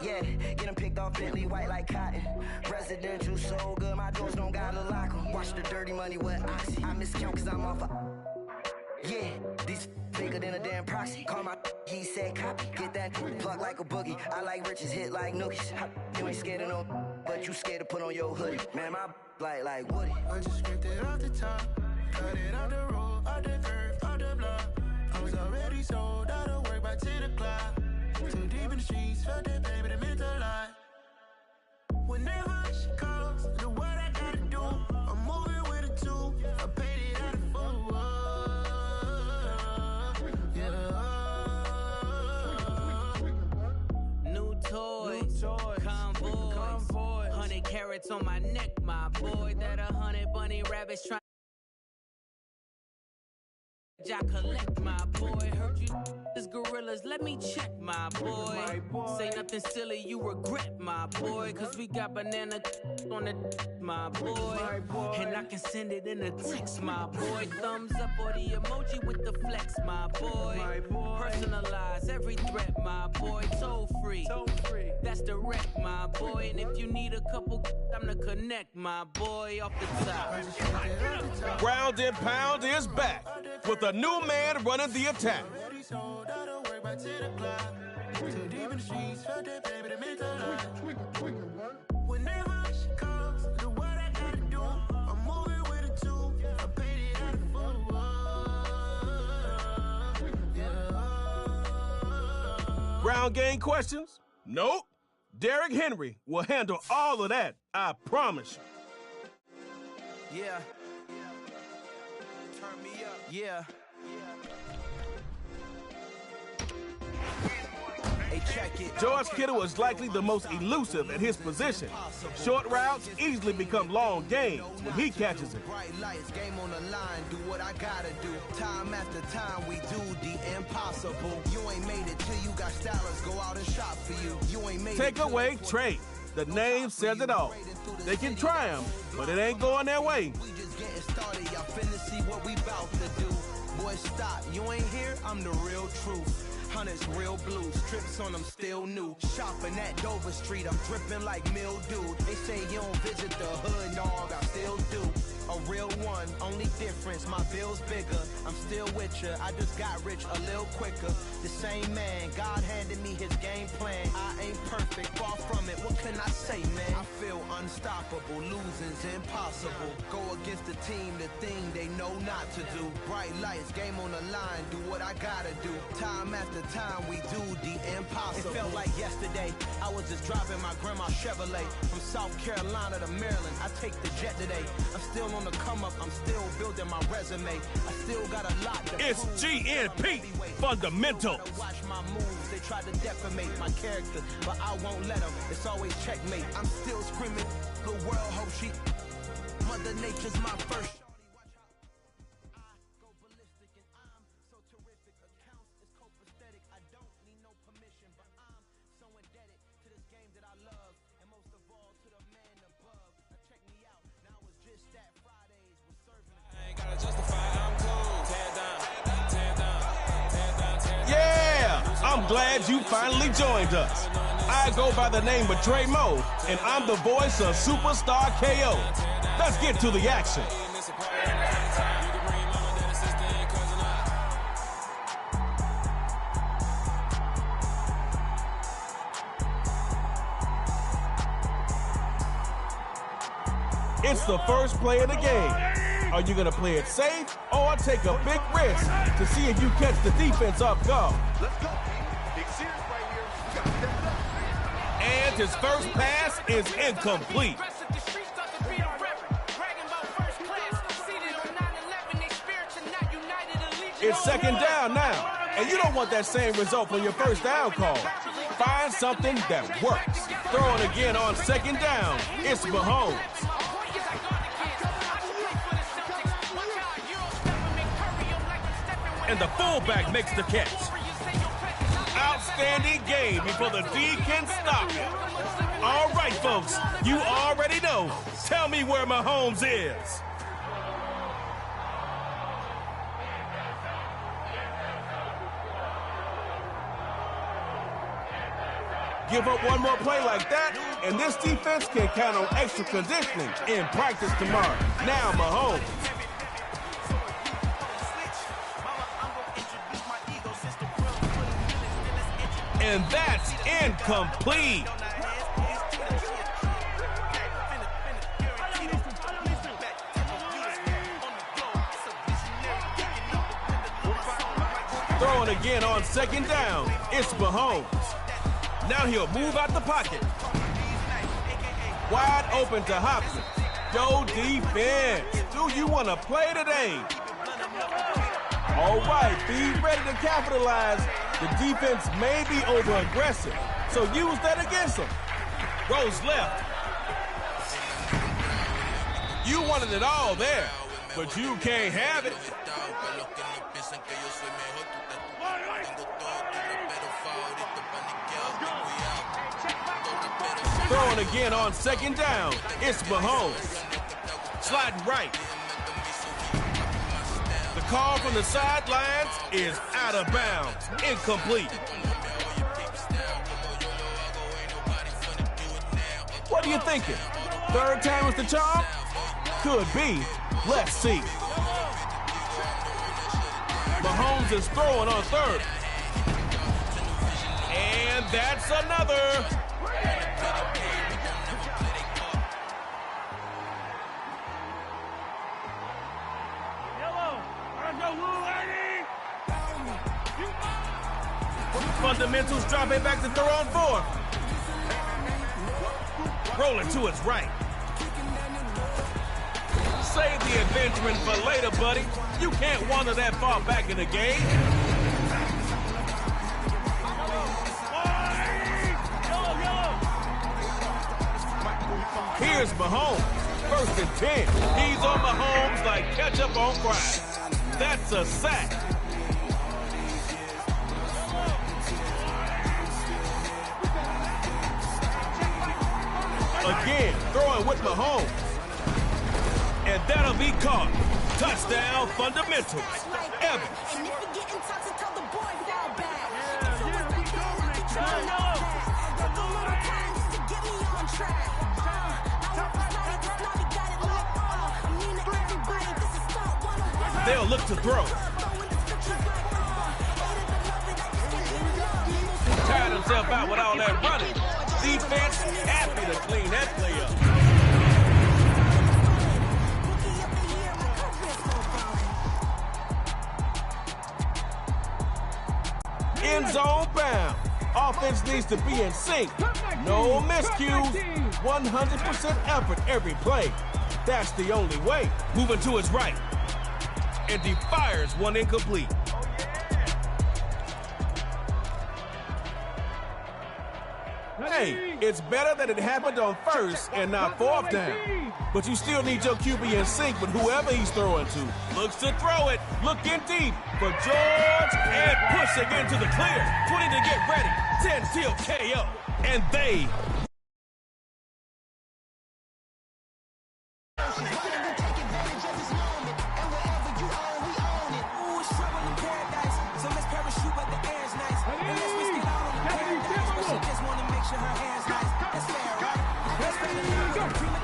Yeah, getting picked off Bentley white like cotton. Residential so good, my doors don't gotta lock 'em. Watch the dirty money with Oxy. I miscount cause I'm off a... Yeah, these bigger than a damn proxy. Call my he said copy. Get that plug like a boogie. I like riches, hit like nookies. You ain't scared of no, but you scared to put on your hoodie. Man, my like Woody. I just scraped it off the top, cut it off the road, off the curve, off the block. I was already sold out of work by 10 o'clock. Too deep in the streets, felt that pain, but it meant a lot. Whenever she calls, know what I gotta do. I'm moving with a two, I paid it out of full. Toys, convoys, 100 carats on my neck, my boy. That 100 bunny rabbits trying. I collect, my boy. Heard you is gorillas, let me check, my boy. Say nothing silly, you regret, my boy. Cause we got banana on the my boy. And I can send it in a text, my boy. Thumbs up or the emoji with the flex, my boy. Personalize every threat, my boy. Toll free, that's direct, my boy. And if you need a couple, I'm the connect, my boy. Off the top. Ground and Pound is back with a new man running the attack. Whenever she calls, know what I gotta do. I'm moving with a two, I paid it out of full. Ground game questions? Nope. Derrick Henry will handle all of that, I promise you. Yeah. Turn me up. Yeah. Hey, check it. George Kittle is likely the most elusive at his position. Short routes easily become long gains when he catches it. Bright lights, game on the line, do what I gotta do. Time after time, we do the impossible. You ain't made it till you got stylers, go out and shop for you. You ain't made Take away trade. The name says it all. They can try him, but it ain't going their way. We just getting started, y'all finna see what we bout to do. Boy, stop, you ain't here, I'm the real truth. Hunters, real blues, strips on them still new. Shopping at Dover Street, I'm dripping like mildew. They say you don't visit the hood, dog, I still do. A real one, only difference, my bill's bigger. I'm still with ya, I just got rich a little quicker. The same man, God handed me his game plan. I ain't perfect, far from it, what can I say, man? I feel unstoppable, losing's impossible. Go against the team, the thing they know not to do. Bright lights, game on the line, do what I gotta do. Time after time, we do the impossible. It felt like yesterday, I was just driving my grandma's Chevrolet. From South Carolina to Maryland, I take the jet today. I'm still on the come up, I'm still building my resume. I still got a lot to It's prove. GNP Fundamentals. Watch my moves, they try to defamate my character, but I won't let them. It's always checkmate. I'm still screaming, the world hope she. Mother Nature's my first. I'm glad you finally joined us. I go by the name of Dre Mo, and I'm the voice of Superstar KO. Let's get to the action. It's the first play of the game. Are you going to play it safe or take a big risk to see if you catch the defense off guard? Let's go. Big series right here. You gotta step it up. And his first pass is incomplete. It's second down now, and you don't want that same result from your first down call. Find something that works. Throwing again on second down, it's Mahomes. And the fullback makes the catch. Outstanding game before the D can stop it. All right, folks, you already know. Tell me where Mahomes is. Give up one more play like that, and this defense can count on extra conditioning in practice tomorrow. Now Mahomes. And that's incomplete. Throwing again on second down, it's Mahomes. Now he'll move out the pocket. Wide open to Hopkins. Go defense. Do you want to play today? All right, be ready to capitalize. The defense may be over-aggressive, so use that against them. Goes left. You wanted it all there, but you can't have it. Throwing again on second down, it's Mahomes. Sliding right. The call from the sidelines is out of bounds, incomplete. What are you thinking? Third time is the charm? Could be. Let's see. Mahomes is throwing on third. And that's another. Fundamentals dropping back to throw on fourth. Rolling to his right. Save the adventuring for later, buddy. You can't wander that far back in the game. Here's Mahomes. First and 10. He's on Mahomes like ketchup on fries. That's a sack. Again, throwing with Mahomes. And that'll be caught. Touchdown Fundamentals. Evans. And if you get toxic, tell the boy fall back. They'll look to throw. Tired himself out with all that running. Defense happy to clean that play up. End zone bound. Offense needs to be in sync. No miscues. 100% effort every play. That's the only way. Moving to his right. and defires one incomplete. Hey, it's better that it happened on first and not fourth down. But you still need your QB in sync with whoever he's throwing to. Looks to throw it, looking deep for George, and pushing into the clear. 20 to get ready, 10 till KO. And they...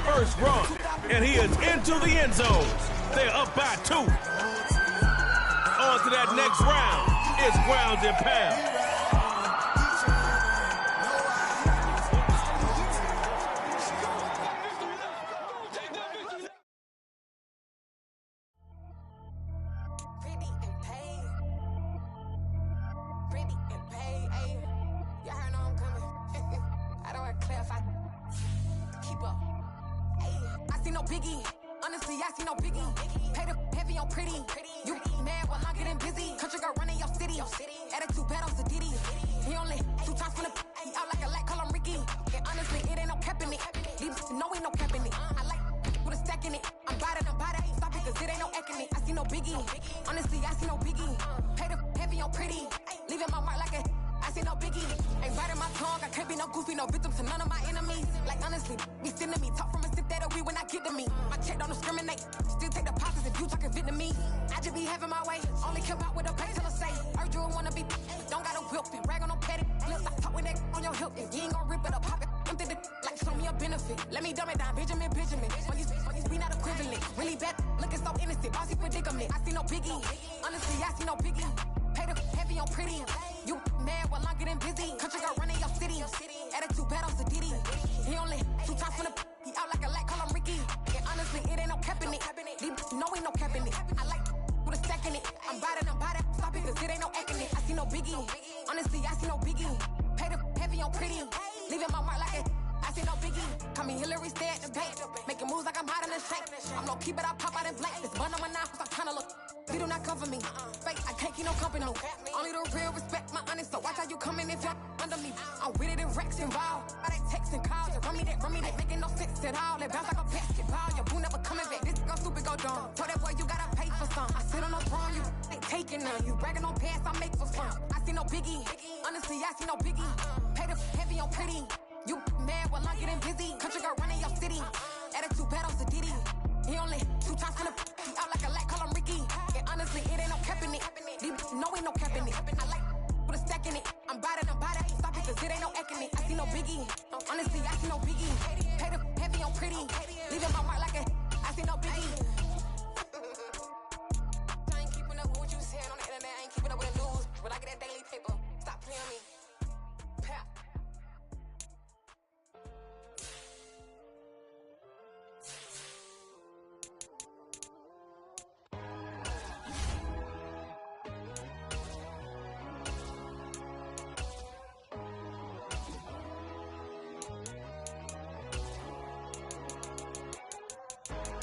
First run, and he is into the end zone. They're up by 2. On to that next round. It's ground and pound.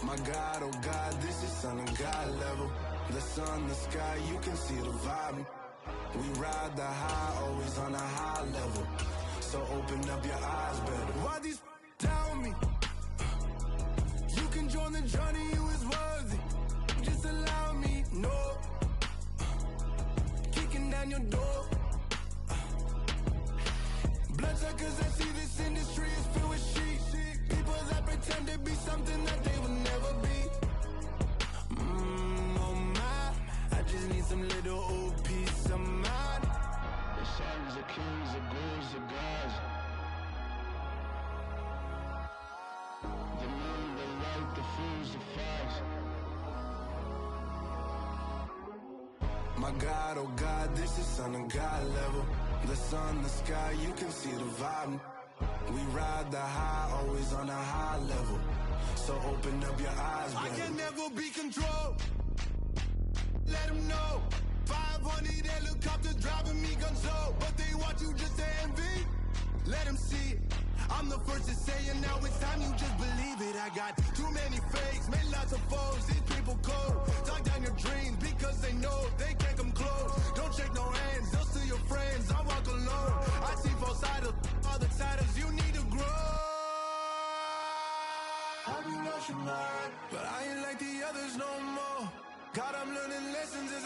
My God, oh God, this is Son of God level. The sun, the sky, you can see the vibe. We ride the high, always on a high level. So open up your eyes better. Why these down me? You can join the journey, you is worthy. Just allow me, no. Kicking down your door. Bloodsuckers, I see this industry is filled with sheep. People that pretend to be something that they will never be. Oh my, I just need some little old peace of mind. The sons of kings, the ghouls, the gods. The moon, the light, the fools, the facts. My God, oh God, this is Son of God level. The sun, the sky, you can see the vibe. We ride the high, always on a high level. So open up your eyes, baby. I can never be controlled. Let them know. 500 helicopters driving me gonzo. But they want you just to envy. Let them see it. I'm the first to say it, now it's time you just believe it. I got too many fakes, made lots of foes. These people cold. Talk down your dreams.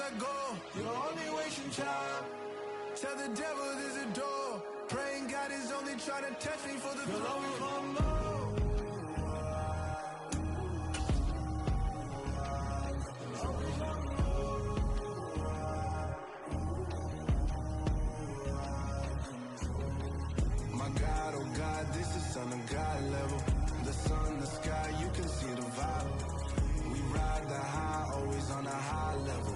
let go. You're only wasting time. Tell the devil there's a door. Praying God is only trying to test me for the glory. My God, oh God, this is Son of God level. The sun, the sky, you can see the vibe. We ride the high, always on a high level.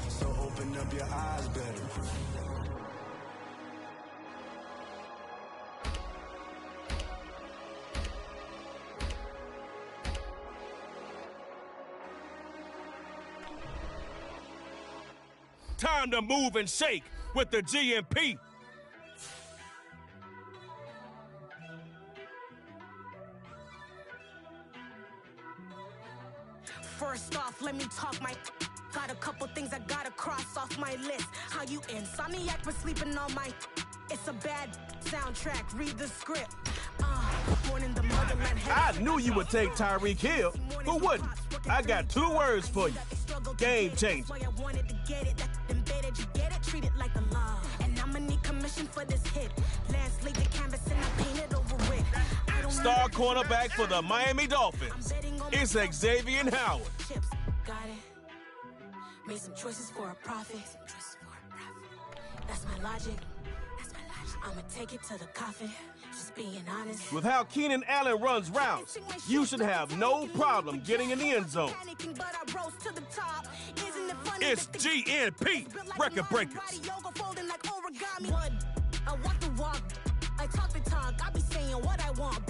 So open up your eyes better. Time to move and shake with the GMP. First off, let me talk my. Got a couple things I gotta cross off my list. How you insomniac for sleeping on my. It's a bad soundtrack. Read the script. Born in the motherland. I knew you would take Tyreek Hill. Who wouldn't? I got 2 words for you. Game changer. I wanted to get it. That embedded, you get it. Treat it like a law. And I'ma need commission for this hit. Last laid the canvas and I painted over it. Star cornerback for the Miami Dolphins. It's Xavier Howard. Got it. Made some choices for a profit. That's my logic. I'ma take it to the coffin. Just being honest. With how Keenan Allen runs routes, you should have no problem getting in the end zone. It's GNP Record Breakers. I walk the walk. I talk the talk. I be saying what I want.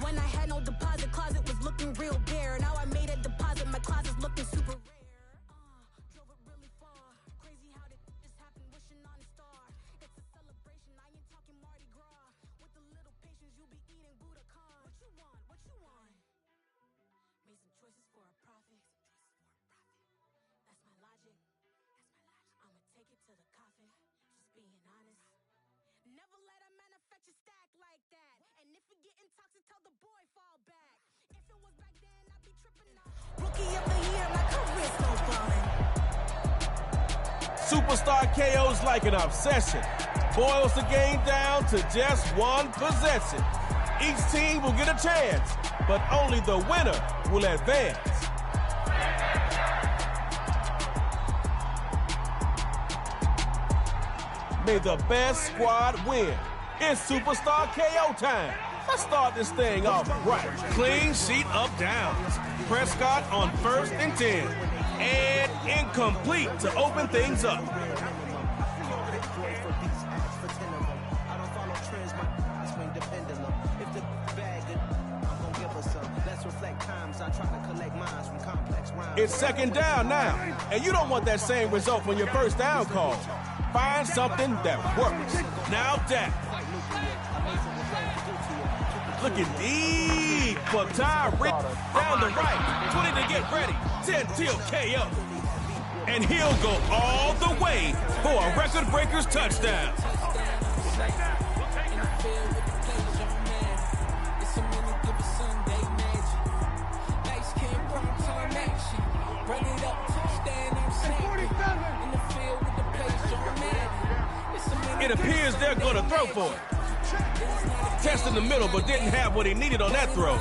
When I had no deposit, closet was looking real bare. Now I made a deposit, my closet's looking super rare. Drove it really far. Crazy how did this happen, wishing on a star. It's a celebration, I ain't talking Mardi Gras. With a little patience, you'll be eating Budokan. What you want? What you want? Made some choices for a profit. That's my logic. I'ma take it to the coffin. Just being honest. Never let a manufacture stack like that. And if you're getting toxic, tell the boy fall back. If it was back then, I'd be tripping out. Rookie of the year, my career's no balling. Superstar KO's like an obsession. Boils the game down to just one possession. Each team will get a chance, but only the winner will advance. May the best squad win. It's Superstar KO time. Let's start this thing off right. Clean sheet of downs. Prescott on 1st and 10. And incomplete to open things up. It's 2nd down now, and you don't want that same result when your 1st down call. Find something that works. Now Dak. Looking deep for Tyreek. Down the right. 20 to get ready. 10 till KO. And he'll go all the way for a Record Breakers touchdown. It appears they're going to throw for it. Test in the middle, but didn't have what he needed on that throw.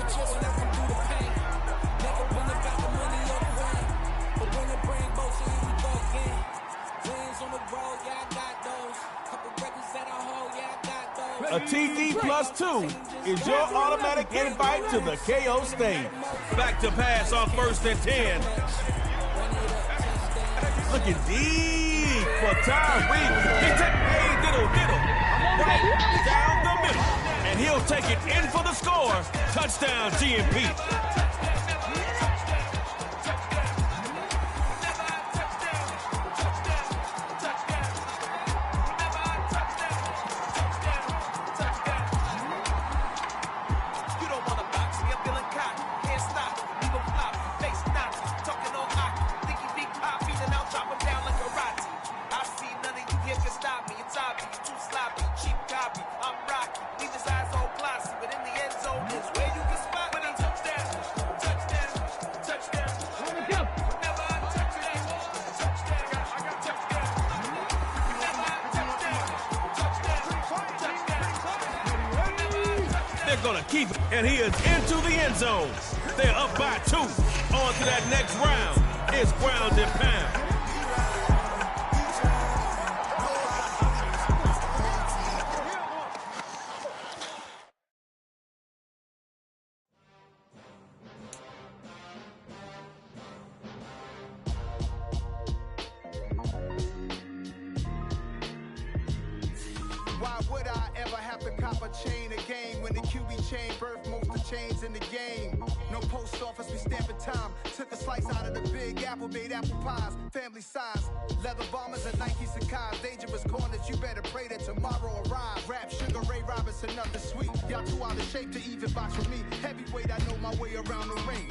A TD +2 is your automatic invite to the KO stage. Back to pass on 1st and 10. Looking deep for Tyreek. He took a diddle right down the middle. And he'll take it in for the score. Touchdown, GMP. They're going to keep it, and he is into the end zone. They're up by 2. On to that next round. It's ground and pound. Why would I ever have to cop a chain again when the QB chain birthed most of the chains in the game? No post office, we stamping time. Took a slice out of the big apple, made apple pies, family size. Leather bombers and Nike Sacai's, dangerous corners, you better pray that tomorrow arrives. Rap, Sugar Ray Robinson, nothing sweet. Y'all too out of shape to even box with me. Heavyweight, I know my way around the ring.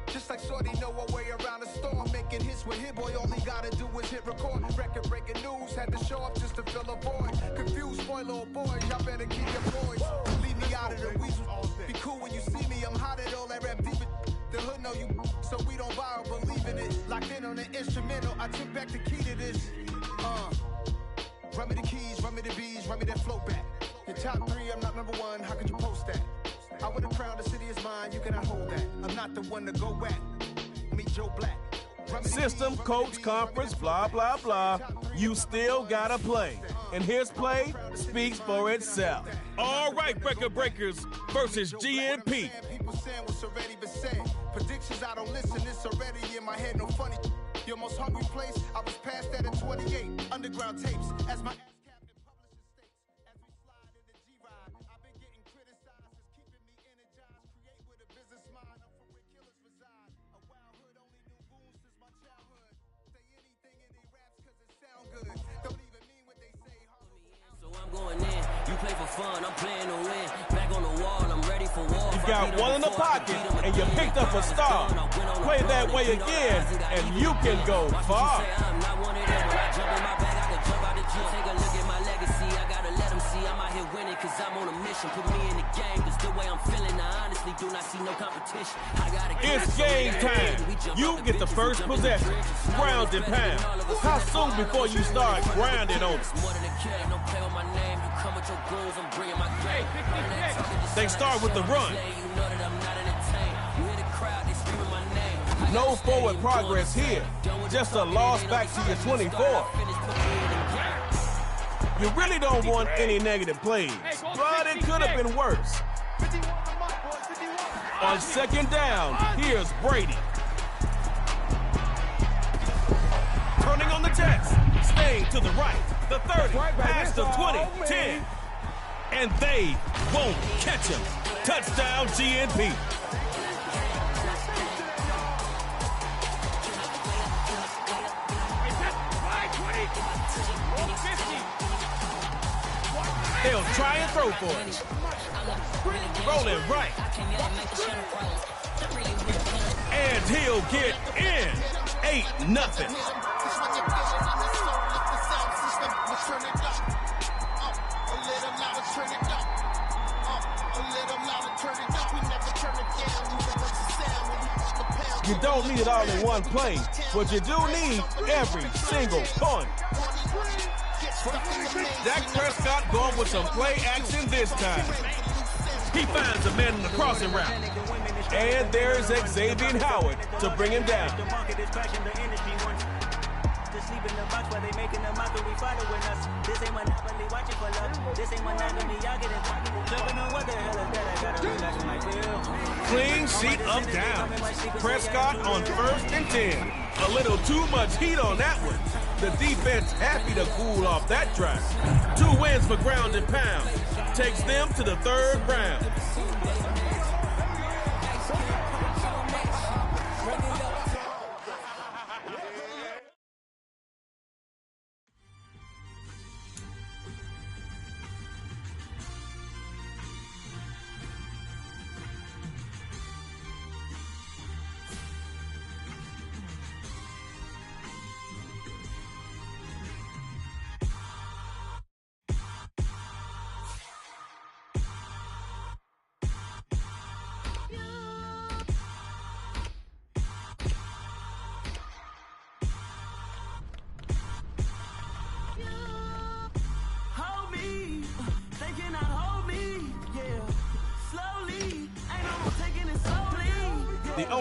Just like Shorty know her way around the storm, making hits with Hit Boy, all he gotta do is hit record. Record breaking news, had to show up just to fill a void. Confused, spoiled little boys, y'all better keep your boys. Leave me out of the weasel. Be cool when you see me, I'm hot at all that rap deep. The hood know you, so we don't borrow, believe in it. Locked in on the instrumental, I took back the key to this. Run me the keys, run me the bees, run me that flow back. Your top 3, I'm not number 1, how could you post that? I would have crowned the city is mine, you cannot hold that. I'm not the one to go back. Meet Joe Black. System, coach, conference, blah, blah, blah. You still gotta play. And his play speaks for itself. All right, Record Breakers versus GNP. People saying what's already been said. Predictions, I don't listen, it's already in my head, no funny. Your most hungry place, I was past that at 28. Underground tapes, as my fun, I'm playing to win. Back on the wall, I'm ready for war. You got one in the pocket, and you picked up a star. Play that way again, and you can go far. I'm not one of them. When I jump in my bag, I can jump out the gym. Take a look at my legacy. I gotta let them see I'm out here winning, cause I'm on a mission. Put me in the game, cause the way I'm feeling, I honestly do not see no competition. I gotta get it's game time. You get the first possession. Ground and pound. How soon before you start grounding on it? More than a kid, no play on my name. You come with your goals, I'm bringing my game. They start with the run. No forward progress here. Just a loss back to your 24. You really don't want any negative plays, but it could have been worse. On second down, here's Brady. Turning on the Jets. Staying to the right. The 30, past the 20, 10. And they won't catch him. Touchdown, GNP. They'll try and throw for it. Rolling right. And he'll get in. 8-0. You don't need it all in one play, but you do need every single point. Dak Prescott going with some play action this time. He finds a man in the crossing route. And there's Xavier Howard to bring him down. Clean sheet up down. Prescott on 1st and 10. A little too much heat on that one. The defense happy to cool off that drive. 2 wins for ground and pound. Takes them to the 3rd round.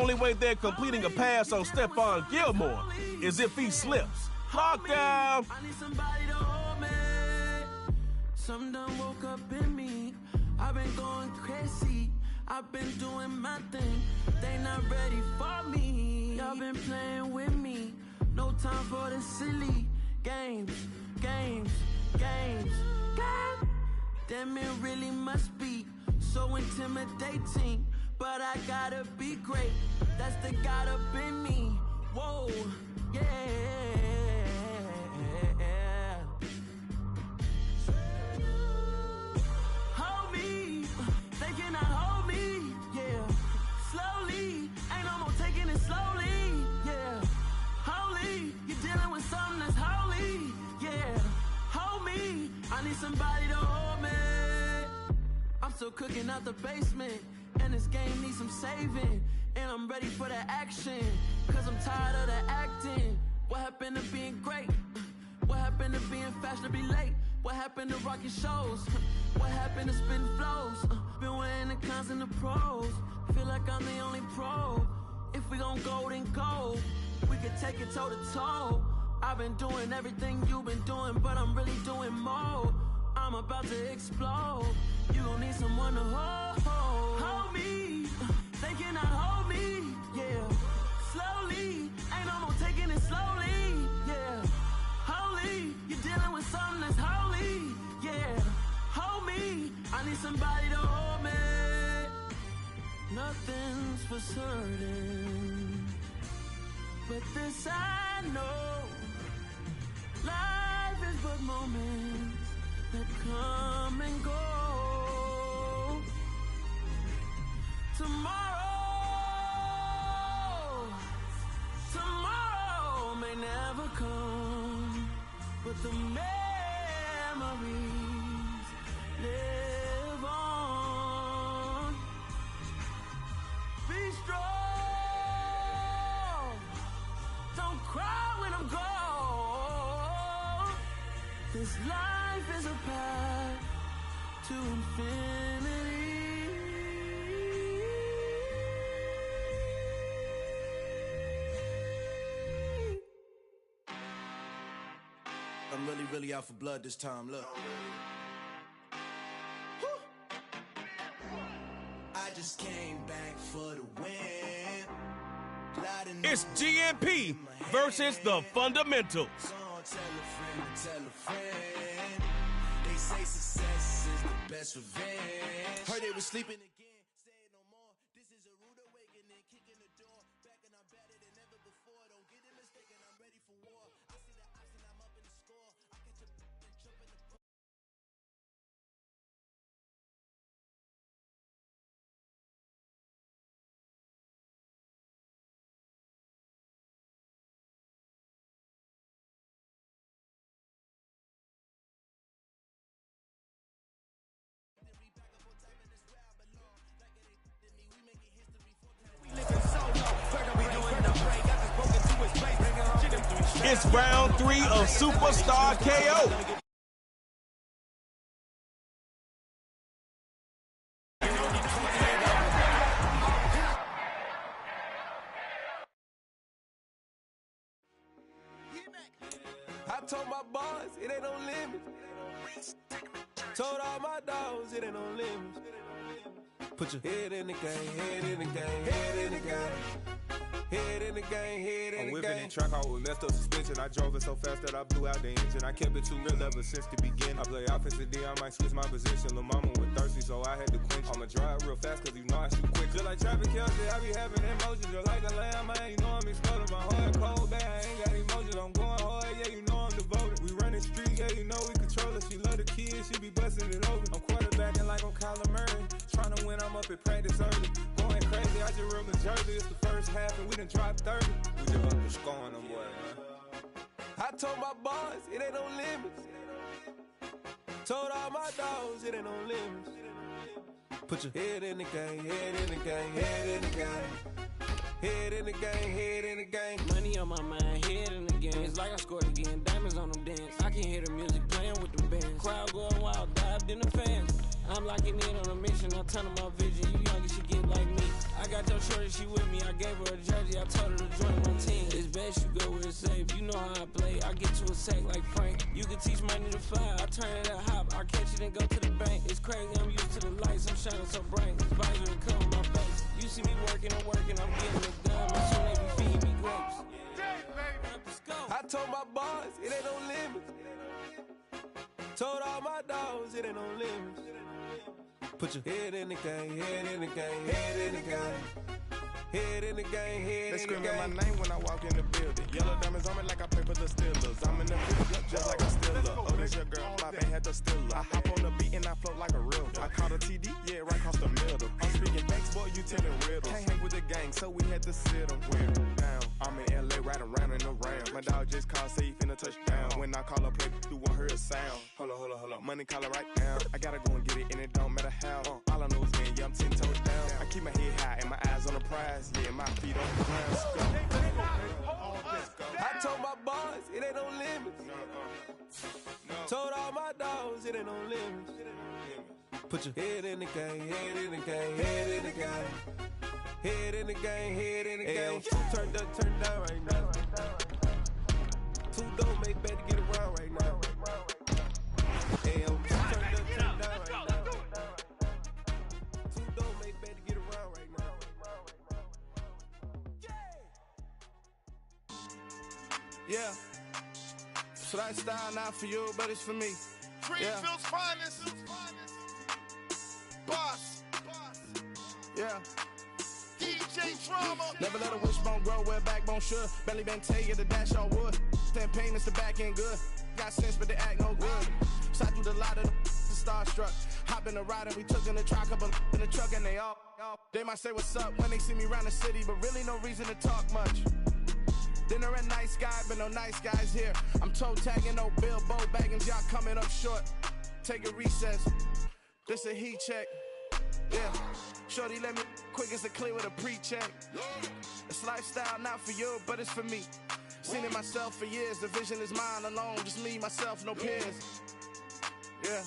only way they're completing a pass on Stephon Gilmore is if he slips. Lockdown. I need somebody to hold me. Some done woke up in me. I've been going crazy. I've been doing my thing. They not ready for me. Y'all been playing with me. No time for the silly games. Damn, it really must be so intimidating. But I gotta be great. That's the God up in me. Whoa, yeah. Hold me, they cannot hold me, yeah. Slowly, ain't no more taking it slowly, yeah. Holy, you're dealing with something that's holy, yeah. Hold me, I need somebody to hold me. I'm still cooking out the basement, and this game needs some saving. And I'm ready for the action, cause I'm tired of the acting. What happened to being great? What happened to being fashionably late? What happened to rocking shows? What happened to spitting flows? Been wearing the cons and the pros. Feel like I'm the only pro. If we gon' go, then go. We could take it toe to toe. I've been doing everything you've been doing, but I'm really doing more. I'm about to explode. You gon' need someone to hold me. They cannot hold me, yeah. Slowly, ain't no more taking it slowly, yeah. Holy, you're dealing with something that's holy, yeah. Hold me, I need somebody to hold me. Nothing's for certain, but this I know. Life is but moments that come and go. Tomorrow may never come, but the memories live on. Be strong, don't cry when I'm gone. This life is a path to infinity. I'm really out for blood this time, look. I just came back for the win. It's GMP versus the Fundamentals. Tell a friend. They say success is the best revenge. Heard they was sleeping again. Say it no more. This is a rude awakening. Kicking the door. Back and I'm better than ever before. Don't get it mistaken. I'm ready for war. I see the option. I'm up in the score. I catch a and jump in the It's round 3 of Superstar KO. I told my boys it ain't no limits. Told all my dogs it ain't no limits. Put your head in the game, head in the game, head in the game. Head in the game, head in the game. I'm whipping in track out with messed up suspension. I drove it so fast that I blew out the engine. I kept it too real ever since the beginning. I play offensive D, I might switch my position. Lil' mama was thirsty, so I had to quench. I'ma drive real fast, cause you know I shoot quick. Just like traffic Kelsey, I be having emotions. Just like a lamb, man, you know I'm exploding. My heart cold, bad, I ain't got emotions. I'm going hard, yeah, you know I'm devoted. We running street, yeah, you know we control it. She love the kids, she be busting it over. I'm quarterbacking like I'm Kyler Murray. Trying to win, I'm up at practice early. Going crazy, I just real the jersey. It's the first half and we done dropped 30. We just up to scoring them, boy, man. I told my boys it ain't no limits. Told all my dogs it ain't no limits. Put your head in the game, head in the game, head in the game. Head in the game, head in the game. Money on my mind, head in the game. It's like I scored again, diamonds on them dance. I can hear the music playing with the bands. Crowd going wild, dived in the fans. I'm locking in on a mission, I turn on my vision. You young, you should get like me. I got your shorty, she with me. I gave her a jersey, I told her to join my team. It's best you go where it's safe. You know how I play. I get to a sack like Frank. You can teach money to fly. I turn it at hop. I catch it and go to the bank. It's crazy, I'm used to the lights. I'm shining so bright. This visor will come on my face. You see me working and working. I'm getting it done. And soon they be feeding me grapes. I told my boys, it ain't no limits. Told all my dogs, it ain't no limits. Put your head in the game, head in the game, head in the game. Head in the game, head in the game. They screaming my name when I walk in the building. Yellow diamonds on me like I play for the Steelers. I'm in the field just like a Steeler. Oh, this your girl, Pop ain't had the Steeler. I hop on the beat and I float like a real. I caught a TD, yeah, right across the middle. I'm speaking thanks, boy, you telling riddles. Can't hang with the gang, so we had to sit them wear down. I'm in LA, riding around in the ram. My dog just called, say he finna touch down. When I call a play, you won't hear a sound. Hold up, money call it right now. I gotta go and get it, and it don't matter how. All I know is getting, yeah, I'm 10 toes down. I keep my head high and my eyes on the prize. Yeah, my feet on the ground. I told my boys, it ain't no limits. Told all my dogs, it ain't no limits. Put your head in the game, head in the game, head in the game. Head in the game, head in the game. Turned up, turned down right now. Two dope make better get around right now. Turned up, turned down right now. Two dope make better get around right now. Yeah. So that style not for you, but it's for me. Greenfield's finest. Boss. Yeah. DJ Drama. Never let a wishbone grow where a backbone should. Belly been tell you the dash all wood. Then payments the back end good. Got sense but they act no good. So I threw the lot of the starstruck. Hop in the ride and we took in the truck, couple in the truck and they all. They might say what's up when they see me around the city, but really no reason to talk much. Dinner a nice guy, but no nice guys here. I'm toe tagging, no Bilbo baggins, y'all coming up short. Take a recess. This a heat check. Yeah. Shorty let me quick as a clear with a pre-check. It's lifestyle not for you, but it's for me. Seen it myself for years. The vision is mine alone. Just me, myself, no peers. Yeah.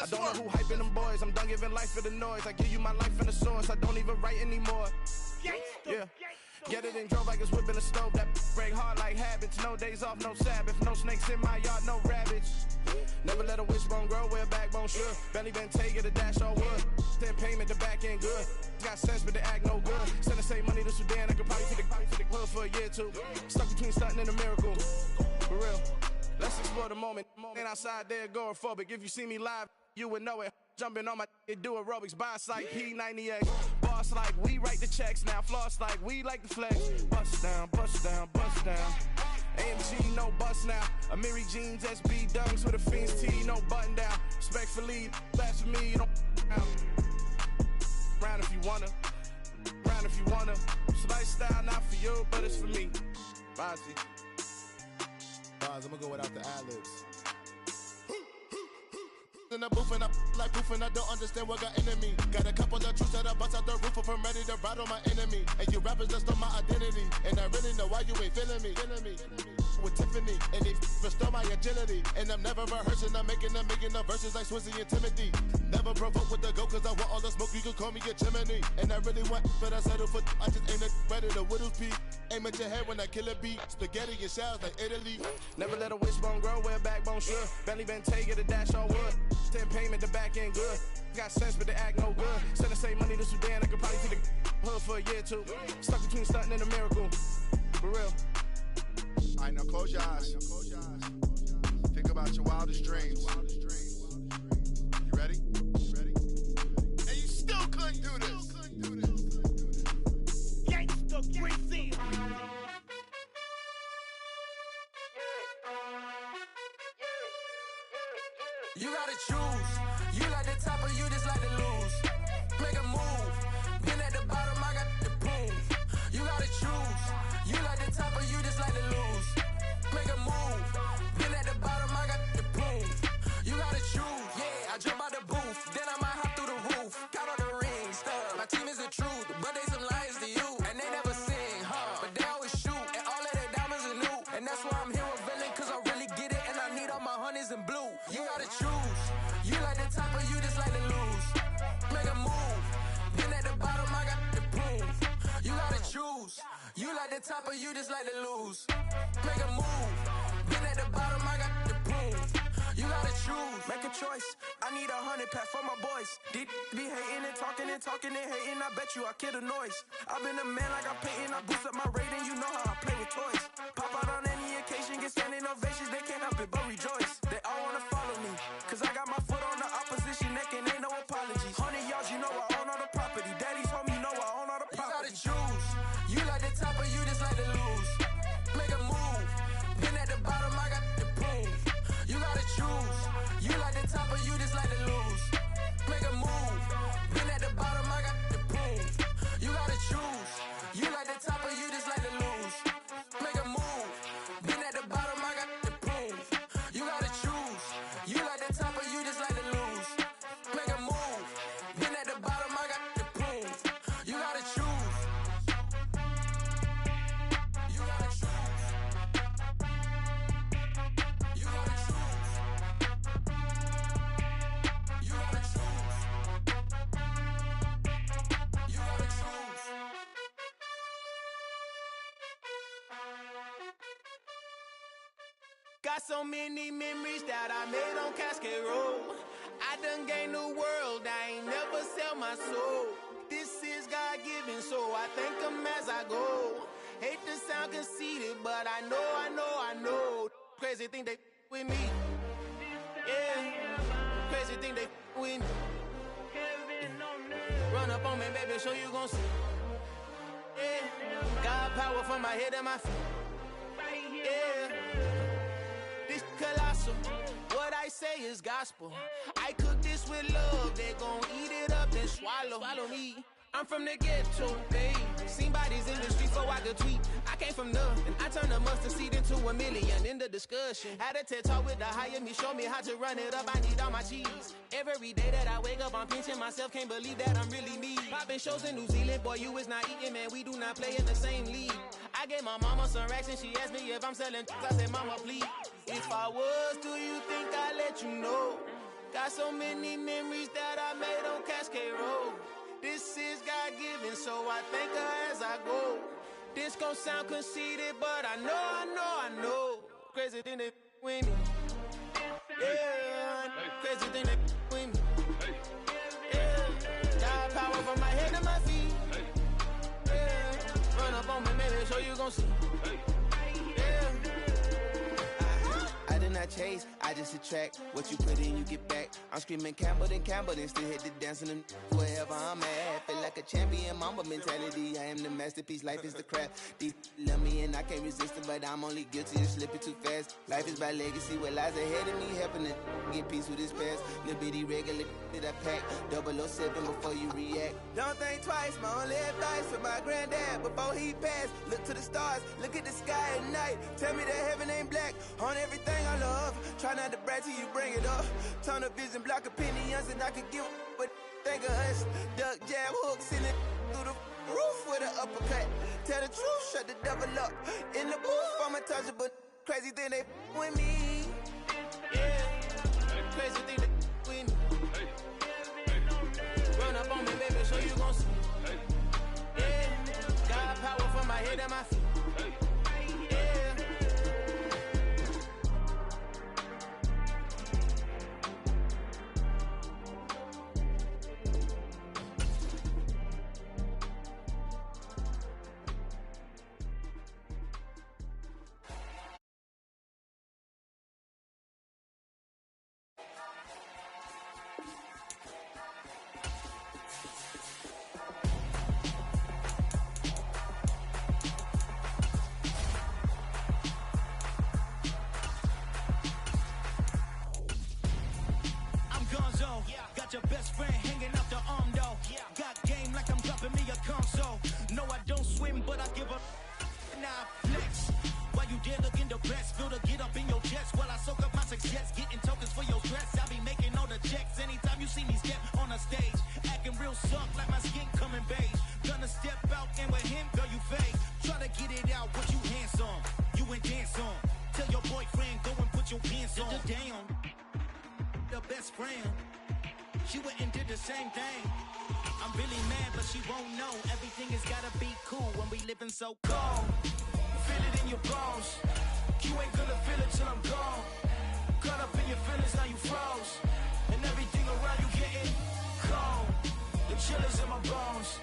I don't know who hyping them boys. I'm done giving life for the noise. I give you my life in the source. I don't even write anymore. Yeah. Get it and drove like it's whipping a stove. That break hard like habits. No days off, no Sabbath. No snakes in my yard, no rabbits. Never let a wishbone grow where a backbone should. Belly been take it, a dash all wood. Then payment, the back end good. Got sense, but they act no good. Send the same money to Sudan. I could probably take the hood for a year or two. Stuck between stunting and a miracle. For real. Let's explore the moment. Ain't outside there agoraphobic. If you see me live, you would know it. Jumping on my do aerobics, boss like P90X. Boss like we write the checks now. Floss like we like the flex. Bust down, bust down, bust down. AMG, no bust now. Amiri jeans, SB dunks with a Fiends tee, no button down. Respectfully, that's for me, you don't round if you wanna. Round if you wanna. It's lifestyle not for you, but it's for me. Bozzy. I'm gonna go without the ad-libs. In the booth and I like poof and I don't understand what got into me. Got a couple of truths that I bust out the roof of, I'm ready to ride on my enemy. And you rappers just stole my identity, and I really know why you ain't feeling me. With Tiffany, and they restore my agility. And I'm never rehearsing, I'm making a million of verses like Swizzy and Timothy. Never provoke with the go, cause I want all the smoke, you can call me a chimney. And I really want, but I settle for, I just ain't ready to whittles peak. Aim at your head when I kill a beat. Spaghetti and shells like Italy. Never let a wishbone grow where a backbone should. Belly been take it, a dash all wood. 10 payment, the back end good. Got sense, but they act no good. Send the same money to Sudan, I could probably take the hood for a year or two. Stuck between stunting and a miracle. For real. Alright, now close your eyes. Think about your wildest dreams. You ready? And you still couldn't do this. Gangsta Greasy. You gotta choose. You like the top or you just like to lose. Make a move. Been at the bottom, I got the prove. You gotta choose. You like the top or you just like to lose. Make a move. Been at the bottom, I got the prove. You gotta choose. Yeah, I jump out the booth. Then I might hop through the roof. Count on the ring, stuff. My team is the truth, but they some liars to you. And they never sing, but they always shoot. And all of their diamonds are new. And that's why I'm here with villain, cause I really get it. And I need all my honeys in blue. You gotta choose. You You like the top or you just like to lose? Make a move. Been at the bottom, I got the prove. You gotta choose, make a choice. I need 100 pack for my boys. These be hating and talking and talking and hating. I bet you I kill the noise. I've been a man like I'm Peyton. I boost up my rating, you know how I play with toys. Pop out on any occasion, get standing ovations. They can't help it but rejoice. They all wanna follow me, cause I got my foot on the opposition neck and ain't no apologies. 100 yards, you know I own all the property. Daddy's home, you know I own all the property. You gotta choose. You like the top or you just like to lose? Make a move. Been at the bottom, I got the proof. You gotta choose. You like the top or you just like to lose? Make a move. Been at the bottom, I got the proof. You gotta choose. You like the top or you just like to lose? Make a move. Been at the bottom, I got the proof. You gotta choose. You like the top or you just like to lose? Make a move. Been at the bottom, I got the proof. You gotta choose. You gotta choose. You gotta choose. You gotta choose. You gotta choose. Got so many memories that I made on Cascade Road. I done gained the world, I ain't never sell my soul. This is God-given, so I thank him as I go. Hate to sound conceited, but I know. Crazy thing they with me. Yeah, crazy thing they with me. Run up on me, baby, show you gon' see. Yeah, got power from my head and my feet. Yeah, this colossal. What I say is gospel. I cook this with love. They gon' eat it up and swallow me. I'm from the ghetto, babe. Seen bodies in the streets so I could tweet. I came from nothing. I turned a mustard seed into a million in the discussion. Had a TED talk with the higher me, show me how to run it up. I need all my cheese. Every day that I wake up, I'm pinching myself. Can't believe that I'm really me. Popping shows in New Zealand, boy, you is not eating, man. We do not play in the same league. I gave my mama some racks and she asked me if I'm selling. I said, mama, please. If I was, do you think I'd let you know? Got so many memories that I made on Cascade Road. This is God-given, so I thank her as I go. This gon' sound conceited, but I know. Crazy thing they with me. Yeah, crazy thing they with me. Yeah, got power from my head to my feet. Yeah, run up on me, maybe so you gon' see. Yeah. I did not chase, I just attract. What you put in, you get back. I'm screaming Campbell, then still hit the dance and them wherever I'm at. Feel like a champion, mamba mentality. I am the masterpiece, life is the crap. These love me and I can't resist it, but I'm only guilty of slipping too fast. Life is by legacy, what lies ahead of me, helping to get peace with this past. Little bitty regular that I pack, 007 before you react. Don't think twice, my only advice for my granddad before he passed. Look to the stars, look at the sky at night. Tell me that heaven ain't black on everything I love. Try not to brag till you bring it up. Tunnel vision, block opinions, and I could give but think of us. Duck, jab, hooks in it through the roof with an uppercut. Tell the truth, shut the devil up. In the booth, I'm untouchable. Crazy thing they with me. Yeah, crazy thing they with me. Run up on me, baby, so you gon' see. Yeah, got power from my head and my feet. Got your best friend hanging out the arm though. Got game like I'm dropping me a console. No, I don't swim, but I give up. Nah, flex. While you there looking depressed, feel to get up in your chest while I soak up my success. Getting tokens for your stress. I be making all the checks anytime you see me step on a stage. Acting real suck like my skin coming beige. Gonna step out and with him, girl, you fake. Try to get it out, what you handsome. You and dance on. Tell your boyfriend, go and put your pants on. Damn, the best friend. She went and did the same thing. I'm really mad, but she won't know. Everything has gotta be cool when we living so cold. Feel it in your bones. You ain't gonna feel it till I'm gone. Caught up in your feelings, now you froze. And everything around you getting cold. The chillers in my bones.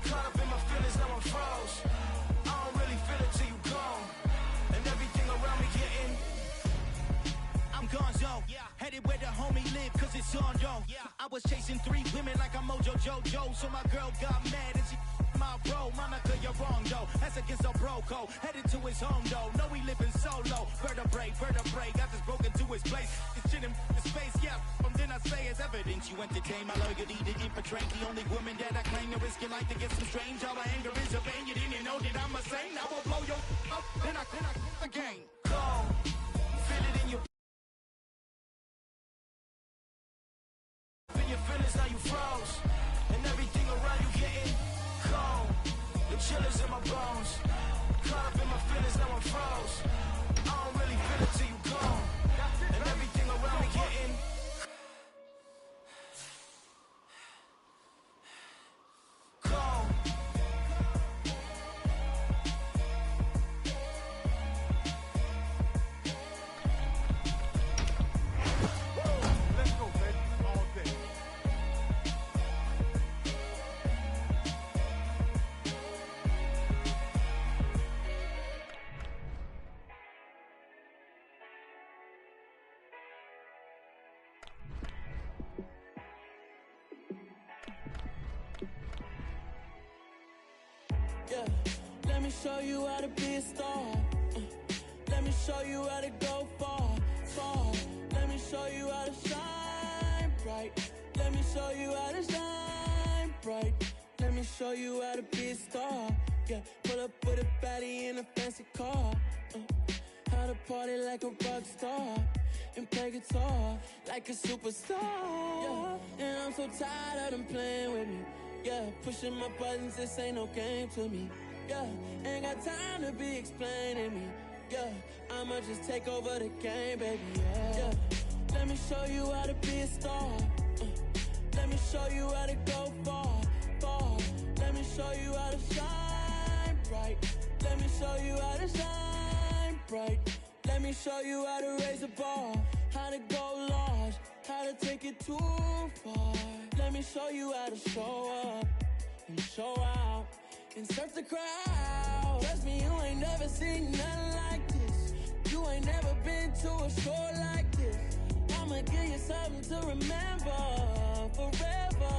Caught up in my feelings, now I'm froze. I don't really feel it till you gone. And everything around me getting I'm gonzo, headed where the homie live, cause it's on, yo. I was chasing 3 women like I'm Mojo Jojo, so my girl got mad and she my bro. Monica, you're wrong, though. That's against a bro code. Headed to his home, though. No, he living solo. Vertebrae, got this broken to his place. It's shit in his face, yeah. From then I say it's evidence. You entertain my loyalty to infiltrate. The only woman that I claim to risk your life to get some strange. All my anger is a pain. You didn't know that I'm a saint. I will blow your up, then I again. Cold. Feel it in your your feelings, now you froze. And everything around you getting cold. The chillers in my bones. Caught up in my feelings, now I'm froze. I don't really feel it till you gone. And everything around me getting cold. Let's go, baby. All day. Yeah, let me show you how to be a star. Let me show you how to go far, far. Let me show you how to shine bright. Let me show you how to shine bright. Let me show you how to be a star. Yeah, pull up with a baddie in a fancy car. How to party like a rock star and play guitar like a superstar. Yeah, and I'm so tired of them playing with me. Yeah, pushing my buttons, this ain't no game to me. Yeah, ain't got time to be explaining me. Yeah, I'ma just take over the game, baby. Yeah, let me show you how to be a star. Let me show you how to go far, far. Let me show you how to shine bright. Let me show you how to shine bright. Let me show you how to raise the bar, how to go large, how to take it too far. Let me show you how to show up and show out and surf the crowd. Trust me, you ain't never seen nothing like this. You ain't never been to a show like this. I'ma give you something to remember forever.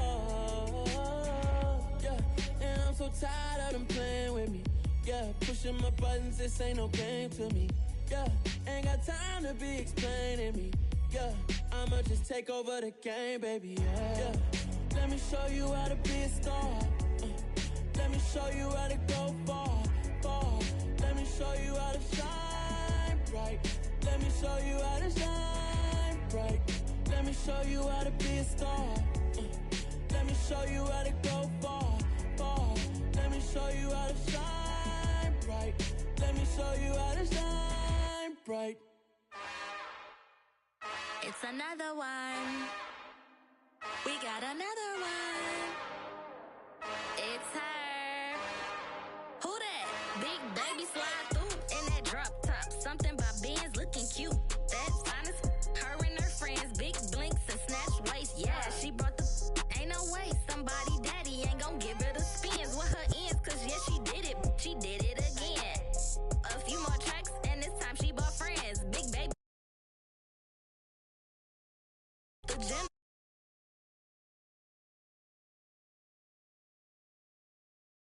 Yeah, and I'm so tired of them playing with me. Yeah, pushing my buttons, this ain't no game to me. Yeah, ain't got time to be explaining me. Yeah, I'ma just take over the game, baby. Yeah, let me show you how to be a star. Let me show you how to go far, far. Let me show you how to shine bright. Let me show you how to shine bright. Let me show you how to be a star. Let me show you how to go far, far. Let me show you how to shine bright. Let me show you how to shine bright. It's another one. We got another one. It's her. Who that? Big baby slide through in that drop top. Something by Benz looking cute. That's fine as her and her friends. Big blinks and snatch waist. Yeah, she brought the ain't no way. Somebody daddy ain't gon' give it a